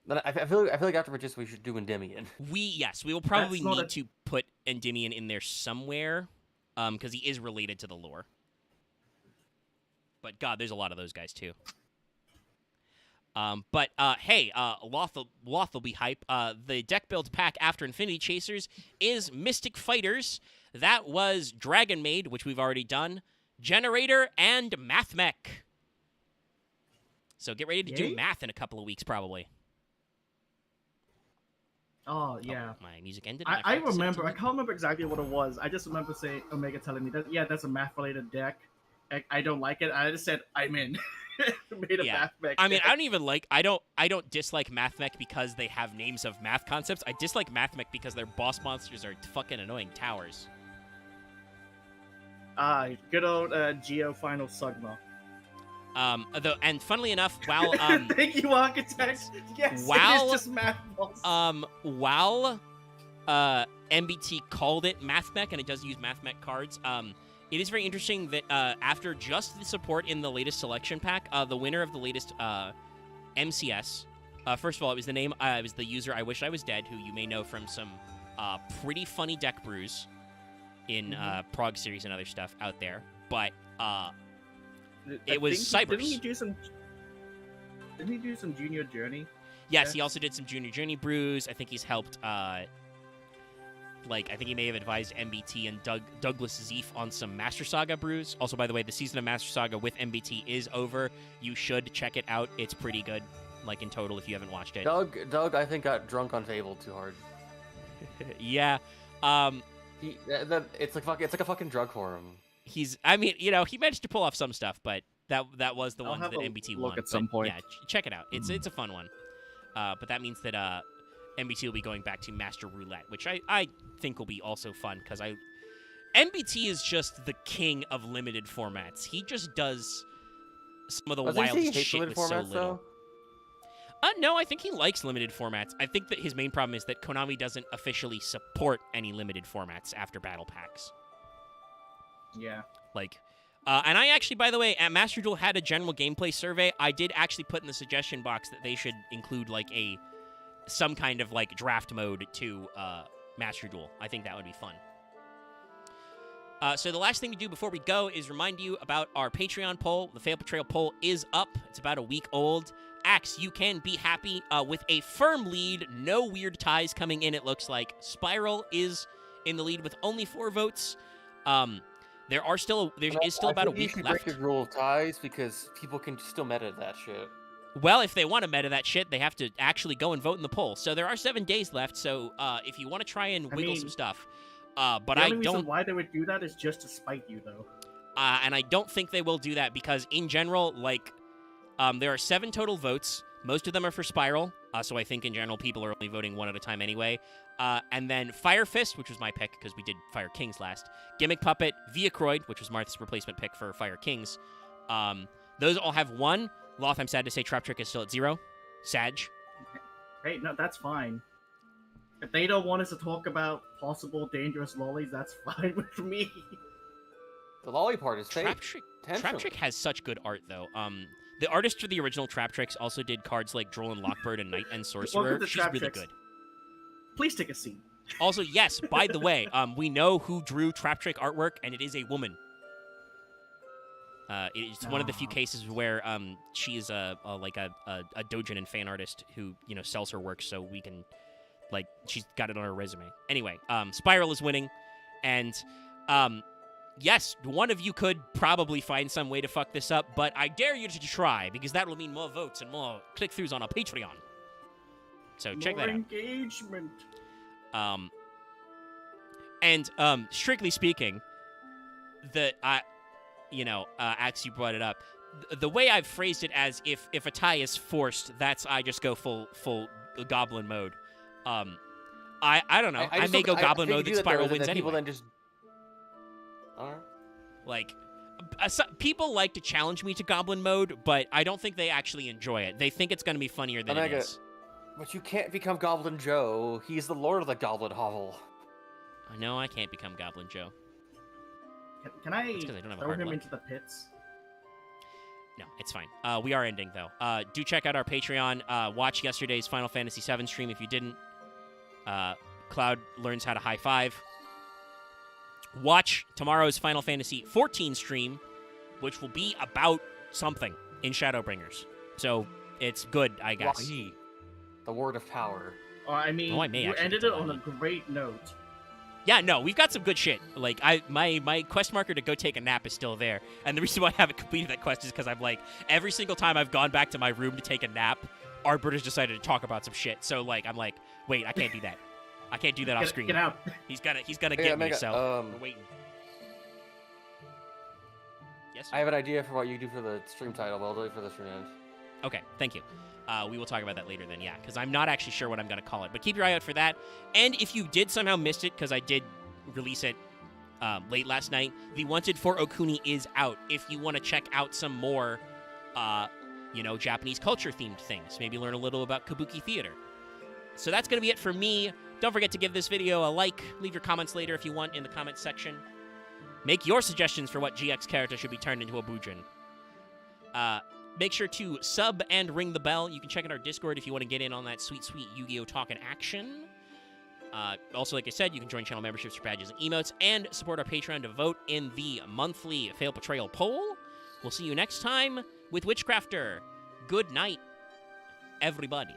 But I feel like after Magistus we should do Endymion. We will probably need to put Endymion in there somewhere, because he is related to the lore. But God, there's a lot of those guys too. But hey, Loth will be hype. The deck build pack after Infinity Chasers is Mystic Fighters. That was Dragon Maid, which we've already done, Generator, and Math Mech. So get ready to do math in a couple of weeks, probably. Oh, yeah. Oh, my music ended. I remember. I can't remember exactly what it was. I just remember saying Omega telling me that, yeah, that's a math-related deck. I don't like it. I just said I'm in. Made a Yeah. math mech. I mean, I don't dislike Math Mech because they have names of math concepts. I dislike Math Mech because their boss monsters are fucking annoying towers. Good old Geo Final Sugma. And funnily enough, while Thank you, Architect. Yes, While- it is just math balls. while MBT called it Math Mech, and it does use Math Mech cards, it is very interesting that after just the support in the latest selection pack, the winner of the latest MCS, first of all, it was the user I Wish I Was Dead, who you may know from some pretty funny deck brews in Prog series and other stuff out there. But it was Cybers. Didn't he do some Junior Journey? Yes, Yeah. he also did some Junior Journey brews. I think he's helped. I think he may have advised MBT and Douglas Zeef on some Master Saga brews. Also, by the way, the season of Master Saga with MBT is over. You should check it out. It's pretty good, like in total, if you haven't watched it. Doug, I think got drunk on Fable too hard. Yeah. It's like a fucking drug for him. I mean, you know, he managed to pull off some stuff, but that was the I'll ones have that a MBT look won. at some But, point. Yeah, check it out. It's a fun one. But that means that MBT will be going back to Master Roulette, which I think will be also fun because MBT is just the king of limited formats. He just does some of the wildest shit with so little. No, I think he likes limited formats. I think that his main problem is that Konami doesn't officially support any limited formats after battle packs. Yeah. And I actually, by the way, at Master Duel had a general gameplay survey. I did actually put in the suggestion box that they should include some kind of draft mode to Master Duel. I think that would be fun. So the last thing to do before we go is remind you about our Patreon poll. The Fail Portrayal poll is up. It's about a week old. Axe, you can be happy with a firm lead. No weird ties coming in, it looks like. Spiral is in the lead with only 4 votes. There is still about a week left. Break the rule of ties because people can still meta that shit. Well, if they want to meta that shit, they have to actually go and vote in the poll. So there are 7 days left. So if you want to try and wiggle some stuff, but the only I reason don't. why they would do that is just to spite you, though. And I don't think they will do that because in general, there are 7 total votes. Most of them are for Spiral. So I think in general people are only voting 1 at a time anyway. And then Fire Fist, which was my pick because we did Fire Kings last. Gimmick Puppet, Viacroid, which was Marth's replacement pick for Fire Kings. Those all have 1. Loth, I'm sad to say Trap Trick is still at 0. Sag. Hey, no, that's fine. If they don't want us to talk about possible dangerous lollies, that's fine with me. The lolly part is fake. Trap Trick has such good art, though. The artist for the original Trap Tricks also did cards like Droll and Lockbird and Knight and Sorcerer. Welcome to She's Trap really Tricks. good. Please take a seat. Also, yes, by the way, we know who drew Trap Trick artwork, and it is a woman. It's one of the few cases where she is a doujin and fan artist who sells her work, so we can she's got it on her resume. Anyway, Spiral is winning, and yes, one of you could probably find some way to fuck this up, but I dare you to try because that will mean more votes and more click-throughs on our Patreon. So check that out. Engagement. Strictly speaking, Axe, you brought it up. The way I've phrased it as if a tie is forced, that's I just go full goblin mode. I don't know. I may go goblin mode that Spiral wins anyway. People then just. People like to challenge me to goblin mode, but I don't think they actually enjoy it. They think it's going to be funnier than it is. But you can't become Goblin Joe. He's the lord of the Goblin Hovel. No, I can't become Goblin Joe. Can I don't have a throw hard him luck. into the pits? No, it's fine. We are ending, though. Do check out our Patreon. Watch yesterday's Final Fantasy VII stream if you didn't. Cloud learns how to high five. Watch tomorrow's Final Fantasy XIV stream, which will be about something in Shadowbringers. So it's good, I guess. Wahi, the word of power. I mean, I may you actually ended get it to on a Wahi. great note. Yeah, no, we've got some good shit. My quest marker to go take a nap is still there. And the reason why I haven't completed that quest is because I'm every single time I've gone back to my room to take a nap, Arbert has decided to talk about some shit. So I'm wait, I can't do that. I can't do that off screen. Get out. He's gonna get me, so Omega, we're waiting. Yes. I have an idea for what you do for the stream title, but I'll do it for the stream end. Okay, thank you. We will talk about that later then, yeah, because I'm not actually sure what I'm going to call it. But keep your eye out for that. And if you did somehow miss it, because I did release it late last night, the Wanted for Okuni is out. If you want to check out some more, Japanese culture-themed things, maybe learn a little about kabuki theater. So that's going to be it for me. Don't forget to give this video a like. Leave your comments later if you want in the comments section. Make your suggestions for what GX character should be turned into a Bujin. Make sure to sub and ring the bell. You can check out our Discord if you want to get in on that sweet, sweet Yu-Gi-Oh! Talk in action. Also, like I said, you can join channel memberships for badges and emotes, and support our Patreon to vote in the monthly Fail Portrayal poll. We'll see you next time with Witchcrafter. Good night, everybody.